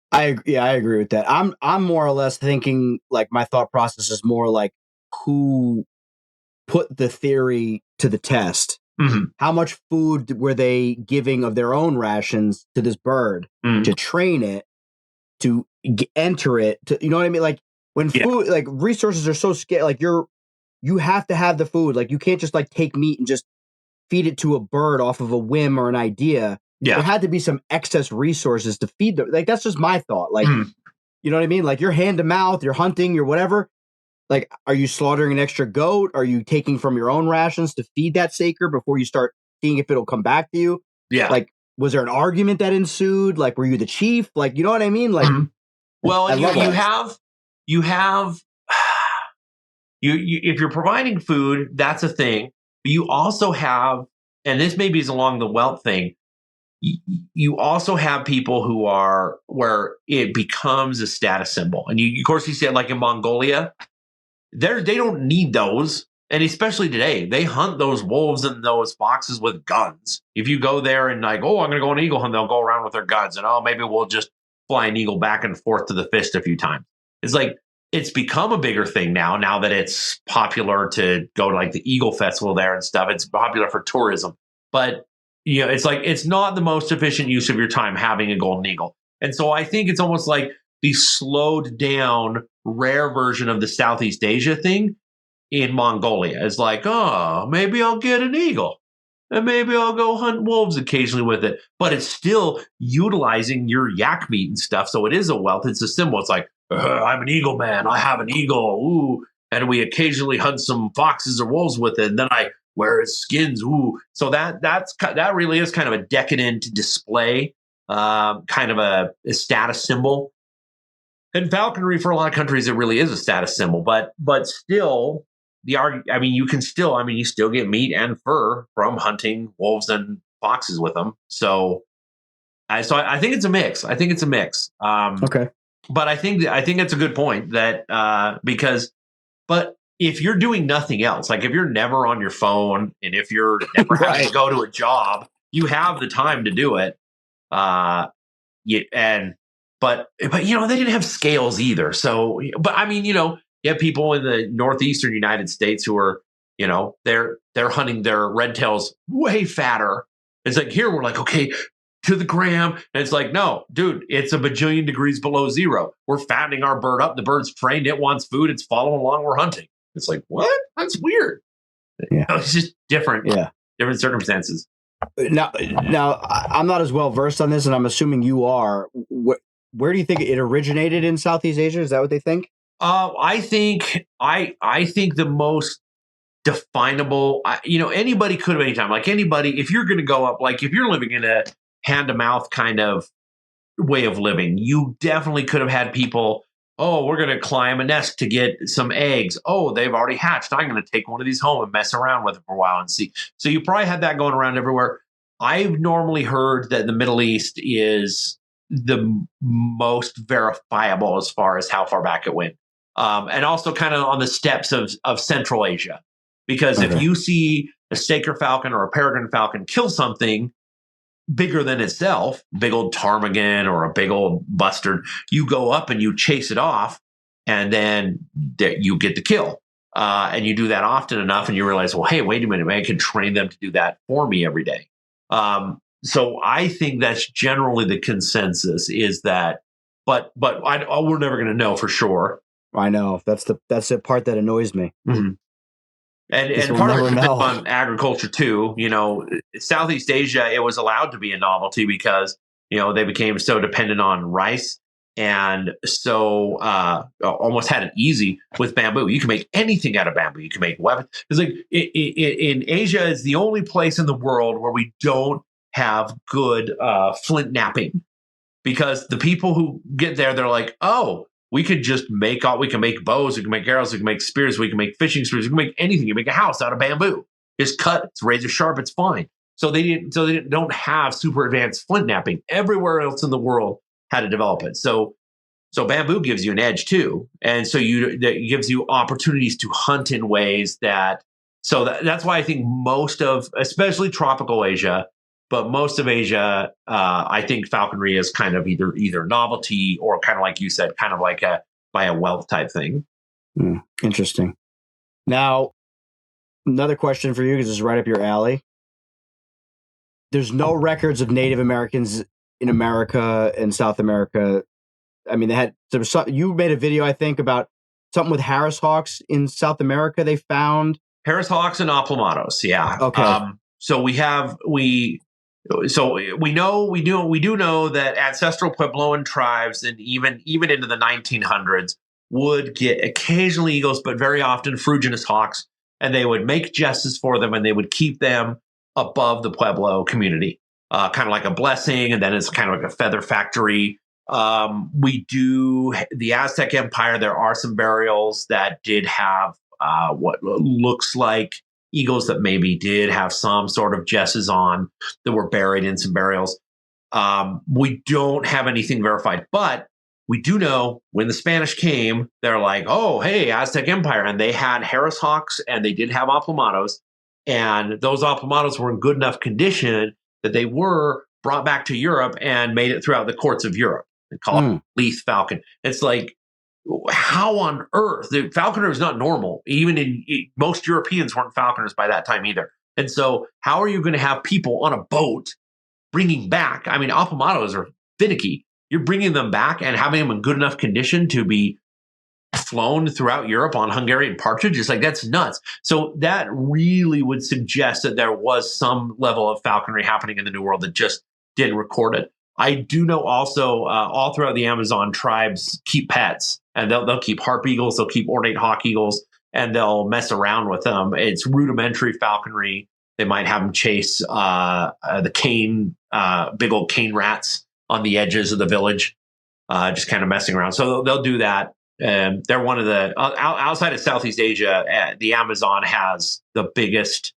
I agree with that. I'm more or less thinking like my thought process is more like who put the theory to the test. Mm-hmm. How much food were they giving of their own rations to this bird to train it, to enter it, to, you know what I mean? Like when food, like resources are so scarce, like you have to have the food. Like you can't just like take meat and just feed it to a bird off of a whim or an idea. Yeah. There had to be some excess resources to feed them. Like, that's just my thought. Like, you know what I mean? Like, you're hand to mouth, you're hunting, you're whatever. Like, are you slaughtering an extra goat? Are you taking from your own rations to feed that saker before you start seeing if it'll come back to you? Yeah. Like, was there an argument that ensued? Like, were you the chief? Like, you know what I mean? Like, well, you have, if you're providing food, that's a thing. But you also have, and this maybe is along the wealth thing, you also have people who are where it becomes a status symbol. And of course, you see it like in Mongolia, they don't need those. And especially today, they hunt those wolves and those foxes with guns. If you go there and like, oh, I'm going to go on an eagle hunt, they'll go around with their guns. And maybe we'll just fly an eagle back and forth to the fist a few times. It's like, it's become a bigger thing now that it's popular to go to like the Eagle Festival there and stuff. It's popular for tourism. But it's like, it's not the most efficient use of your time having a golden eagle. And so I think it's almost like the slowed down, rare version of the Southeast Asia thing in Mongolia. It's like, maybe I'll get an eagle and maybe I'll go hunt wolves occasionally with it. But it's still utilizing your yak meat and stuff. So it is a wealth. It's a symbol. It's like, I'm an eagle man. I have an eagle. Ooh. And we occasionally hunt some foxes or wolves with it. And then I wear its skins. Ooh. So that really is kind of a decadent display, kind of a status symbol. And falconry for a lot of countries, it really is a status symbol. But still, you still get meat and fur from hunting wolves and foxes with them. So I think it's a mix. Okay. But I think it's a good point that but if you're doing nothing else, like if you're never on your phone and if you're never having to go to a job, you have the time to do it. But they didn't have scales either. So, but you have people in the northeastern United States who are, they're hunting their red tails way fatter. It's like here we're like, okay, to the gram. And it's like, no, dude, it's a bajillion degrees below zero. We're fattening our bird up. The bird's trained. It wants food. It's following along. We're hunting. It's like, what? That's weird. Yeah. It's just different. Yeah. Different circumstances. Now, I'm not as well versed on this, and I'm assuming you are. Where do you think it originated in Southeast Asia? Is that what they think? I think the most definable, anybody could have anytime. Like anybody, if you're going to go up, like if you're living in a hand-to-mouth kind of way of living, you definitely could have had people, we're going to climb a nest to get some eggs. Oh, they've already hatched. I'm going to take one of these home and mess around with it for a while and see. So you probably had that going around everywhere. I've normally heard that the Middle East is the most verifiable as far as how far back it went. And also kind of on the steppes of Central Asia. Because if you see a Staker falcon or a peregrine falcon kill something bigger than itself, big old ptarmigan or a big old bustard, you go up and you chase it off, and then you get the kill. And you do that often enough, and you realize, well, hey, wait a minute, man, I can train them to do that for me every day. So I think that's generally the consensus is that, but we're never going to know for sure. I know that's the part that annoys me. Mm-hmm. And part of it on agriculture too. Southeast Asia, it was allowed to be a novelty because they became so dependent on rice, and so almost had it easy with bamboo. You can make anything out of bamboo. You can make weapons. It's like in Asia is the only place in the world where we don't have good flint knapping, because the people who get there, they're like, oh, we could just we can make bows, we can make arrows, we can make spears, we can make fishing spears, we can make anything. You make a house out of bamboo. It's cut, it's razor sharp, it's fine. So they don't have super advanced flint knapping. Everywhere else in the world had to develop it. So bamboo gives you an edge too, and so that gives you opportunities to hunt in ways that. So that's why I think most of, especially tropical Asia, but most of Asia, I think falconry is kind of either novelty or kind of like you said, kind of like by a wealth type thing. Interesting. Now, another question for you, because it's right up your alley. There's no records of Native Americans in America and South America. I mean, you made a video, I think, about something with Harris hawks in South America. They found Harris hawks and aplamados. Yeah. Okay. So we do know that ancestral Puebloan tribes, and even into the 1900s, would get occasionally eagles, but very often fruginous hawks, and they would make jesses for them, and they would keep them above the Pueblo community, kind of like a blessing, and then it's kind of like a feather factory. The Aztec Empire, there are some burials that did have what looks like eagles that maybe did have some sort of jesses on that were buried in some burials. We don't have anything verified, but we do know when the Spanish came, they're like, oh, hey, Aztec Empire. And they had Harris hawks and they did have aplamados. And those aplamados were in good enough condition that they were brought back to Europe and made it throughout the courts of Europe. They call it Leith falcon. It's like, how on earth? The falconer is not normal. Even most Europeans weren't falconers by that time either. And so how are you going to have people on a boat bringing back? I mean, aplamados are finicky. You're bringing them back and having them in good enough condition to be flown throughout Europe on Hungarian partridge. It's like, that's nuts. So that really would suggest that there was some level of falconry happening in the New World that just didn't record it. I do know also all throughout the Amazon, tribes keep pets, and they'll keep harp eagles, they'll keep ornate hawk eagles, and they'll mess around with them. It's rudimentary falconry. They might have them chase the cane, big old cane rats on the edges of the village, just kind of messing around. So they'll do that. They're one of the outside of Southeast Asia. The Amazon has the biggest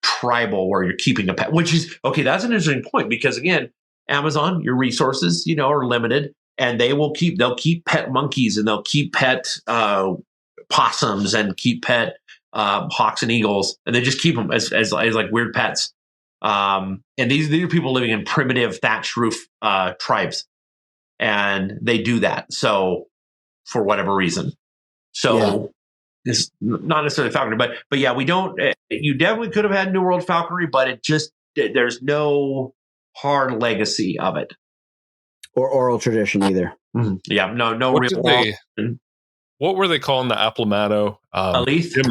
tribal where you're keeping a pet, which is okay. That's an interesting point, because again, Amazon, your resources, are limited, and they'll keep pet monkeys, and they'll keep pet possums, and keep pet hawks and eagles, and they just keep them as like weird pets. And these are people living in primitive thatched roof tribes, and they do that. So for whatever reason, it's not necessarily falconry, but yeah, we don't. You definitely could have had New World falconry, but there's no hard legacy of it, or oral tradition either. Mm-hmm. Yeah, no real. What were they calling the aplamato? A leith. A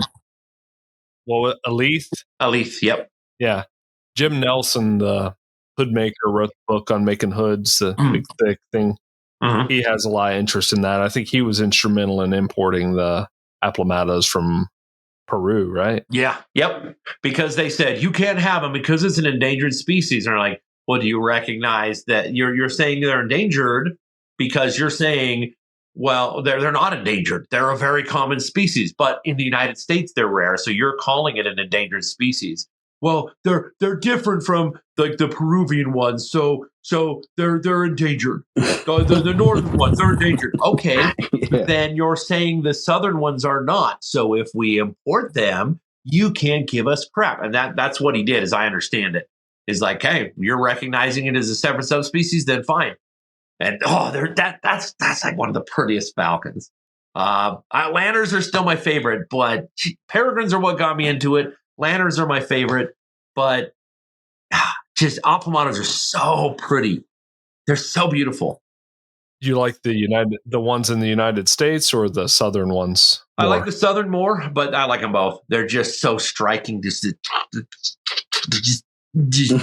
leith. A leith. Yep. Yeah. Jim Nelson, the hood maker, wrote the book on making hoods, the big thick thing. Mm-hmm. He has a lot of interest in that. I think he was instrumental in importing the aplamatos from Peru, right? Yeah. Yep. Because they said you can't have them because it's an endangered species. And they're like, well, do you recognize that you're saying they're endangered because you're saying, well, they're not endangered. They're a very common species, but in the United States, they're rare. So you're calling it an endangered species. well, they're different from like the Peruvian ones, so they're endangered. The northern ones, they're endangered. Okay, then you're saying the southern ones are not. So if we import them, you can't give us crap. And that's what he did, as I understand it. Is like, hey, you're recognizing it as a separate subspecies, then fine. And that's like one of the prettiest falcons. Lanners are still my favorite, but peregrines are what got me into it. Lanners are my favorite, but just aplomatos are so pretty. They're so beautiful. You like the ones in the United States or the southern ones more? I like the southern more, but I like them both. They're just so striking, just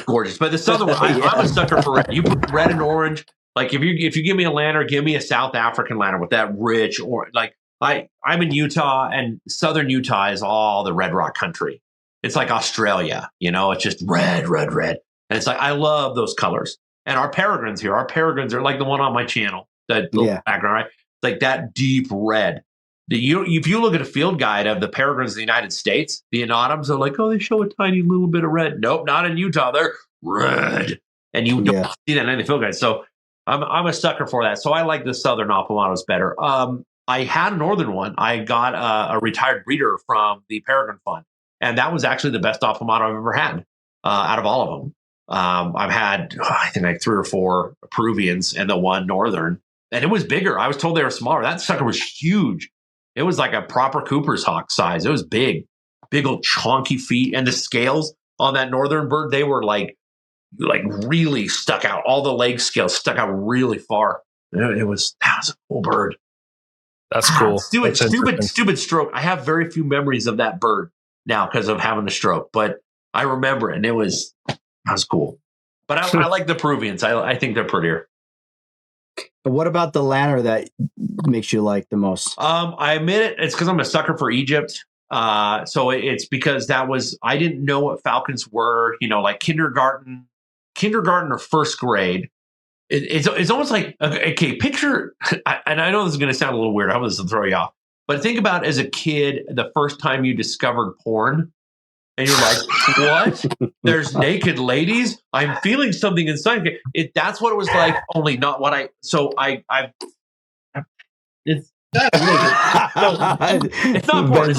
gorgeous. But the southern one, I'm a sucker for red. You put red and orange. Like if you give me a lanner, give me a South African lanner with that rich or like I'm in Utah, and southern Utah is all the red rock country. It's like Australia, it's just red, red, red. And it's like, I love those colors. And our peregrines are like the one on my channel, that little background, right? It's like that deep red. If you look at a field guide of the peregrines in the United States, the anatoms are like, oh, they show a tiny little bit of red. Nope, not in Utah. They're red. And you don't see that in the field guide. So I'm a sucker for that. So I like the southern aplomatos better. I had a northern one. I got a retired breeder from the Peregrine Fund. And that was actually the best aplomato I've ever had out of all of them. I've had, I think, like 3 or 4 Peruvians and the one northern. And it was bigger. I was told they were smaller. That sucker was huge. It was like a proper Cooper's hawk size. It was big old chonky feet. And the scales on that northern bird, they were like really stuck out. All the leg scales stuck out really far. That was a cool bird. That's cool. Stupid stroke. I have very few memories of that bird now because of having the stroke, but I remember it, and that was cool. But I like the Peruvians. I think they're prettier. What about the lanner that makes you like the most? I admit it's because I'm a sucker for Egypt. So it's because I didn't know what falcons were, like kindergarten or first grade. It's almost like, okay, picture, and I know this is going to sound a little weird. I hope this will throw you off. But think about as a kid, the first time you discovered porn, and you're like, what? There's naked ladies? I'm feeling something inside. That's what it was like, only not what it's not porn. It's not porn.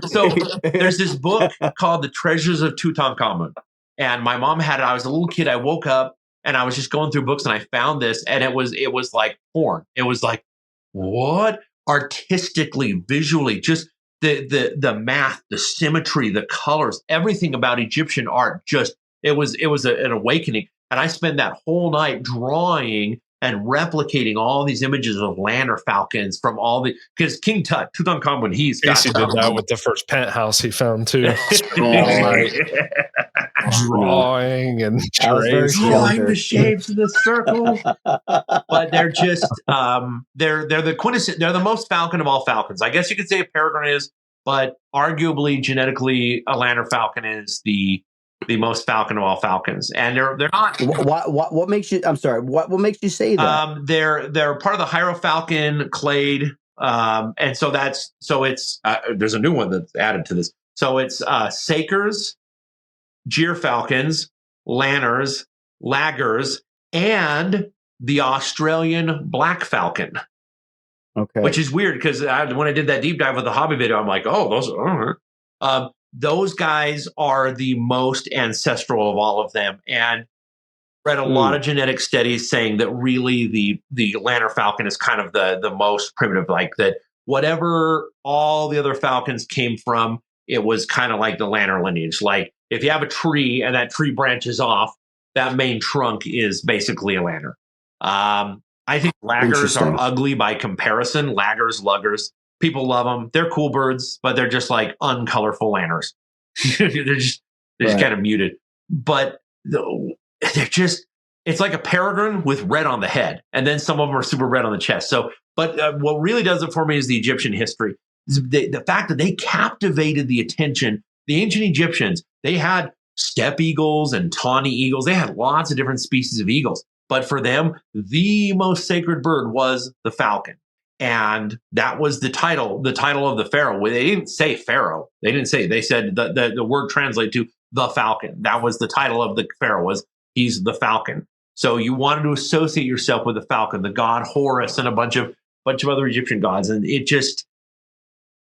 So there's this book called The Treasures of Tutankhamun. And my mom had it. I was a little kid. I woke up and I was just going through books and I found this, and it was like porn. It was like, what? Artistically, visually, just the math, the symmetry, the colors, everything about Egyptian art, it was an awakening. And I spent that whole night drawing and replicating all these images of lanner falcons from because King Tut, Tutankhamun, he's got Casey did that with the first penthouse he found too. Drawing and drawing the shapes of the circle. But they're just they're the quintessence. They're the most falcon of all falcons. I guess you could say a peregrine is, but arguably genetically a lanner falcon is the most falcon of all falcons. And they're not. What makes you? I'm sorry. What makes you say that? They're part of the hierofalcon clade. And so it's there's a new one that's added to this. So it's sakers, gyrfalcons, lanners, laggers, and the Australian black falcon. Okay. Which is weird because when I did that deep dive with the hobby video, I'm like, oh, those guys are the most ancestral of all of them. And read a lot of genetic studies saying that really the lanner falcon is kind of the most primitive, like that whatever all the other falcons came from, it was kind of like the lanner lineage. Like if you have a tree and that tree branches off, that main trunk is basically a lanner. I think laggers are ugly by comparison. Laggers, luggers, people love them. They're cool birds, but they're just like uncolorful lanners. they're just kind of muted. But they're just, it's like a peregrine with red on the head. And then some of them are super red on the chest. So, but what really does it for me is the Egyptian history. The fact that they captivated the attention. The ancient Egyptians, they had steppe eagles and tawny eagles. They had lots of different species of eagles. But for them, the most sacred bird was the falcon. And that was the title of the pharaoh. They didn't say pharaoh. They said the word translated to the falcon. That was the title of the pharaoh, was he's the falcon. So you wanted to associate yourself with the falcon, the god Horus, and a bunch of other Egyptian gods. And it just,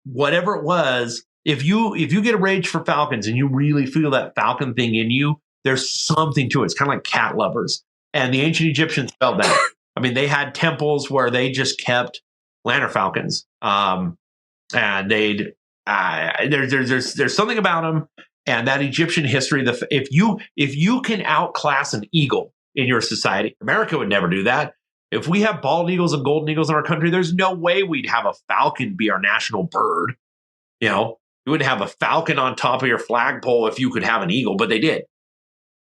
whatever it was, if you get a rage for falcons and you really feel that falcon thing in you, there's something to it. It's kind of like cat lovers. And the ancient Egyptians felt that. I mean, they had temples where they just kept lanner falcons, and they'd there's something about them, and that Egyptian history. If you can outclass an eagle in your society, America would never do that. If we have bald eagles and golden eagles in our country, there's no way we'd have a falcon be our national bird. You know, you wouldn't have a falcon on top of your flagpole if you could have an eagle, but they did.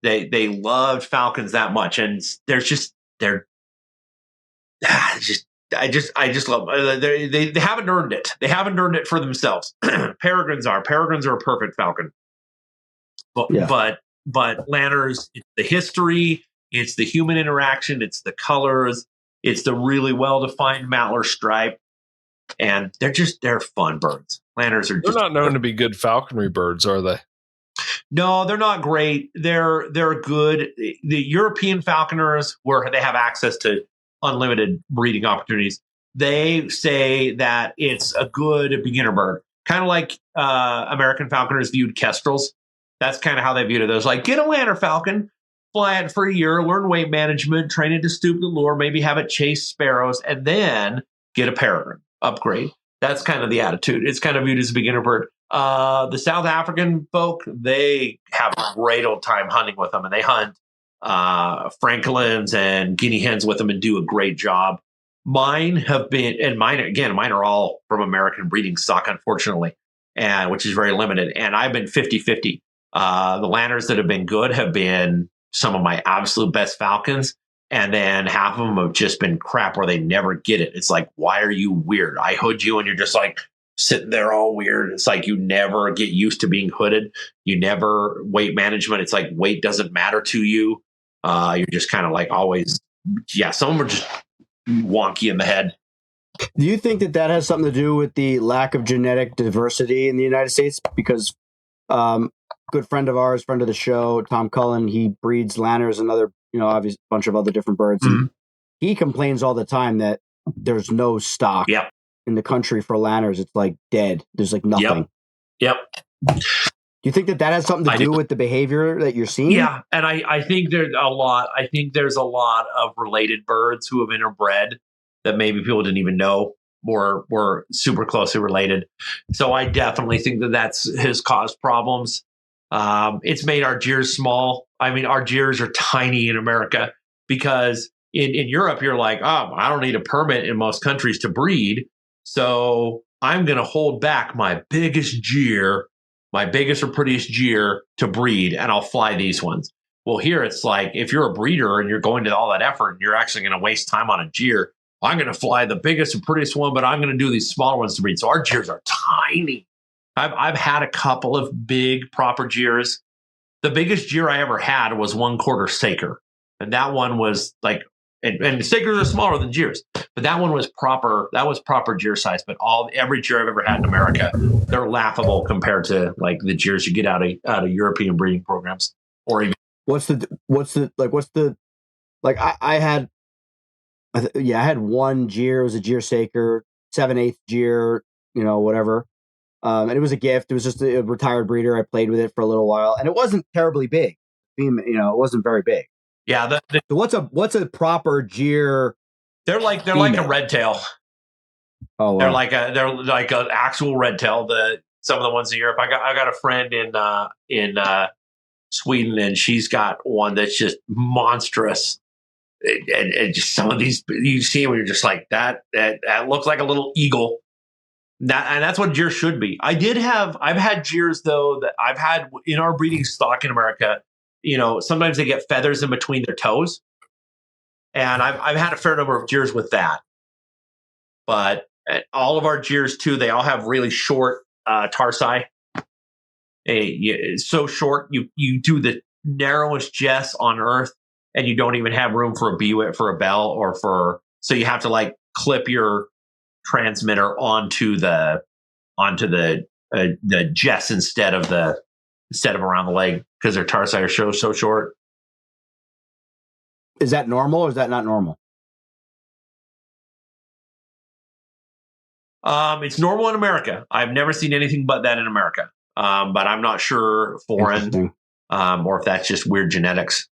They loved falcons that much, and I just love. They haven't earned it. They haven't earned it for themselves. Peregrines are a perfect falcon, but lanners, it's the history, it's the human interaction, it's the colors, it's the really well defined mantler stripe, and they're fun birds. Lanners are. They're not known to be good falconry birds, are they? No, they're not great. They're good. The European falconers, where they have access to unlimited breeding opportunities, they say that it's a good beginner bird, kind of like American falconers viewed kestrels. That's kind of how they viewed it. It was like, get a lanner falcon, fly it for a year, learn weight management, train it to stoop the lure, maybe have it chase sparrows, and then get a peregrine, upgrade. That's kind of the attitude. It's kind of viewed as a beginner bird. The South African folk, they have a great old time hunting with them, and they hunt francolins and guinea hens with them and do a great job. Mine are all from American breeding stock, unfortunately, and which is very limited. And I've been 50-50. The lanners that have been good have been some of my absolute best falcons. And then half of them have just been crap where they never get it. It's like, why are you weird? I hood you and you're just like sitting there all weird. It's like you never get used to being hooded. You never weight management. It's like weight doesn't matter to you. You're just kind of like always, some of them are just wonky in the head. Do you think that has something to do with the lack of genetic diversity in the United States? Because good friend of ours, friend of the show, Tom Cullen, he breeds lanners and other, obviously a bunch of other different birds. Mm-hmm. And he complains all the time that there's no stock in the country for lanners. It's like dead. There's like nothing. Yep. Do you think that has something to do with the behavior that you're seeing? Yeah, and I think there's a lot. I think there's a lot of related birds who have interbred that maybe people didn't even know were super closely related. So I definitely think that has caused problems. It's made our jeers small. I mean, our jeers are tiny in America because in Europe, you're like, I don't need a permit in most countries to breed. So I'm going to hold back my biggest jeer, my biggest or prettiest jeer to breed, and I'll fly these ones. Well, here it's like, if you're a breeder and you're going to all that effort and you're actually going to waste time on a jeer, I'm going to fly the biggest and prettiest one, but I'm going to do these smaller ones to breed. So our jeers are tiny. I've had a couple of big proper jeers. The biggest jeer I ever had was 1/4 saker. And that one was like, and sakers are smaller than jeers, but that one was proper. That was proper jeer size. But every jeer I've ever had in America, they're laughable compared to like the jeers you get out of European breeding programs. Or even I had one jeer. It was a jeer saker, 7/8 jeer, whatever. And it was a gift. It was just a retired breeder. I played with it for a little while, and it wasn't terribly big. It wasn't very big. Yeah. So what's a proper jeer? They're like a red tail. Oh, wow. They're like an actual red tail. Some of the ones in Europe. I got a friend in Sweden, and she's got one that's just monstrous. And just some of these you see them, you're just like that looks like a little eagle. And that's what jeers should be. I've had jeers though that I've had in our breeding stock in America. Sometimes they get feathers in between their toes, and I've had a fair number of jeers with that. But all of our jeers too, they all have really short tarsi. So short, you do the narrowest jess on earth, and you don't even have room for a bell so you have to like clip your transmitter onto the jess instead of the instead of around the leg because their tarsi are so short. Is that normal or is that not normal? It's normal in America. I've never seen anything but that in America. But I'm not sure foreign or if that's just weird genetics.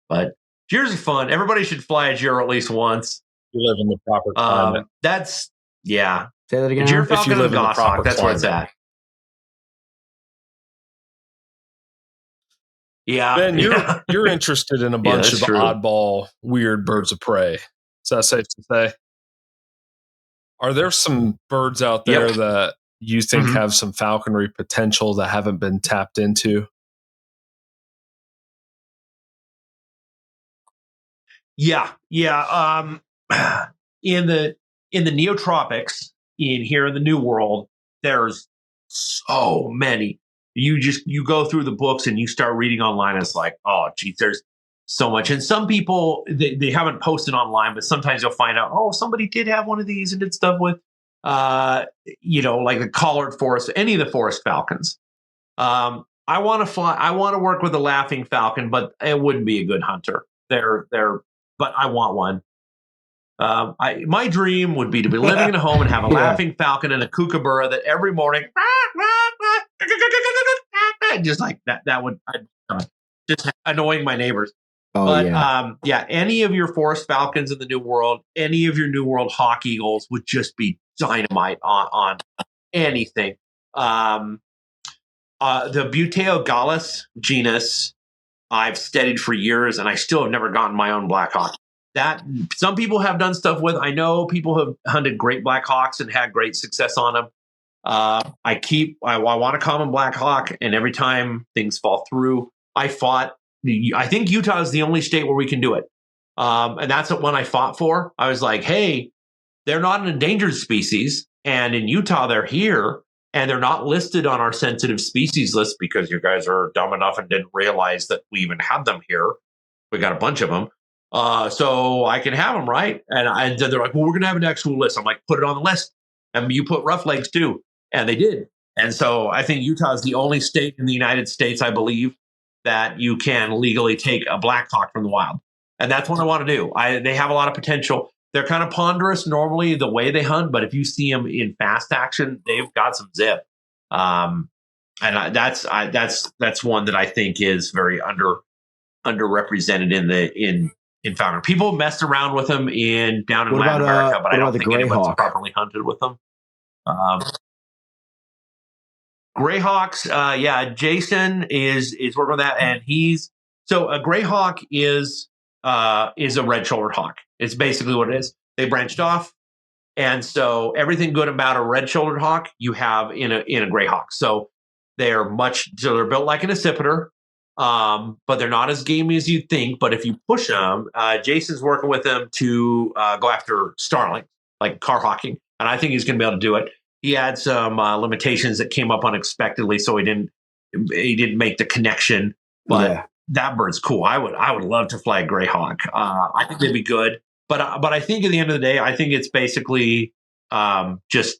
But gyrs are fun. Everybody should fly a gyro at least once. You live in the proper climate. Yeah. Say that again. Gyr falcon and goshawk, that's where it's at. Yeah. Ben, you're interested in a bunch of oddball, weird birds of prey. Is that safe to say? Are there some birds out there that you think have some falconry potential that haven't been tapped into? Yeah. In the neotropics, here in the New World, there's so many. You go through the books and you start reading online. And it's like, oh, geez, there's so much. And some people they haven't posted online, but sometimes you'll find out, oh, somebody did have one of these and did stuff with, like the collared forest, any of the forest falcons. I want to fly. I want to work with a laughing falcon, but it wouldn't be a good hunter. But I want one. My dream would be to be living in a home and have a laughing falcon and a kookaburra that every morning, just like that. That would just annoying my neighbors. Any of your forest falcons in the New World, any of your New World hawk eagles would just be dynamite on anything. The Buteo gallus genus, I've studied for years, and I still have never gotten my own black hawk. That some people have done stuff with. I know people have hunted great black hawks and had great success on them. I want a common black hawk, and every time things fall through, I think Utah is the only state where we can do it. And that's the one I fought for. I was like, hey, they're not an endangered species. And in Utah, they're here. And they're not listed on our sensitive species list because you guys are dumb enough and didn't realize that we even had them here. We got a bunch of them. So I can have them, right? And then they're like, well, we're going to have an actual list. I'm like, put it on the list. And you put rough legs too. And they did. And so I think Utah is the only state in the United States, I believe, that you can legally take a black hawk from the wild. And that's what I want to do. They have a lot of potential. They're kind of ponderous normally the way they hunt, but if you see them in fast action, they've got some zip. And that's one that I think is very underrepresented in falconry. People messed around with them down in Latin America, but I don't think anyone's properly hunted with them. Greyhawks, Jason is working on that, and a greyhawk is a red-shouldered hawk. It's basically what it is. They branched off, and so everything good about a red-shouldered hawk you have in a greyhawk. So they're built like an accipiter, but they're not as gamey as you'd think. But if you push them, Jason's working with them to go after starling, like car hawking, and I think he's going to be able to do it. He had some limitations that came up unexpectedly, so he didn't make the connection. But that bird's cool. I would love to fly a greyhawk. I think they'd be good. But I think at the end of the day, I think it's basically just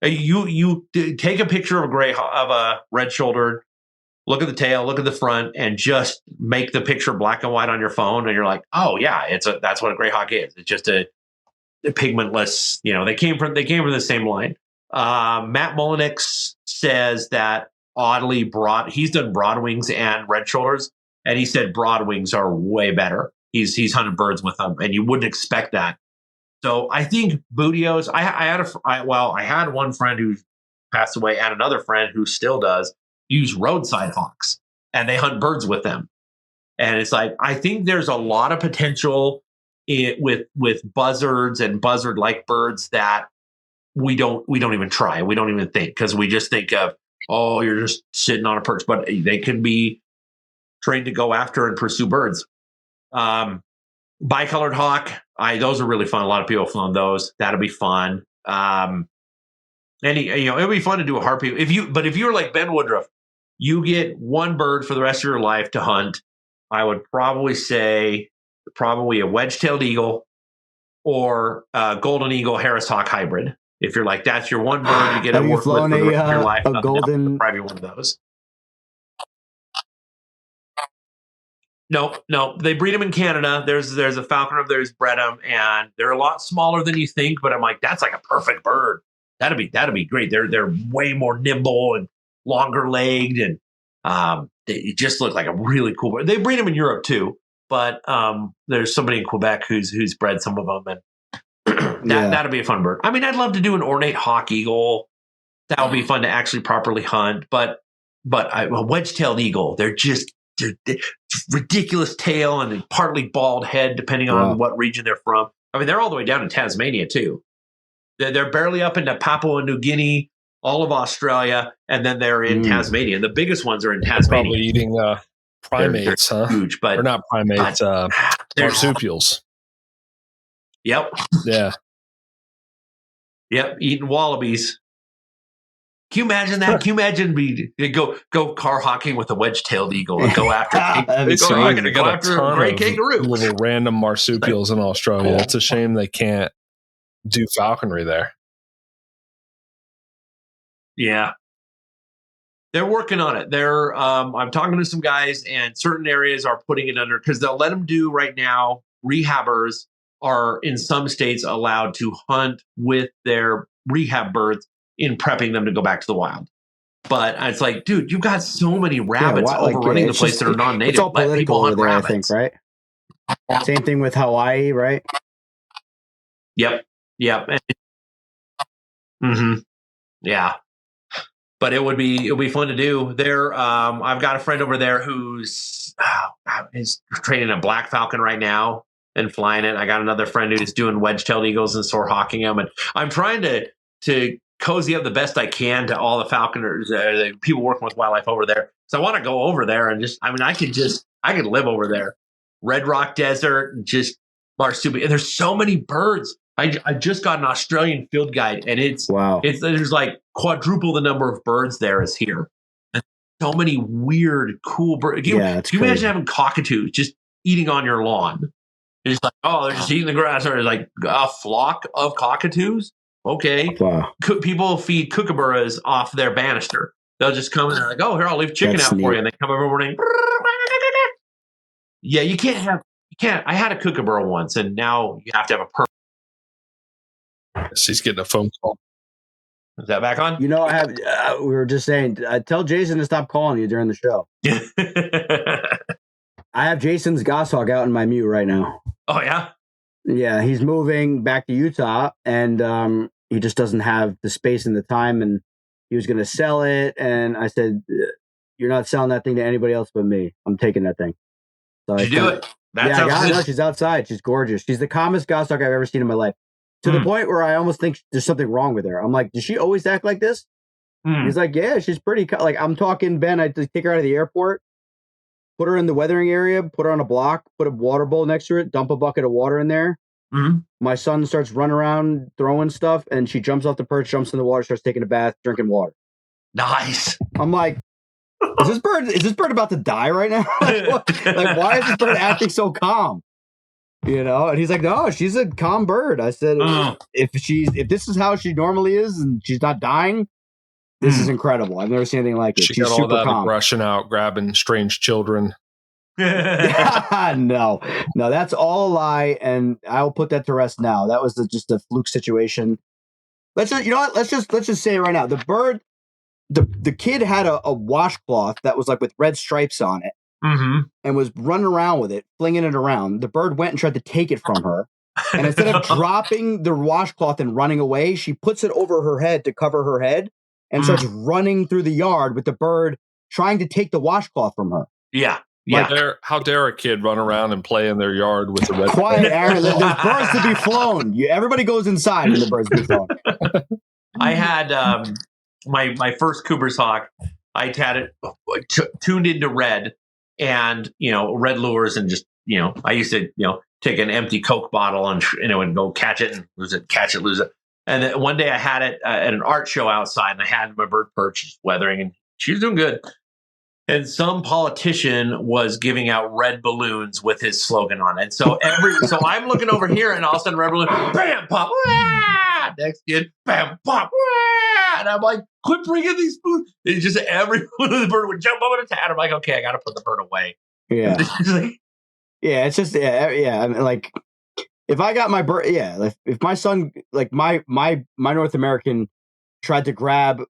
you take a picture of a red-shouldered, look at the tail, look at the front, and just make the picture black and white on your phone, and you're like, oh yeah, that's what a greyhawk is. It's just a pigmentless. They came from the same line. Matt Mullenix says that oddly he's done broadwings and red shoulders, and he said broadwings are way better. He's hunted birds with them, and you wouldn't expect that. So I think Buteos. I had one friend who passed away, and another friend who still does use roadside hawks, and they hunt birds with them. And it's like I think there's a lot of potential with buzzards and buzzard-like birds that we don't even try. We don't even think because we just think of, oh, you're just sitting on a perch, but they can be trained to go after and pursue birds. Bicolored hawk, those are really fun. A lot of people have flown those. That'll be fun. It'll be fun to do a harpy. If you're like Ben Woodruff, you get one bird for the rest of your life to hunt. I would probably say a wedge-tailed eagle or a golden eagle Harris hawk hybrid. If you're like, that's your one bird you get to work with for the rest of your life, probably one of those. No. They breed them in Canada. There's a falconer up there who's bred them, and they're a lot smaller than you think. But I'm like, that's like a perfect bird. That'd be great. They're way more nimble and longer legged, and they just look like a really cool bird. They breed them in Europe too, but there's somebody in Quebec who's bred some of them, and that'd be a fun bird. I mean, I'd love to do an ornate hawk eagle. That would be fun to actually properly hunt, but a wedge-tailed eagle, they're ridiculous tail and a partly bald head, depending on what region they're from. I mean, they're all the way down in Tasmania too. They're barely up into Papua New Guinea, all of Australia, and then they're in Tasmania. The biggest ones are in Tasmania. Probably eating primates, they're huge, or not primates, marsupials. Yep. Yeah. Yep. Eating wallabies. Can you imagine that? Can you imagine go car hawking with a wedge-tailed eagle and go after a gray kangaroo? Little random marsupials in Australia. It's a shame they can't do falconry there. Yeah. They're working on it. I'm talking to some guys, and certain areas are putting it under, because they'll let them do right now. Rehabbers are in some states allowed to hunt with their rehab birds in prepping them to go back to the wild. But it's like, dude, you've got so many rabbits overrunning the place that are non-native. It's all political over there, I think, right? Same thing with Hawaii, right? Yep. Yeah. But it would be fun to do. I've got a friend over there who's training a black falcon right now and flying it. I got another friend who's doing wedge-tailed eagles and soar hawking them. And I'm trying to cozy up the best I can to all the falconers, the people working with wildlife over there. So I want to go over there and I could live over there. Red Rock Desert, and just marsupial. And there's so many birds. I just got an Australian field guide, and there's like quadruple the number of birds there as here. And so many weird, cool birds. Can you imagine having cockatoos just eating on your lawn? It's like, they're just eating the grass, or like a flock of cockatoos. Okay. Wow. People feed kookaburras off their banister. They'll just come and they're like, here, I'll leave chicken out for you. And they come every morning. Yeah, you can't. I had a kookaburra once, and now you have to have a permit. He's getting a phone call. Is that back on? I have. We were just saying, tell Jason to stop calling you during the show. I have Jason's goshawk out in my mute right now. Oh, yeah? Yeah, he's moving back to Utah, and he just doesn't have the space and the time, and he was going to sell it. And I said, you're not selling that thing to anybody else but me. I'm taking that thing. So Did you do it? She's outside. She's gorgeous. She's the calmest goshawk I've ever seen in my life. To the point where I almost think there's something wrong with her. I'm like, does she always act like this? He's like, yeah, she's pretty. Like, I'm talking, Ben, I take her out of the airport, put her in the weathering area, put her on a block, put a water bowl next to it, dump a bucket of water in there. My son starts running around throwing stuff, and she jumps off the perch, jumps in the water, starts taking a bath, drinking water. Nice. I'm like, is this bird about to die right now? Like, why is this bird acting so calm? And he's like, no, she's a calm bird. I said, if this is how she normally is and she's not dying, this is incredible. I've never seen anything like it. She's got all that calm. aggression out, grabbing strange children. No, that's all a lie, and I'll put that to rest now. That was just a fluke situation. Let's just say it right now. The bird, the kid had a washcloth that was like with red stripes on it. And was running around with it, flinging it around. The bird went and tried to take it from her. And instead of dropping the washcloth and running away, she puts it over her head to cover her head and starts running through the yard with the bird trying to take the washcloth from her. Yeah. How dare a kid run around and play in their yard with the red? Quiet, Aaron. There's birds to be flown. Everybody goes inside when the birds be flown. I had my first Cooper's hawk. I had it tuned into red. And, red lures, and just, I used to, take an empty Coke bottle and would go catch it and lose it, catch it, lose it. And then one day I had it at an art show outside, and I had my bird perch weathering, and she was doing good. And some politician was giving out red balloons with his slogan on it. So I'm looking over here, and all of a sudden, red balloon, bam, pop, wah! Next kid, bam, pop, wah! And I'm like, quit bringing these food. It's just every one of the bird would jump over the hat. I'm like, okay, I got to put the bird away. Yeah. Yeah, it's just yeah. I mean, like if I got my bird, yeah. If my son, like my North American, tried to grab.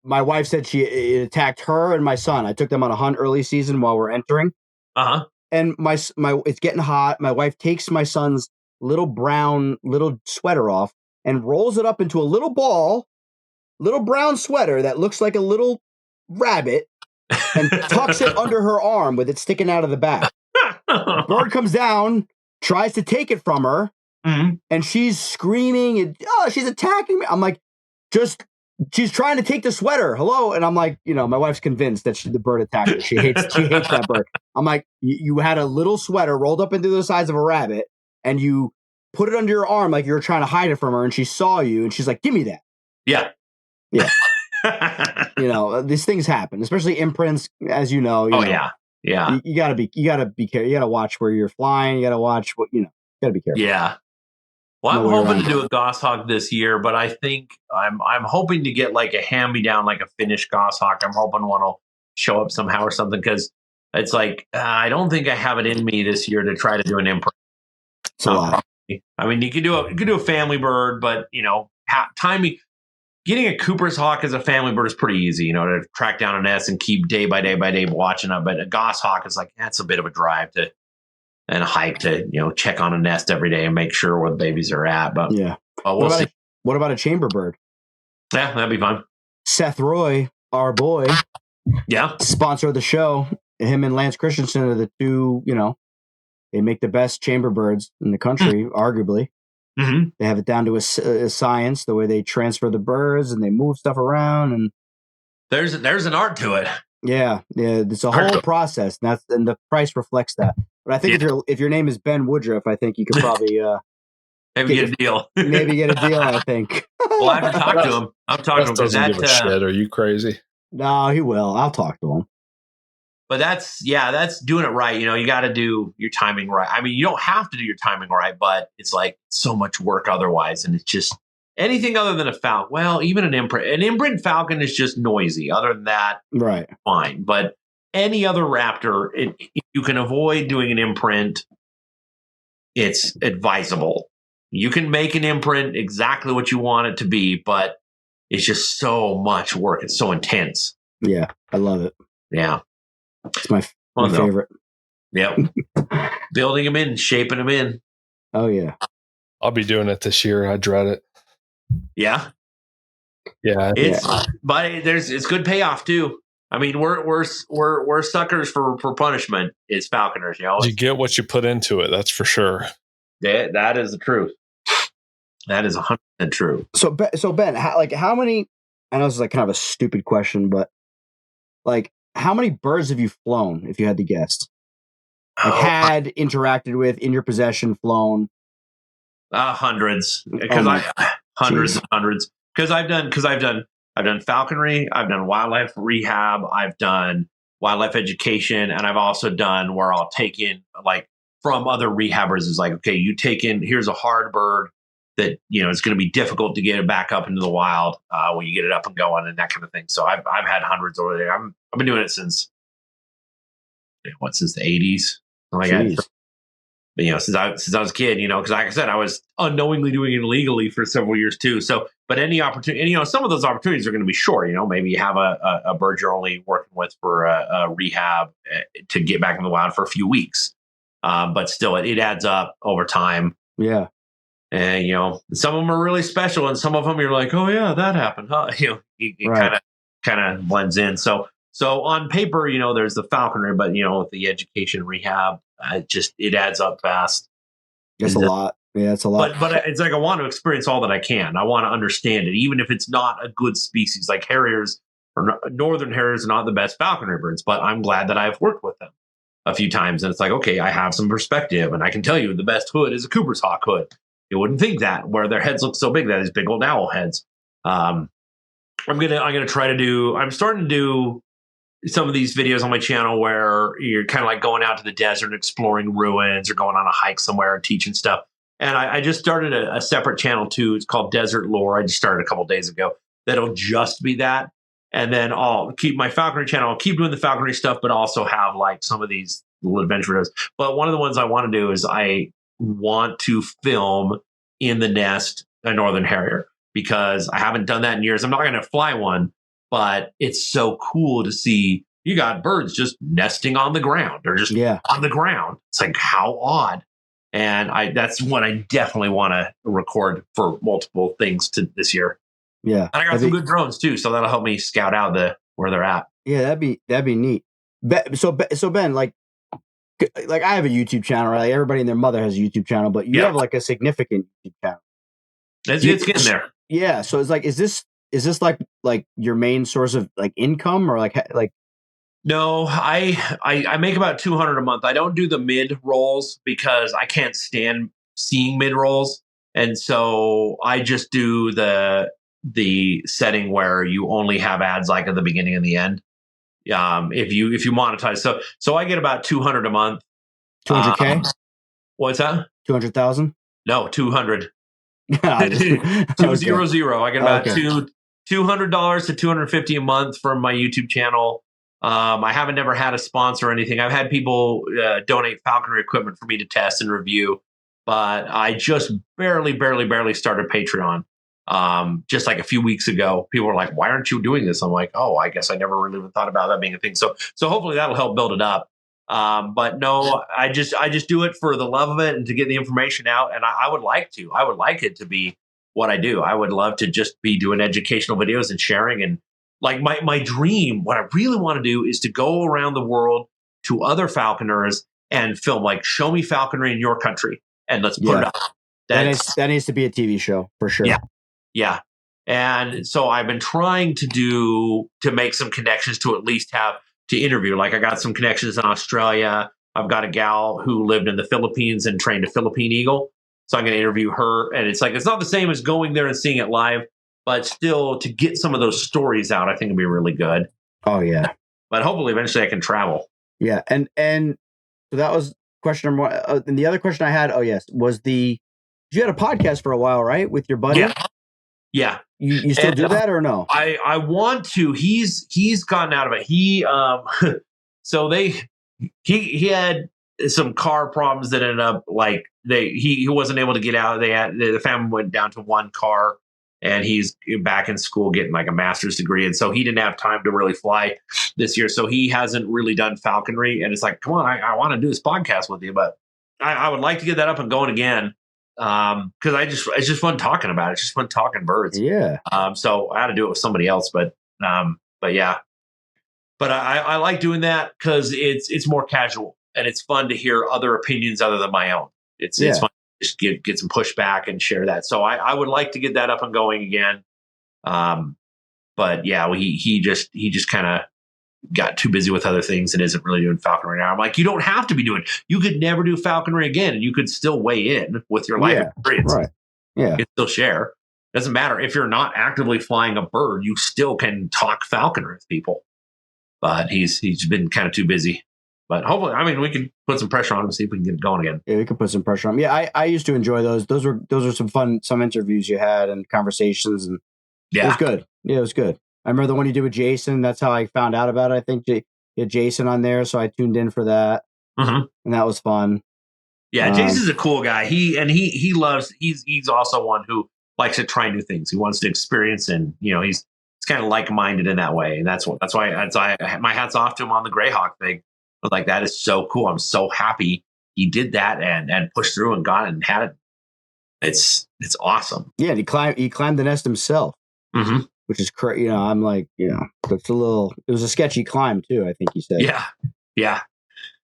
My wife said it attacked her and my son. I took them on a hunt early season while we're entering. And my it's getting hot. My wife takes my son's little brown sweater off and rolls it up into a little brown sweater that looks like a little rabbit, and tucks it under her arm with it sticking out of the back. Bird comes down, tries to take it from her, and she's screaming and she's attacking me. I'm like, she's trying to take the sweater. Hello. And I'm like, my wife's convinced that the bird attacked her. She hates that bird. I'm like, you had a little sweater rolled up into the size of a rabbit and you put it under your arm like you were trying to hide it from her, and she saw you and she's like, give me that. Yeah. These things happen, especially imprints, as you know. Yeah. You gotta be careful. You gotta watch where you're flying. You gotta watch gotta be careful. Yeah. Well, I'm hoping to do a goshawk this year, but I think I'm hoping to get like a hand-me-down, like a finished goshawk. I'm hoping one will show up somehow or something, because it's like I don't think I have it in me this year to try to do an imprint. It's a lot. I mean, you could do a family bird, but timing. Getting a Cooper's hawk as a family bird is pretty easy, to track down a nest and keep day by day watching it. But a goshawk is like that's a bit of a drive and a hike to check on a nest every day and make sure where the babies are at. But yeah, we'll see. What about a chamber bird? Yeah, that'd be fun. Seth Roy, our boy, sponsor of the show. Him and Lance Christensen are the two. They make the best chamber birds in the country, arguably. Mm-hmm. They have it down to a science, the way they transfer the birds and they move stuff around, and there's an art to it. Yeah, it's a whole process, and the price reflects that. But I think if your name is Ben Woodruff, I think you could probably maybe get a deal. Maybe get a deal. I think. Well, I have to talk to him. I'm talking to him. Doesn't give a shit. Are you crazy? No, he will. I'll talk to him. But that's doing it right. You got to do your timing right. I mean, you don't have to do your timing right, but it's like so much work otherwise, and it's just anything other than a falcon. Well, even an imprint falcon is just noisy. Other than that, right, fine. But any other raptor, if you can avoid doing an imprint, it's advisable. You can make an imprint exactly what you want it to be, but it's just so much work. It's so intense. Yeah, I love it. Yeah. It's my favorite. Yep. Building them in, shaping them in. Oh, yeah. I'll be doing it this year. I dread it. Yeah. Yeah. But it's good payoff too. I mean, we're suckers for punishment. It's falconers, You get what you put into it. That's for sure. That is the truth. That is 100% true. So Ben, how many? I know this is like kind of a stupid question, but like, how many birds have you flown? If you had to guess, had interacted with, in your possession, flown? Hundreds, because hundreds. Because I've done falconry, I've done wildlife rehab, I've done wildlife education, and I've also done where I'll take in like from other rehabbers is like, okay, you take in, here's a hard bird that it's going to be difficult to get it back up into the wild when you get it up and going and that kind of thing. So I've had hundreds over there. I've been doing it since the 80s. Like since I was a kid, because like I said, I was unknowingly doing it illegally for several years too. So, but any opportunity, and some of those opportunities are going to be short. Maybe you have a bird you're only working with for a rehab to get back in the wild for a few weeks. But still, it adds up over time. Yeah. And, some of them are really special and some of them you're like, oh yeah, that happened. Huh? It kind of blends in. So on paper, there's the falconry, but with the education rehab, it adds up fast. It's a lot. Yeah, it's a lot. But it's like, I want to experience all that I can. I want to understand it, even if it's not a good species. Like harriers or northern harriers are not the best falconry birds, but I'm glad that I've worked with them a few times. And it's like, okay, I have some perspective and I can tell you the best hood is a Cooper's hawk hood. You wouldn't think that, where their heads look so big, that is big old owl heads. I'm gonna try to do. I'm starting to do some of these videos on my channel where you're kind of like going out to the desert and exploring ruins or going on a hike somewhere and teaching stuff. And I just started a separate channel too. It's called Desert Lore. I just started a couple days ago. That'll just be that. And then I'll keep my falconry channel. I'll keep doing the falconry stuff, but also have like some of these little adventures. But one of the ones I want to do is I want to film in the nest a northern harrier, because I haven't done that in years. I'm not going to fly one, but it's so cool to see you got birds just nesting on the ground or just on the ground. It's like, how odd. And that's what I definitely want to record for multiple things this year. Yeah. And I got some good drones too, so that'll help me scout out where they're at. Yeah, that'd be neat. So Ben, like I have a YouTube channel, right? Like everybody and their mother has a YouTube channel, but you have like a significant YouTube channel. It's getting there. Yeah. So it's like, is this like your main source of like income, or like? No, I make about 200 a month. I don't do the mid rolls because I can't stand seeing mid rolls, and so I just do the setting where you only have ads like at the beginning and the end. If you monetize, so I get about 200 a month. 200K. What's that? 200,000. No, 200. 200. I get about $200 to $250 a month from my YouTube channel. I haven't never had a sponsor or anything. I've had people donate falconry equipment for me to test and review, but I just barely started Patreon. Just like a few weeks ago, people were like, "Why aren't you doing this?" I'm like, "Oh, I guess I never really even thought about that being a thing." So hopefully that'll help build it up. But no, I just do it for the love of it and to get the information out. And I would like it to be what I do. I would love to just be doing educational videos and sharing. And like my dream, what I really want to do is to go around the world to other falconers and film, like, show me falconry in your country and let's put it up. That needs to be a TV show for sure. Yeah. And so I've been trying to make some connections to at least have to interview. Like, I got some connections in Australia. I've got a gal who lived in the Philippines and trained a Philippine eagle. So I'm going to interview her. And it's like, it's not the same as going there and seeing it live, but still to get some of those stories out, I think would be really good. Oh yeah. But hopefully eventually I can travel. Yeah. And so that was question number one. And the other question I had, was you had a podcast for a while, right? With your buddy? Yeah. You still do that or no? I want to. He's gotten out of it. He had some car problems that ended up like he wasn't able to get out. The family went down to one car, and he's back in school getting like a master's degree, and so he didn't have time to really fly this year. So he hasn't really done falconry, and it's like, come on, I want to do this podcast with you, but I would like to get that up and going again. Because it's just fun talking about it. It's just fun talking birds. Yeah. So I had to do it with somebody else, but yeah. But I like doing that because it's more casual and it's fun to hear other opinions other than my own. It's fun to just get some pushback and share that. So I would like to get that up and going again. But yeah, he just kind of got too busy with other things and isn't really doing falconry now. I'm like, you don't have to be doing. You could never do falconry again, and you could still weigh in with your life experience. Right. Yeah. You can still share. Doesn't matter if you're not actively flying a bird. You still can talk falconry with people. But he's been kind of too busy. But hopefully, I mean, we can put some pressure on him and see if we can get it going again. Yeah, we can put some pressure on him. Yeah, I used to enjoy those. Those are some fun, some interviews you had and conversations, and it was good. Yeah, it was good. I remember the one you did with Jason. That's how I found out about it. I think you had Jason on there, so I tuned in for that, and that was fun. Yeah, Jason's a cool guy. He loves. He's also one who likes to try new things. He wants to experience, and he's kind of like-minded in that way. And that's why my hat's off to him on the Greyhawk thing. I was like, that is so cool. I'm so happy he did that and pushed through and got it and had it. It's awesome. Yeah, and he climbed the nest himself. Mm-hmm. Which is crazy. I'm like, it's it was a sketchy climb too, I think you said. Yeah.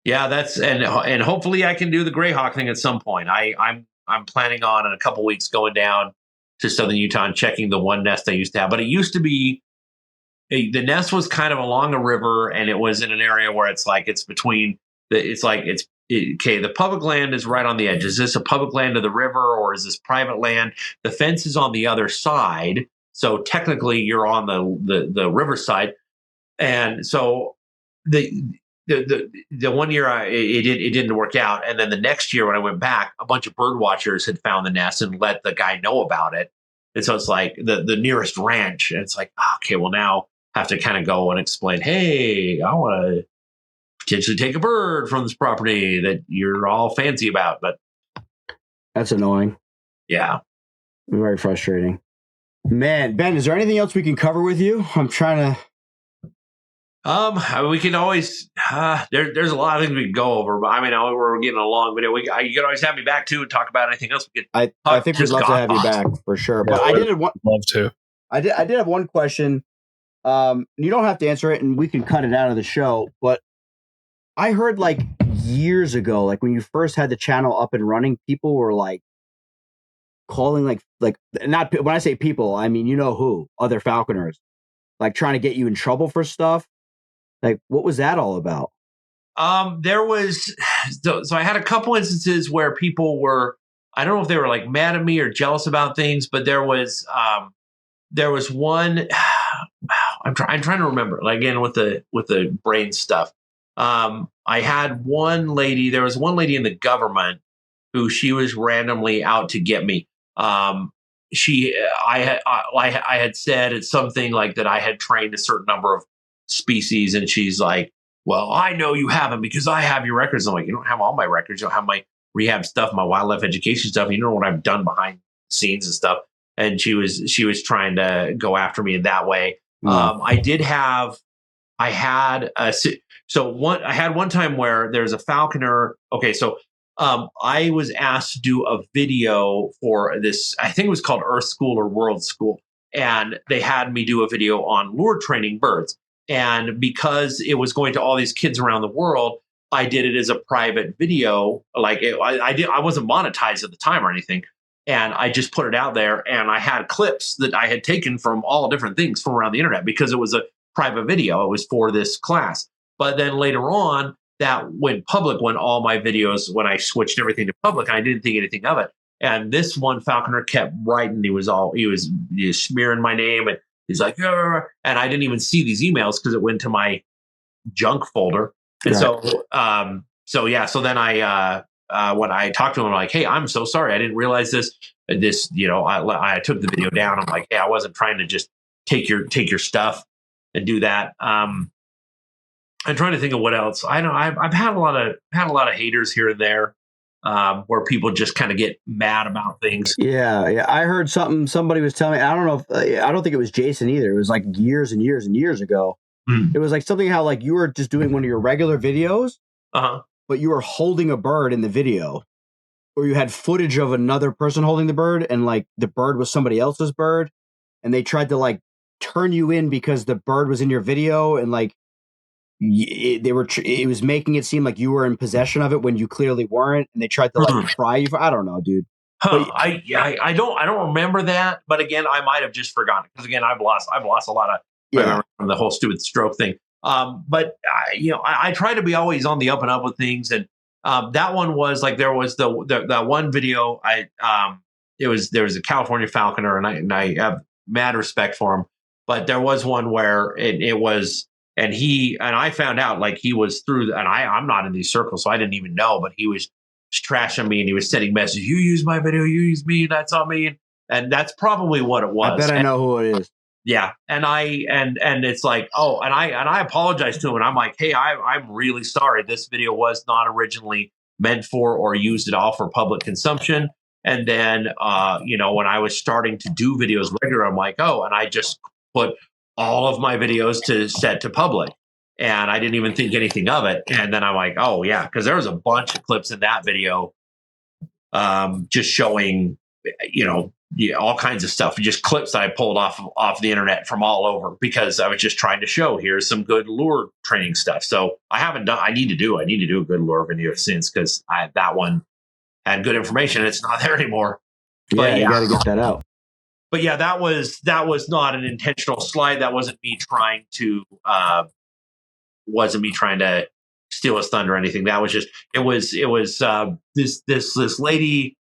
That's, and hopefully I can do the Greyhawk thing at some point. I'm planning on in a couple weeks going down to southern Utah and checking the one nest I used to have. But it used to be, the nest was kind of along a river, and it was in an area where it's between the public land is right on the edge. Is this a public land of the river, or is this private land? The fence is on the other side. So technically you're on the riverside. And so the 1 year it didn't work out. And then the next year when I went back, a bunch of bird watchers had found the nest and let the guy know about it. And so it's like the nearest ranch. And it's like, okay, well now have to kind of go and explain, hey, I want to potentially take a bird from this property that you're all fancy about. But that's annoying. Yeah. Very frustrating. Man, Ben, is there anything else we can cover with you? I'm trying to. We can always. There's a lot of things we can go over, but I mean, we're getting a long video. You can always have me back too and talk about anything else. I think we'd love to have you back for sure. But I did love to. I did have one question. You don't have to answer it, and we can cut it out of the show. But I heard like years ago, like when you first had the channel up and running, people were like calling like not when I say people, I mean who, other falconers, like trying to get you in trouble for stuff. Like, what was that all about? There was so I had a couple instances where people were, I don't know if they were like mad at me or jealous about things, but there was one. I'm trying to remember, like, again with the brain stuff. I had one lady. There was one lady in the government who she was randomly out to get me. I had said it's something like that I had trained a certain number of species, and she's like, well, I know you haven't because I have your records. I'm like, you don't have all my records. You don't have my rehab stuff, my wildlife education stuff. You know what I've done behind the scenes and stuff. And she was trying to go after me in that way. I had one time where there's a falconer. Okay. So, I was asked to do a video for this, I think it was called Earth School or World School. And they had me do a video on lure training birds. And because it was going to all these kids around the world, I did it as a private video. Like I wasn't monetized at the time or anything. And I just put it out there, and I had clips that I had taken from all different things from around the internet because it was a private video. It was for this class. But then later on, that went public when all my videos, when I switched everything to public, and I didn't think anything of it. And this one falconer kept writing. He was smearing my name, and he's like, "Arr," and I didn't even see these emails because it went to my junk folder. And so then I, when I talked to him, I'm like, hey, I'm so sorry. I didn't realize this, I took the video down. I'm like, hey, I wasn't trying to just take your stuff and do that. I'm trying to think of what else. I know I've had a lot of haters here and there, where people just kind of get mad about things. Yeah. I heard somebody was telling me, I don't know if, I don't think it was Jason either. It was like years and years and years ago. It was like something how like you were just doing one of your regular videos, but you were holding a bird in the video, or you had footage of another person holding the bird, and like the bird was somebody else's bird, and they tried to like turn you in because the bird was in your video, and like it was making it seem like you were in possession of it when you clearly weren't, and they tried to like try you for, I don't know, dude. I don't remember that, but again, I might have just forgotten because again, I've lost a lot of from the whole stupid stroke thing. But I try to be always on the up and up with things, and that one was like there was that one video. There was a California falconer, and I have mad respect for him. But there was one where it was, and I found out like he was through, and I'm not in these circles, so I didn't even know. But he was trashing me, and he was sending messages. You use my video, you use me, that's on me, and that's probably what it was. I bet I know who it is. Yeah. And it's like, oh, and I apologize to him. And I'm like, hey, I'm really sorry. This video was not originally meant for or used at all for public consumption. And then, when I was starting to do videos regular, I'm like, oh, and I just put all of my videos to set to public. And I didn't even think anything of it. And then I'm like, oh, yeah, because there was a bunch of clips in that video just showing, all kinds of stuff, just clips that I pulled off the internet from all over because I was just trying to show here's some good lure training stuff. So I need to do a good lure video since because that one had good information. It's not there anymore. But you got to get that out. But yeah, that was not an intentional slide. That wasn't me trying to steal his thunder or anything. That was just it was this lady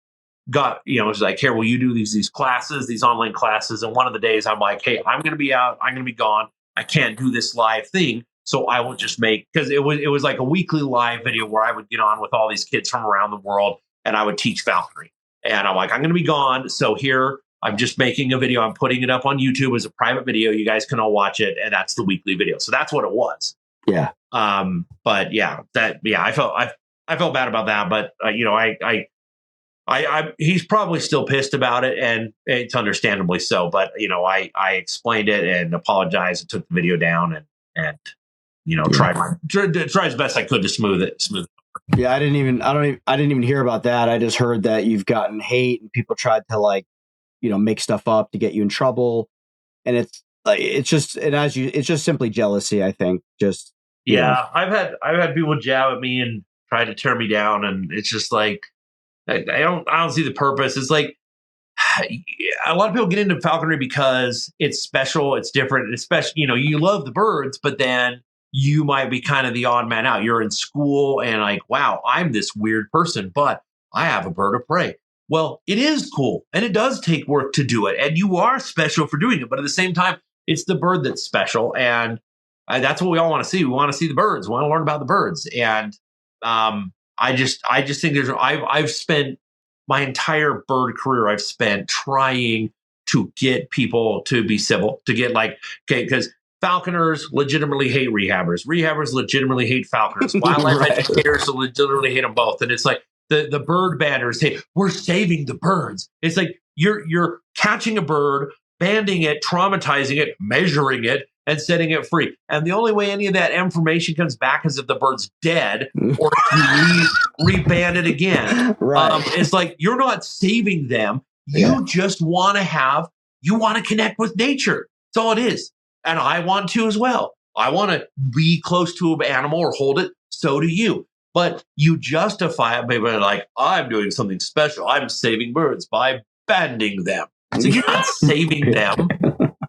got, was like, here, will you do these classes, these online classes? And one of the days I'm like, hey, I'm going to be out. I'm going to be gone. I can't do this live thing. So I will just because it was like a weekly live video where I would get on with all these kids from around the world and I would teach falconry. And I'm like, I'm going to be gone. So here I'm just making a video. I'm putting it up on YouTube as a private video. You guys can all watch it, and that's the weekly video. So that's what it was. Yeah. But yeah, I felt bad about that, but he's probably still pissed about it, and it's understandably so. But I explained it and apologized and took the video down and tried as best I could to smooth it. Yeah, I didn't even hear about that. I just heard that you've gotten hate and people tried to make stuff up to get you in trouble, and it's just simply jealousy. I think I've had people jab at me and try to tear me down, and it's just like I don't see the purpose. It's like a lot of people get into falconry because it's special, it's different, especially you love the birds, but then you might be kind of the odd man out. You're in school and like, wow, I'm this weird person, but I have a bird of prey. Well, it is cool, and it does take work to do it, and you are special for doing it. But at the same time, it's the bird that's special, and that's what we all want to see. We want to see the birds. We want to learn about the birds, and I just think I've spent my entire bird career I've spent trying to get people to be civil, to get because falconers legitimately hate rehabbers. Rehabbers legitimately hate falconers. Wildlife educators legitimately hate them both. And it's like the bird banners say, we're saving the birds. It's like you're catching a bird, banding it, traumatizing it, measuring it, and setting it free. And the only way any of that information comes back is if the bird's dead or if you reband it again. Right. It's like you're not saving them. You just want to connect with nature. That's all it is. And I want to as well. I want to be close to an animal or hold it. So do you. But you justify it by like, I'm doing something special. I'm saving birds by banding them. So you're not saving them.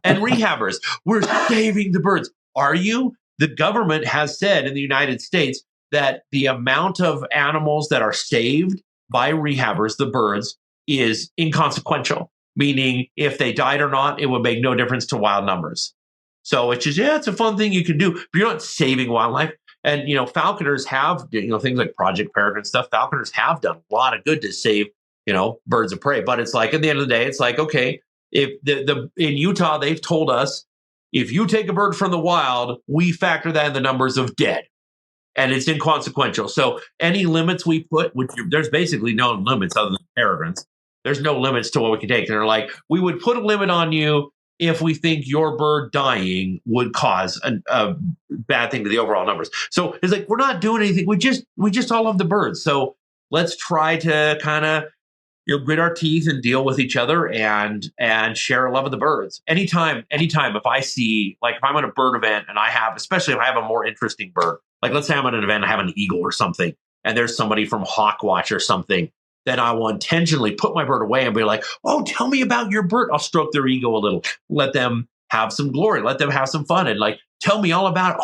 And rehabbers, we're saving the birds. Are you? The government has said in the United States that the amount of animals that are saved by rehabbers, the birds, is inconsequential. Meaning if they died or not, it would make no difference to wild numbers. So it's just, it's a fun thing you can do, but you're not saving wildlife. And, falconers have, things like Project Peregrine stuff. Falconers have done a lot of good to save, birds of prey. But it's like, at the end of the day, it's like, okay, if in Utah, they've told us, if you take a bird from the wild, we factor that in the numbers of dead. And it's inconsequential. So any limits we put, there's basically no limits other than peregrines. There's no limits to what we can take. And they're like, we would put a limit on you if we think your bird dying would cause a bad thing to the overall numbers. So it's like, we're not doing anything. We just all love the birds. So let's try to kind of, grit our teeth and deal with each other and share a love of the birds. Anytime, if I see, if I'm at a bird event and especially if I have a more interesting bird, let's say I'm at an event, I have an eagle or something, and there's somebody from Hawkwatch or something, then I will intentionally put my bird away and be like, oh, tell me about your bird. I'll stroke their ego a little, let them have some glory, let them have some fun, and tell me all about,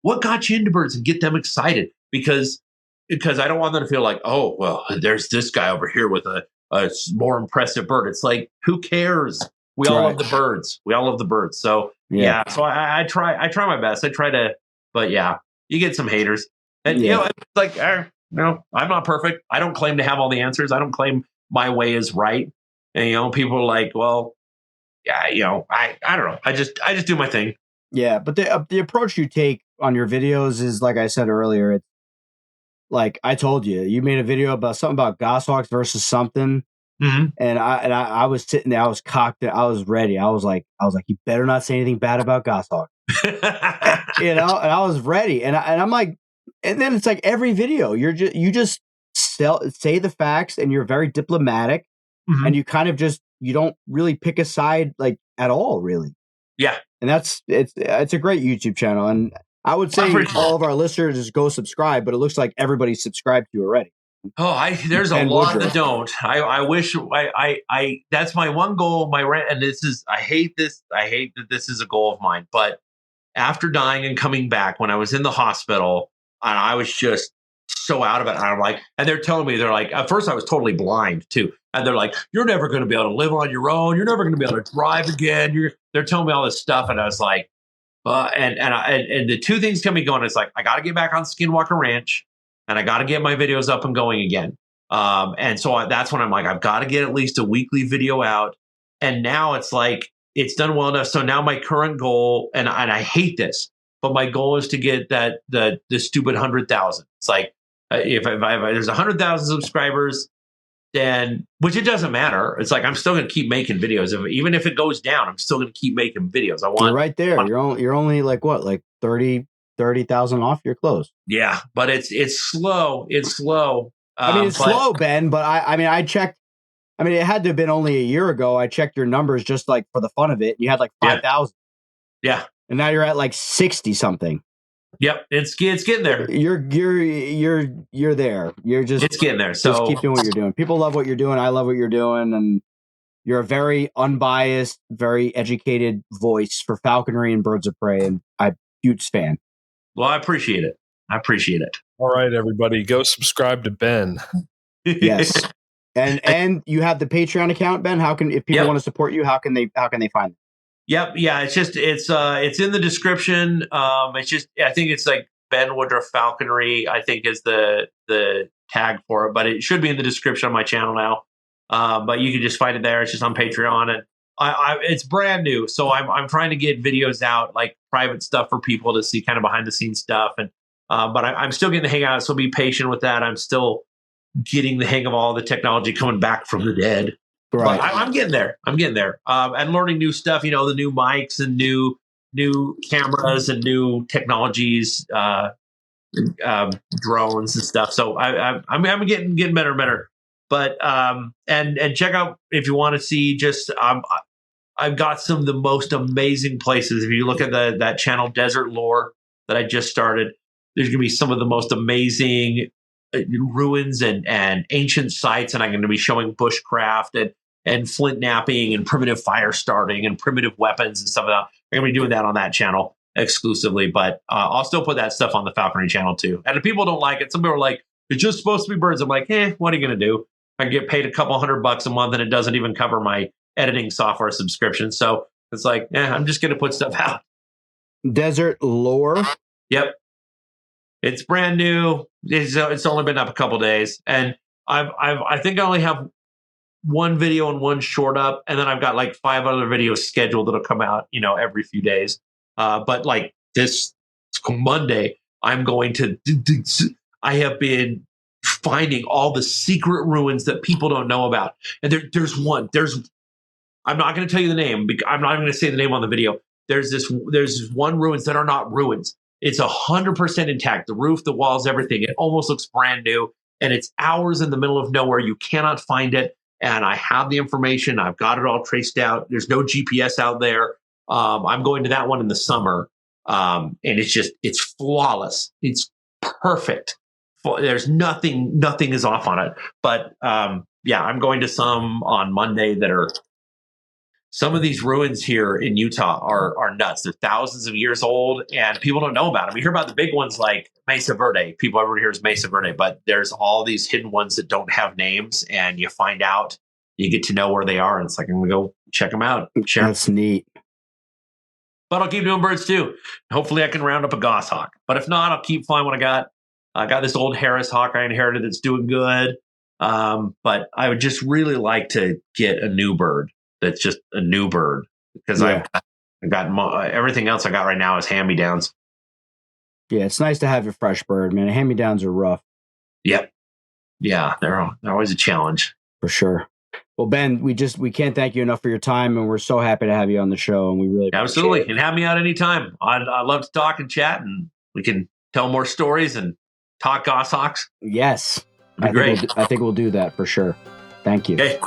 what got you into birds, and get them excited because I don't want them to feel like, oh, well, there's this guy over here with a more impressive bird. It's like, who cares? We all love the birds. We all love the birds. So so I try my best. I try to, but you get some haters, and it's like, no, I'm not perfect. I don't claim to have all the answers. I don't claim my way is right. And people are like, well, I don't know. I just do my thing. Yeah, but the approach you take on your videos is, like I said earlier, it's like I told you, you made a video about something about goshawks versus something, and I was sitting there, I was cocked, I was ready. I was like, you better not say anything bad about goshawks, and I was ready, and I'm like. And then it's like every video, you just say the facts, and you're very diplomatic, and you kind of you don't really pick a side at all, really. Yeah, and it's a great YouTube channel, and I would say all of our listeners just go subscribe. But it looks like everybody's subscribed to you already. Oh, there's a lot that don't. I wish that's my one goal. And I hate this. I hate that this is a goal of mine. But after dying and coming back, when I was in the hospital. And I was just so out of it. And I'm like, and they're telling me, they're like, at first I was totally blind too. And they're like, you're never going to be able to live on your own. You're never going to be able to drive again. They're telling me all this stuff. And I was like, and the two things kept me going. It's like, I got to get back on Skinwalker Ranch, and I got to get my videos up and going again. And so that's when I'm like, I've got to get at least a weekly video out. And now it's like, it's done well enough. So now my current goal, and I hate this, but my goal is to get the stupid 100,000. It's like, if there's 100,000 subscribers, then, which it doesn't matter. It's like, I'm still going to keep making videos. Even if it goes down, I'm still going to keep making videos. You're right there. You're only like what, like 30,000 off your clothes. Yeah, but it's slow. It's slow. I mean, it's slow, Ben, but I checked. I mean, it had to have been only a year ago. I checked your numbers just like for the fun of it. You had like 5,000. Yeah. And now you're at like 60 something. Yep, it's getting there. You're there. It's getting there. So just keep doing what you're doing. People love what you're doing. I love what you're doing, and you're a very unbiased, very educated voice for falconry and birds of prey, and I'm a huge fan. Well, I appreciate it. All right, everybody, go subscribe to Ben. Yes, and you have the Patreon account, Ben. How can, if people want to support you, how can they find it? Yep. Yeah. It's in the description. I think it's like Ben Woodruff Falconry, I think is the tag for it, but it should be in the description of my channel now. But you can just find it there. It's just on Patreon, and it's brand new. So I'm trying to get videos out, like private stuff for people to see, kind of behind the scenes stuff. And, but I'm still getting the hang of it. So be patient with that. I'm still getting the hang of all the technology coming back from the dead. Right. But I'm getting there. And learning new stuff, the new mics and new cameras and new technologies, drones and stuff. So I'm getting better and better. But and check out, if you want to see, just I've got some of the most amazing places. If you look at that channel, Desert Lore, that I just started, there's going to be some of the most amazing ruins and ancient sites, and I'm going to be showing bushcraft and flint napping and primitive fire starting and primitive weapons and stuff like that. I'm going to be doing that on that channel exclusively, but I'll still put that stuff on the falconry channel too. And if people don't like it, some people are like, it's just supposed to be birds. I'm like, what are you going to do? I get paid a couple $100 a month, and it doesn't even cover my editing software subscription. So it's like, I'm just going to put stuff out. Desert Lore. Yep. It's brand new. It's only been up a couple days, and I think I only have one video and one short up, and then I've got like 5 other videos scheduled that'll come out, every few days. But like this Monday, I'm going to. I have been finding all the secret ruins that people don't know about, and there's one. I'm not going to tell you the name. I'm not going to say the name on the video. There's one ruins that are not ruins. It's 100% intact. The roof, the walls, everything. It almost looks brand new, and it's hours in the middle of nowhere. You cannot find it. And I have the information. I've got it all traced out. There's no GPS out there. I'm going to that one in the summer. And it's flawless. It's perfect. There's nothing is off on it. But I'm going to some on Monday that are, some of these ruins here in Utah are nuts. They're thousands of years old, and people don't know about them. We hear about the big ones like Mesa Verde. People everywhere hears Mesa Verde, but there's all these hidden ones that don't have names, and you find out, you get to know where they are, and it's like, I'm going to go check them out. Share. That's neat. But I'll keep doing birds too. Hopefully I can round up a goshawk. But if not, I'll keep flying what I got. I got this old Harris hawk I inherited that's doing good. But I would just really like to get a new bird. That's just a new bird, because I've got everything else I got right now is hand-me-downs. Yeah, it's nice to have a fresh bird, man. Hand-me-downs are rough. Yep. Yeah, they're always a challenge. For sure. Well, Ben, we can't thank you enough for your time, and we're so happy to have you on the show, and we really absolutely appreciate it. And have me out anytime. I'd love to talk and chat, and we can tell more stories and talk goshawks. Yes. Great. I think we'll do that for sure. Thank you. Okay.